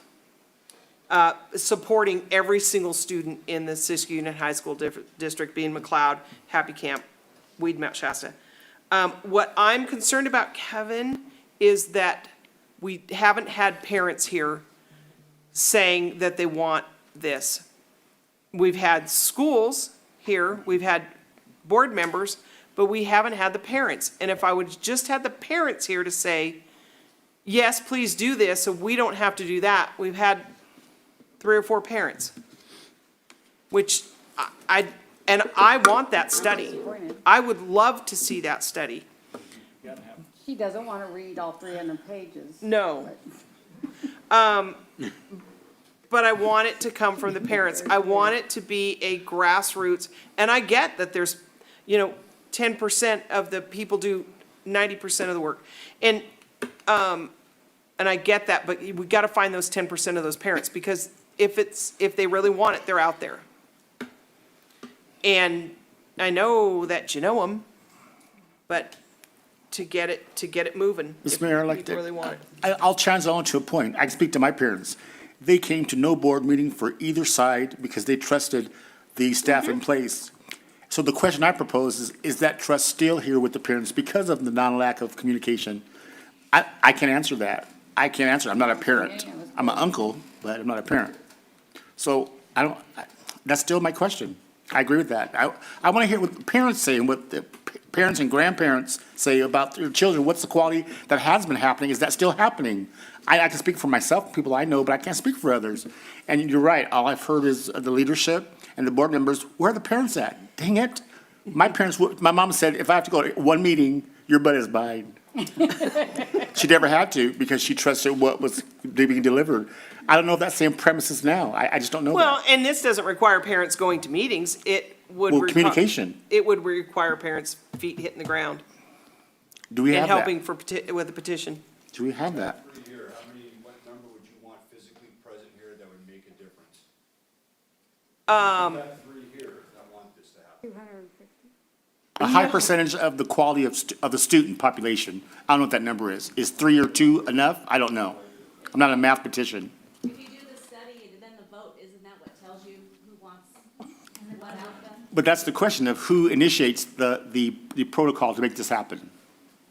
supporting every single student in the Siskey Union High School district, being McLeod, Happy Camp, Weed, Mount Shasta. What I'm concerned about, Kevin, is that we haven't had parents here saying that they want this. We've had schools here, we've had board members, but we haven't had the parents. And if I would just had the parents here to say, yes, please do this, so we don't have to do that, we've had 3 or 4 parents, which I want that study. I would love to see that study. She doesn't want to read all 300 pages. No. But I want it to come from the parents. I want it to be a grassroots, and I get that there's, 10% of the people do 90% of the work. And I get that, but we got to find those 10% of those parents, because if they really want it, they're out there. And I know that you know them, but to get it moving. Mr. Mayor, I'd like if to, you really want it. I'll challenge that on to a point. I can speak to my parents. They came to no board meeting for either side because they trusted the staff in place. So the question I propose is that trust still here with the parents because of the non-lack of communication? I can't answer that. I can't answer. I'm not a parent. I'm an uncle, but I'm not a parent. So that's still my question. I agree with that. I want to hear what the parents say and what the parents and grandparents say about their children. What's the quality that has been happening? Is that still happening? I can speak for myself, people I know, but I can't speak for others. And you're right. All I've heard is the leadership and the board members. Where are the parents at? Dang it. My mom said, if I have to go to one meeting, your butt is mine. She never had to because she trusted what was being delivered. I don't know if that same premise is now. I just don't know Well, that. and this doesn't require parents going to meetings. It would. Well, communication. It would require parents' feet hitting the ground Do we and have that? helping with the petition. Do we have that? Here, what number would you want physically present here that would make a difference? We've got 3 here that want this to happen. A high percentage of the quality of the student population. I don't know what that number is. Is 3 or 2 enough? I don't know. I'm not a mathematician. If you do the study and then the vote, isn't that what tells you who wants what outcome? But that's the question of who initiates the protocol to make this happen.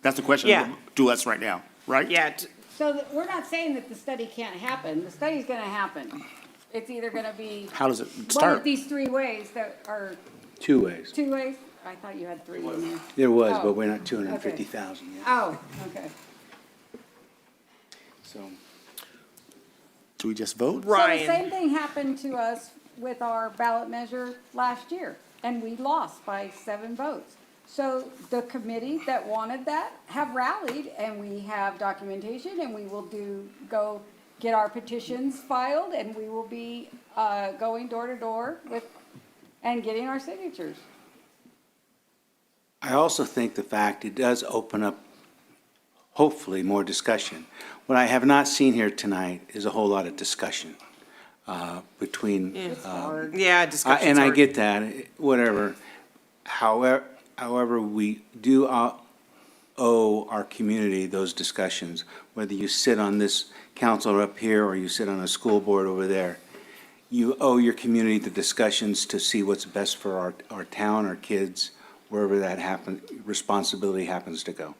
That's the question Yeah. to us right now, right? Yeah. So we're not saying that the study can't happen. The study's gonna happen. It's either gonna be How does it one of start? these 3 ways that are 2 ways. 2 ways? I thought you had 3 in there. There was, Oh. but we're not 250,000 yet. Oh, okay. So, Do we just vote? So the same thing happened to us with our ballot measure last year, and we lost by 7 votes. So the committee that wanted that have rallied, and we have documentation, and we will go get our petitions filed, and we will be going door to door and getting our signatures. I also think the fact it does open up, hopefully, more discussion. What I have not seen here tonight is a whole lot of discussion between. Yeah, discussion's And I hard. get that, whatever. However, we do owe our community those discussions, whether you sit on this council up here or you sit on a school board over there. You owe your community the discussions to see what's best for our town, our kids, wherever that responsibility happens to go.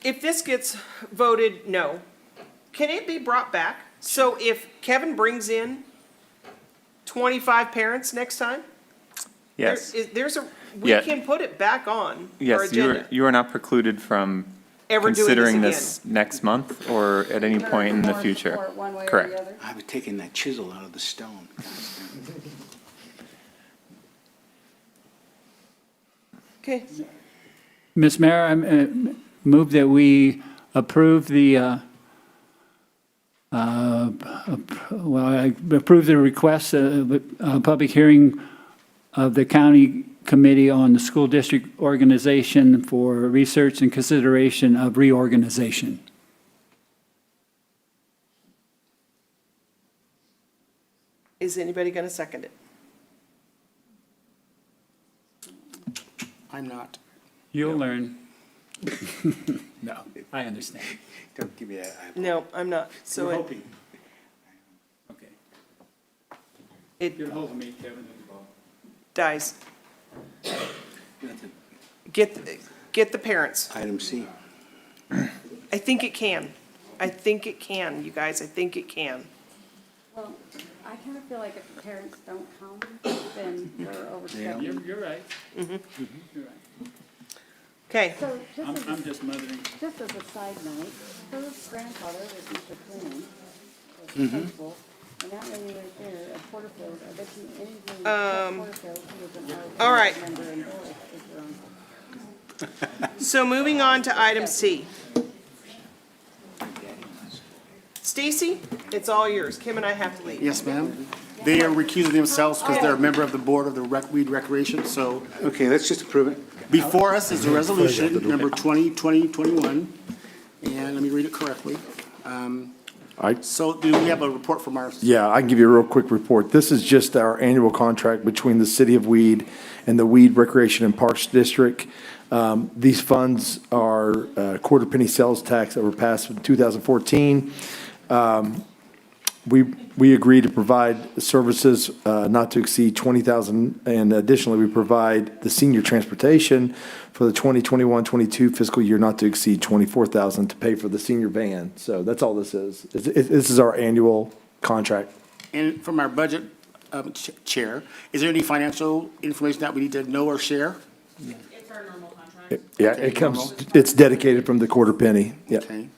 If this gets voted no, can it be brought back? So if Kevin brings in 25 parents next time? Yes. We Yeah. can put it back on our Yes, agenda. you are not precluded from Ever doing this considering again. this next month or at any point in the future. Correct. I was taking that chisel out of the stone. Okay. Ms. Mayor, I move that we approve the, approve the request, public hearing of the county committee on the school district organization for research and consideration of reorganization. Is anybody going to second it? I'm not. You'll learn. No, I understand. Don't give me that. No, I'm not. So We're it, hoping. Okay. it You're holding me, Kevin. dies. Get the parents. Item C. I think it can. I think it can, you guys. I think it can. Well, I kind of feel like if the parents don't come, then we're overstepping. You're right. Mm-hmm. You're right. Okay. So just as I'm just mothering. Just as a side note, her grandfather was Mr. Quinn, was the principal, and that lady right there at Porterfield, I bet you anything at Porterfield, she was an All right. member in Doris, is her uncle. So moving on to item C. Stacy, it's all yours. Kim and I have to leave. Yes, ma'am. They are recusing themselves because they're a member of the board of the Weed Recreation, so Okay, let's just approve it. before us is a resolution, number 2020-21, and let me read it correctly. So do we have a report from our? Yeah, I can give you a real quick report. This is just our annual contract between the City of Weed and the Weed Recreation and Parks District. These funds are quarter penny sales tax that were passed in 2014. We agree to provide services not to exceed $20,000, and additionally, we provide the senior transportation for the 2021-22 fiscal year not to exceed $24,000 to pay for the senior van. So that's all this is. This is our annual contract. And from our budget chair, is there any financial information that we need to know or share? It's our normal contract. Yeah, Okay, it comes, it's dedicated from the quarter penny. Yeah. Okay.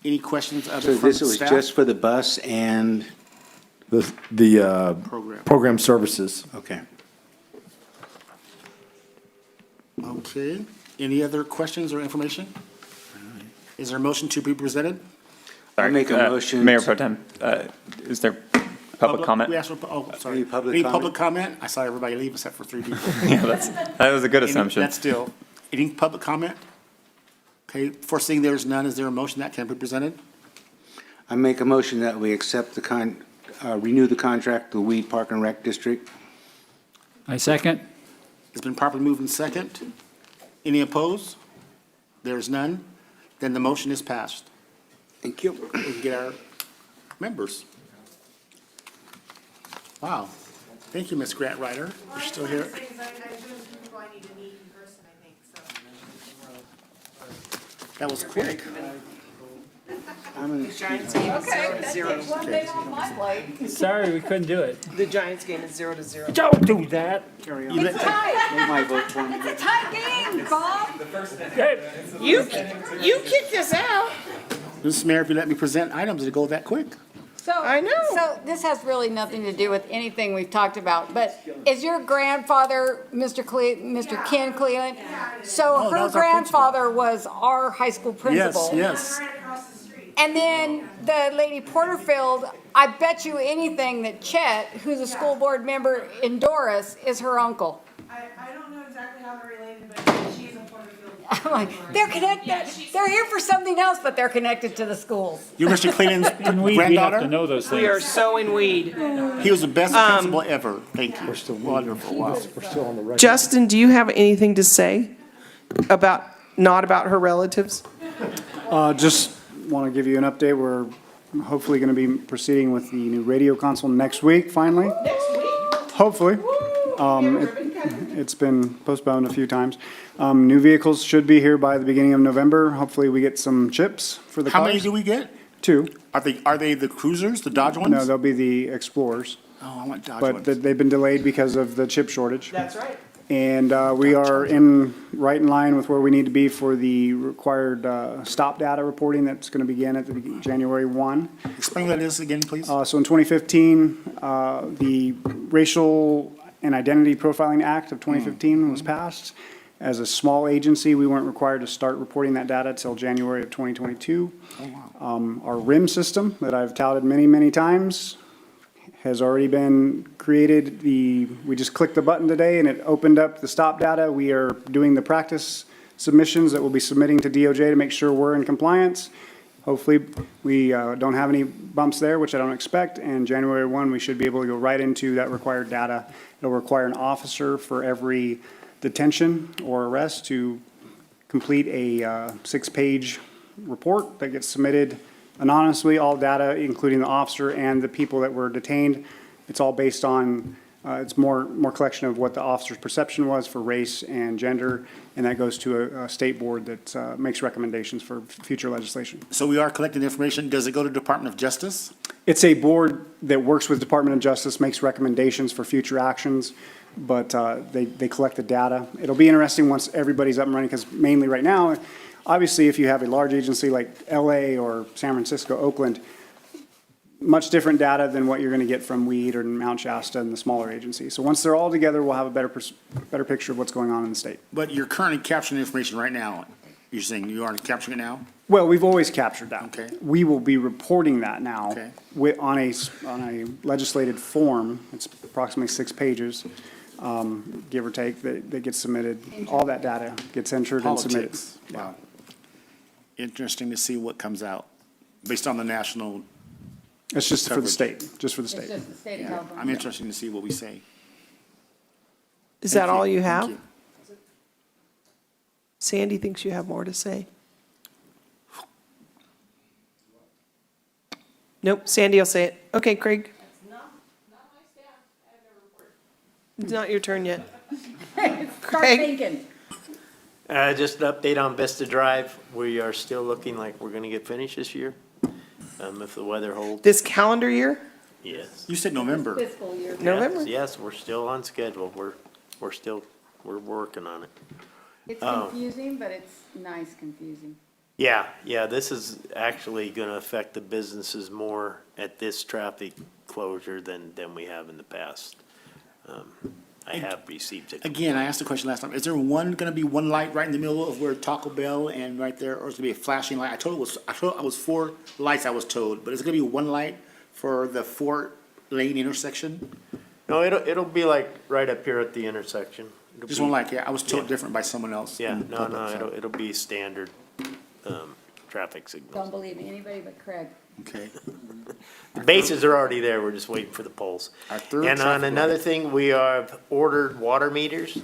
Any questions of So the this was staff? just for the bus and, The Program. program services. okay. Okay. Any other questions or information? Is there a motion to be presented? Sorry, make a motion Mayor to- Pro Tem, is there public comment? We asked for, oh, sorry. Any public Any comment? public comment? I saw everybody leave except for 3 people. Yeah, that was a good Any- assumption. That's still, any public comment? Okay, foreseeing there's none, is there a motion that can be presented? I make a motion that we accept renew the contract, the Weed Park and Rec District. I second. It's been properly moved in second. Any opposed? There's none. Then the motion is passed. Thank you. We can get our members. Wow. Thank you, Ms. Grant Writer. You're still here. That was quick. The Giants game is 0-0. Sorry, we couldn't do it. The Giants game is 0-0. Don't do that. Carry on. It's tight. My vote for me. It's a tight game, Bob. You kicked us out. Mr. Mayor, if you let me present items, it'll go that quick. So, I know. So this has really nothing to do with anything we've talked about, but is your grandfather, Mr. Ken Cleland? So Oh, that her was our principal. grandfather was our high school principal. Yes, yes. And then the lady Porterfield, I bet you anything that Chet, who's a school board member in Doris, is her uncle. I don't know exactly how they're related, but she's a Porterfield. I'm like, they're connected. They're here for something else, but they're connected to the schools. You're Mr. Cleland's In weed, we have to granddaughter? know those We are things. so in weed. He was the best principal ever. Thank you. Wonderful, wow. Justin, do you have anything to say not about her relatives? Just want to give you an update. We're hopefully going to be proceeding with the new radio console next week, finally. Next week. Hopefully. It's been postponed a few times. New vehicles should be here by the beginning of November. Hopefully, we get some chips for the How cars. many do we get? 2. Are they the cruisers, the Dodge ones? No, they'll be the Explorers. Oh, I want Dodge But ones. they've been delayed because of the chip shortage. That's right. And we are right in line with where we need to be for the required stop data reporting that's going to begin at January 1. Explain what that is again, please. So in 2015, the Racial and Identity Profiling Act of 2015 was passed. As a small agency, we weren't required to start reporting that data till January of 2022. Our RIM system that I've touted many, many times has already been created. We just clicked the button today and it opened up the stop data. We are doing the practice submissions that we'll be submitting to DOJ to make sure we're in compliance. Hopefully, we don't have any bumps there, which I don't expect, and January 1, we should be able to go right into that required data. It'll require an officer for every detention or arrest to complete a 6-page report that gets submitted anonymously, all data, including the officer and the people that were detained. It's all based on, it's more collection of what the officer's perception was for race and gender, and that goes to a state board that makes recommendations for future legislation. So we are collecting information. Does it go to Department of Justice? It's a board that works with Department of Justice, makes recommendations for future actions, but they collect the data. It'll be interesting once everybody's up and running, because mainly right now, obviously, if you have a large agency like LA or San Francisco, Oakland, much different data than what you're going to get from Weed or Mount Shasta and the smaller agencies. So once they're all together, we'll have a better picture of what's going on in the state. But you're currently capturing information right now. You're saying you aren't capturing it now? Well, we've always captured that. Okay. We will be reporting that now Okay. on a legislated form. It's approximately 6 pages, give or take, that gets submitted. All that data gets entered and submitted. Politics. Wow. Interesting to see what comes out based on the national. It's just for the coverage. state, just for the It's state. just the state of Yeah, California. I'm interested to see what we say. Is Thank that all you have? Thank you. Sandy thinks you have more to say. Nope, Sandy will say it. Okay, Craig. It's not your turn yet. Start Craig? thinking. Just an update on Vista Drive. We are still looking like we're gonna get finished this year, if the weather holds. This calendar year? Yes. You said November. Fiscal year. November? Yes, we're still on schedule. We're working on it. It's Oh. confusing, but it's nice confusing. Yeah, this is actually gonna affect the businesses more at this traffic closure than we have in the past. I have received it. Again, I asked the question last time, is there gonna be one light right in the middle of where Taco Bell and right there, or is it gonna be a flashing light? I thought it was 4 lights, I was told, but is it gonna be one light for the 4-lane intersection? No, it'll be like right up here at the intersection. It'll Just be- one light, yeah, I was told Yeah. different by someone else. Yeah, in no, public, so. it'll be standard, traffic signals. Don't believe anybody but Craig. Okay. The bases are already there, we're just waiting for the poles. Our third And on traffic another light. thing, we have ordered water meters.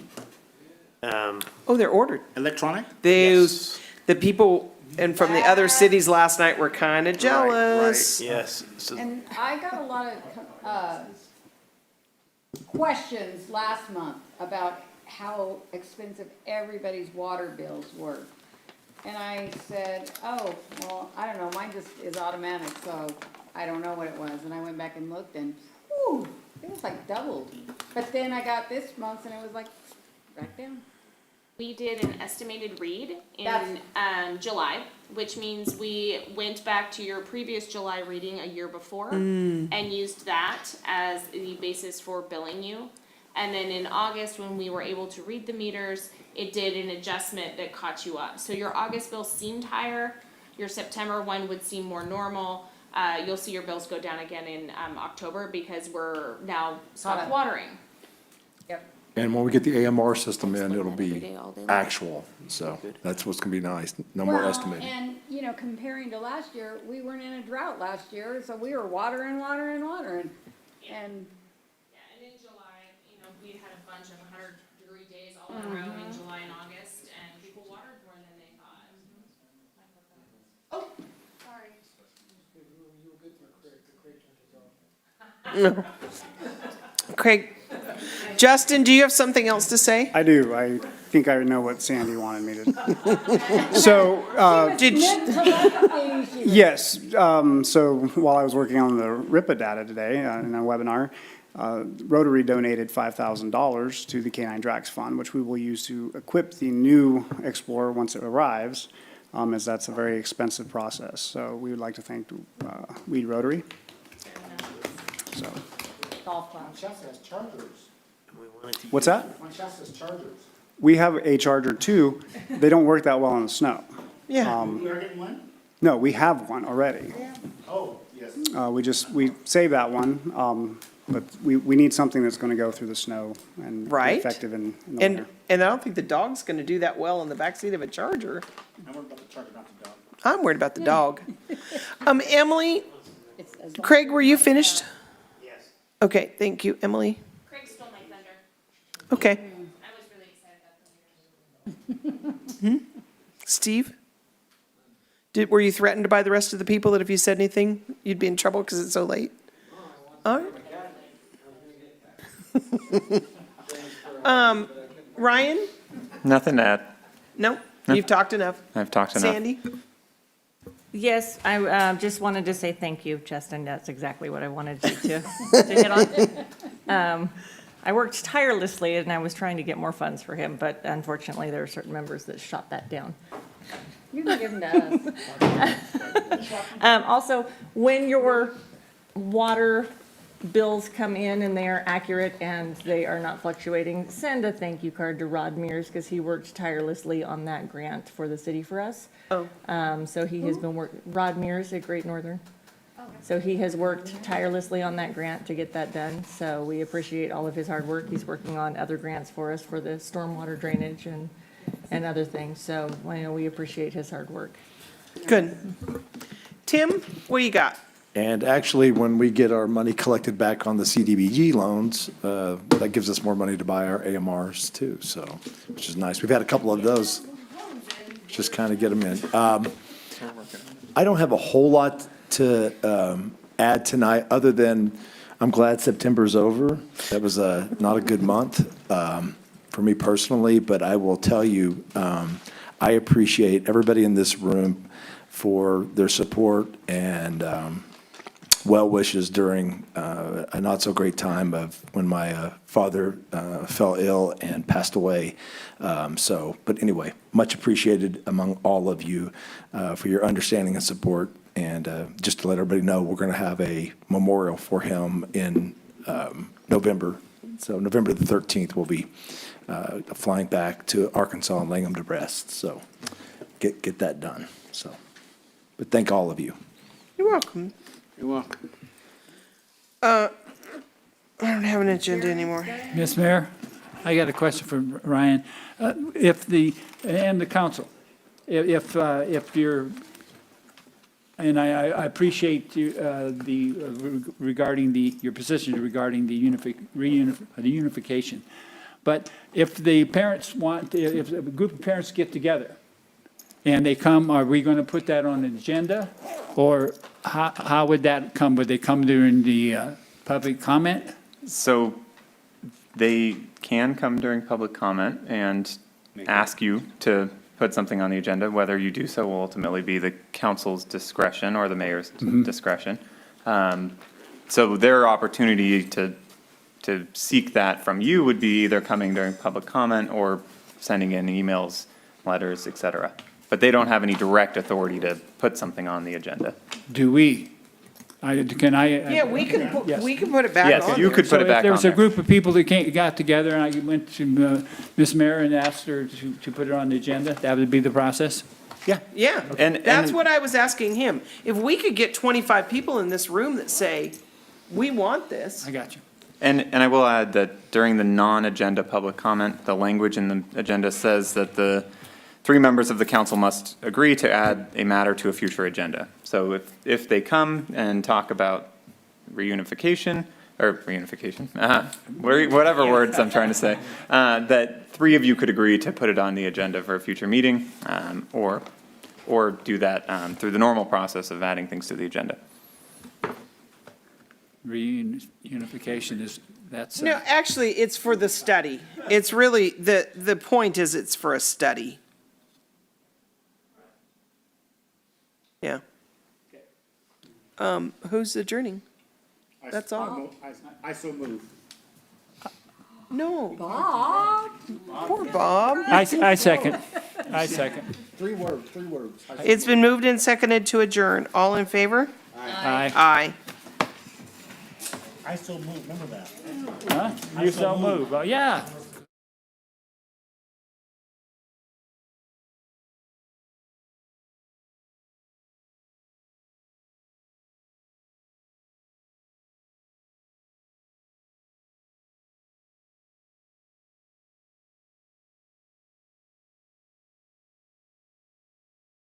Oh, they're ordered. Electronic? Those, the people and from the other cities last night were kind of jealous. Yes. So And I got a lot of, questions last month about how expensive everybody's water bills were. And I said, oh, well, I don't know, mine just is automatic, so I don't know what it was. And I went back and looked and, whew, it was like doubled. But then I got this month and it was like, back down. We did an estimated read in That's- July, which means we went back to your previous July reading a year before and used that as the basis for billing you. And then in August, when we were able to read the meters, it did an adjustment that caught you up. So your August bill seemed higher, your September one would seem more normal. You'll see your bills go down again in October because we're now stopped watering. And when we get the AMR system in, it'll Every be day, all day long. actual, so that's what's gonna be nice, no more Well, estimating. and, you know, comparing to last year, we weren't in a drought last year, so we were watering. And Yeah, and in July, you know, we had a bunch of 100-degree days all in a row in July and August, and people watered more than they thought. Oh, sorry. Craig, Justin, do you have something else to say? I do. I think I know what Sandy wanted me to. So, Did yes, so while I was working on the RIPA data today in a webinar, Rotary donated $5,000 to the Canine Drax Fund, which we will use to equip the new Explorer once it arrives, as that's a very expensive process. So we would like to thank Weed Rotary. So, Golf clap. Manchester has chargers. what's that? Manchester has chargers. We have a charger too. They don't work that well in the snow. Yeah. We are getting one? No, we have one already. Oh, yes. We saved that one, but we need something that's gonna go through the snow and be Right. effective in the And, winter. and I don't think the dog's gonna do that well in the backseat of a Charger. I'm worried about the charger, not the dog. I'm worried about the dog. Emily, Craig, were you finished? Yes. Okay, thank you, Emily. Craig stole my thunder. Okay. I was really excited about the meters. Steve? Were you threatened by the rest of the people that if you said anything, you'd be in trouble because it's so late? All right. Ryan? Nothing to add. No, you've talked enough. I've talked enough. Sandy? Yes, I just wanted to say thank you, Justin. That's exactly what I wanted you to hit on. I worked tirelessly, and I was trying to get more funds for him, but unfortunately, there are certain members that shot that down. You can give them to us. Also, when your water bills come in and they are accurate and they are not fluctuating, send a thank you card to Rod Mears, because he worked tirelessly on that grant for the city for us. Oh. So he has been Rod Mears at Great Northern. So he has worked tirelessly on that grant to get that done. So we appreciate all of his hard work. He's working on other grants for us for the stormwater drainage and other things. So I know we appreciate his hard work. Good. Tim, what do you got? And actually, when we get our money collected back on the CDBG loans, that gives us more money to buy our AMRs too, so, which is nice. We've had a couple of those, just kind of get them in. I don't have a whole lot to add tonight, other than I'm glad September's over. That was not a good month for me personally, but I will tell you, I appreciate everybody in this room for their support and well wishes during a not so great time of when my father fell ill and passed away. But anyway, much appreciated among all of you for your understanding and support. And just to let everybody know, we're going to have a memorial for him in November So November the 13th, we'll be flying back to Arkansas and laying them to rest. So get that done. So, but thank all of you. You're welcome. You're welcome. I don't have an agenda anymore. Ms. Mayor, I got a question for Ryan. If and the council, if you're, and I appreciate you, regarding your position regarding the unification. But if the parents if a group of parents get together and they come, are we going to put that on an agenda? Or how would that come? Would they come during the public comment? So they can come during public comment and ask you to put something on the agenda. Whether you do so will ultimately be the council's discretion or the mayor's discretion. So their opportunity to seek that from you would be either coming during public comment or sending in emails, letters, et cetera. But they don't have any direct authority to put something on the agenda. Do we? Can I? Yeah, we can put it back on. Yes, you could put it back on So if there was a there. group of people that got together and I went to Ms. Mayor and asked her to put it on the agenda, that would be the process? Yeah, that's what I was asking him. If we could get 25 people in this room that say, we want this. I got you. And I will add that during the non-agenda public comment, the language in the agenda says that the 3 members of the council must agree to add a matter to a future agenda. So if they come and talk about reunification, whatever words I'm trying to say, that 3 of you could agree to put it on the agenda for a future meeting, or do that through the normal process of adding things to the agenda. Reunification that's. No, actually, it's for the study. It's really, the point is it's for a study. Yeah. Who's adjourning? That's all. I so move. No. Bob. Poor Bob. I second. I second. 3 words. It's been moved and seconded to adjourn. All in favor? Aye. Aye. I so move, remember that. Huh? You so move. Oh, yeah.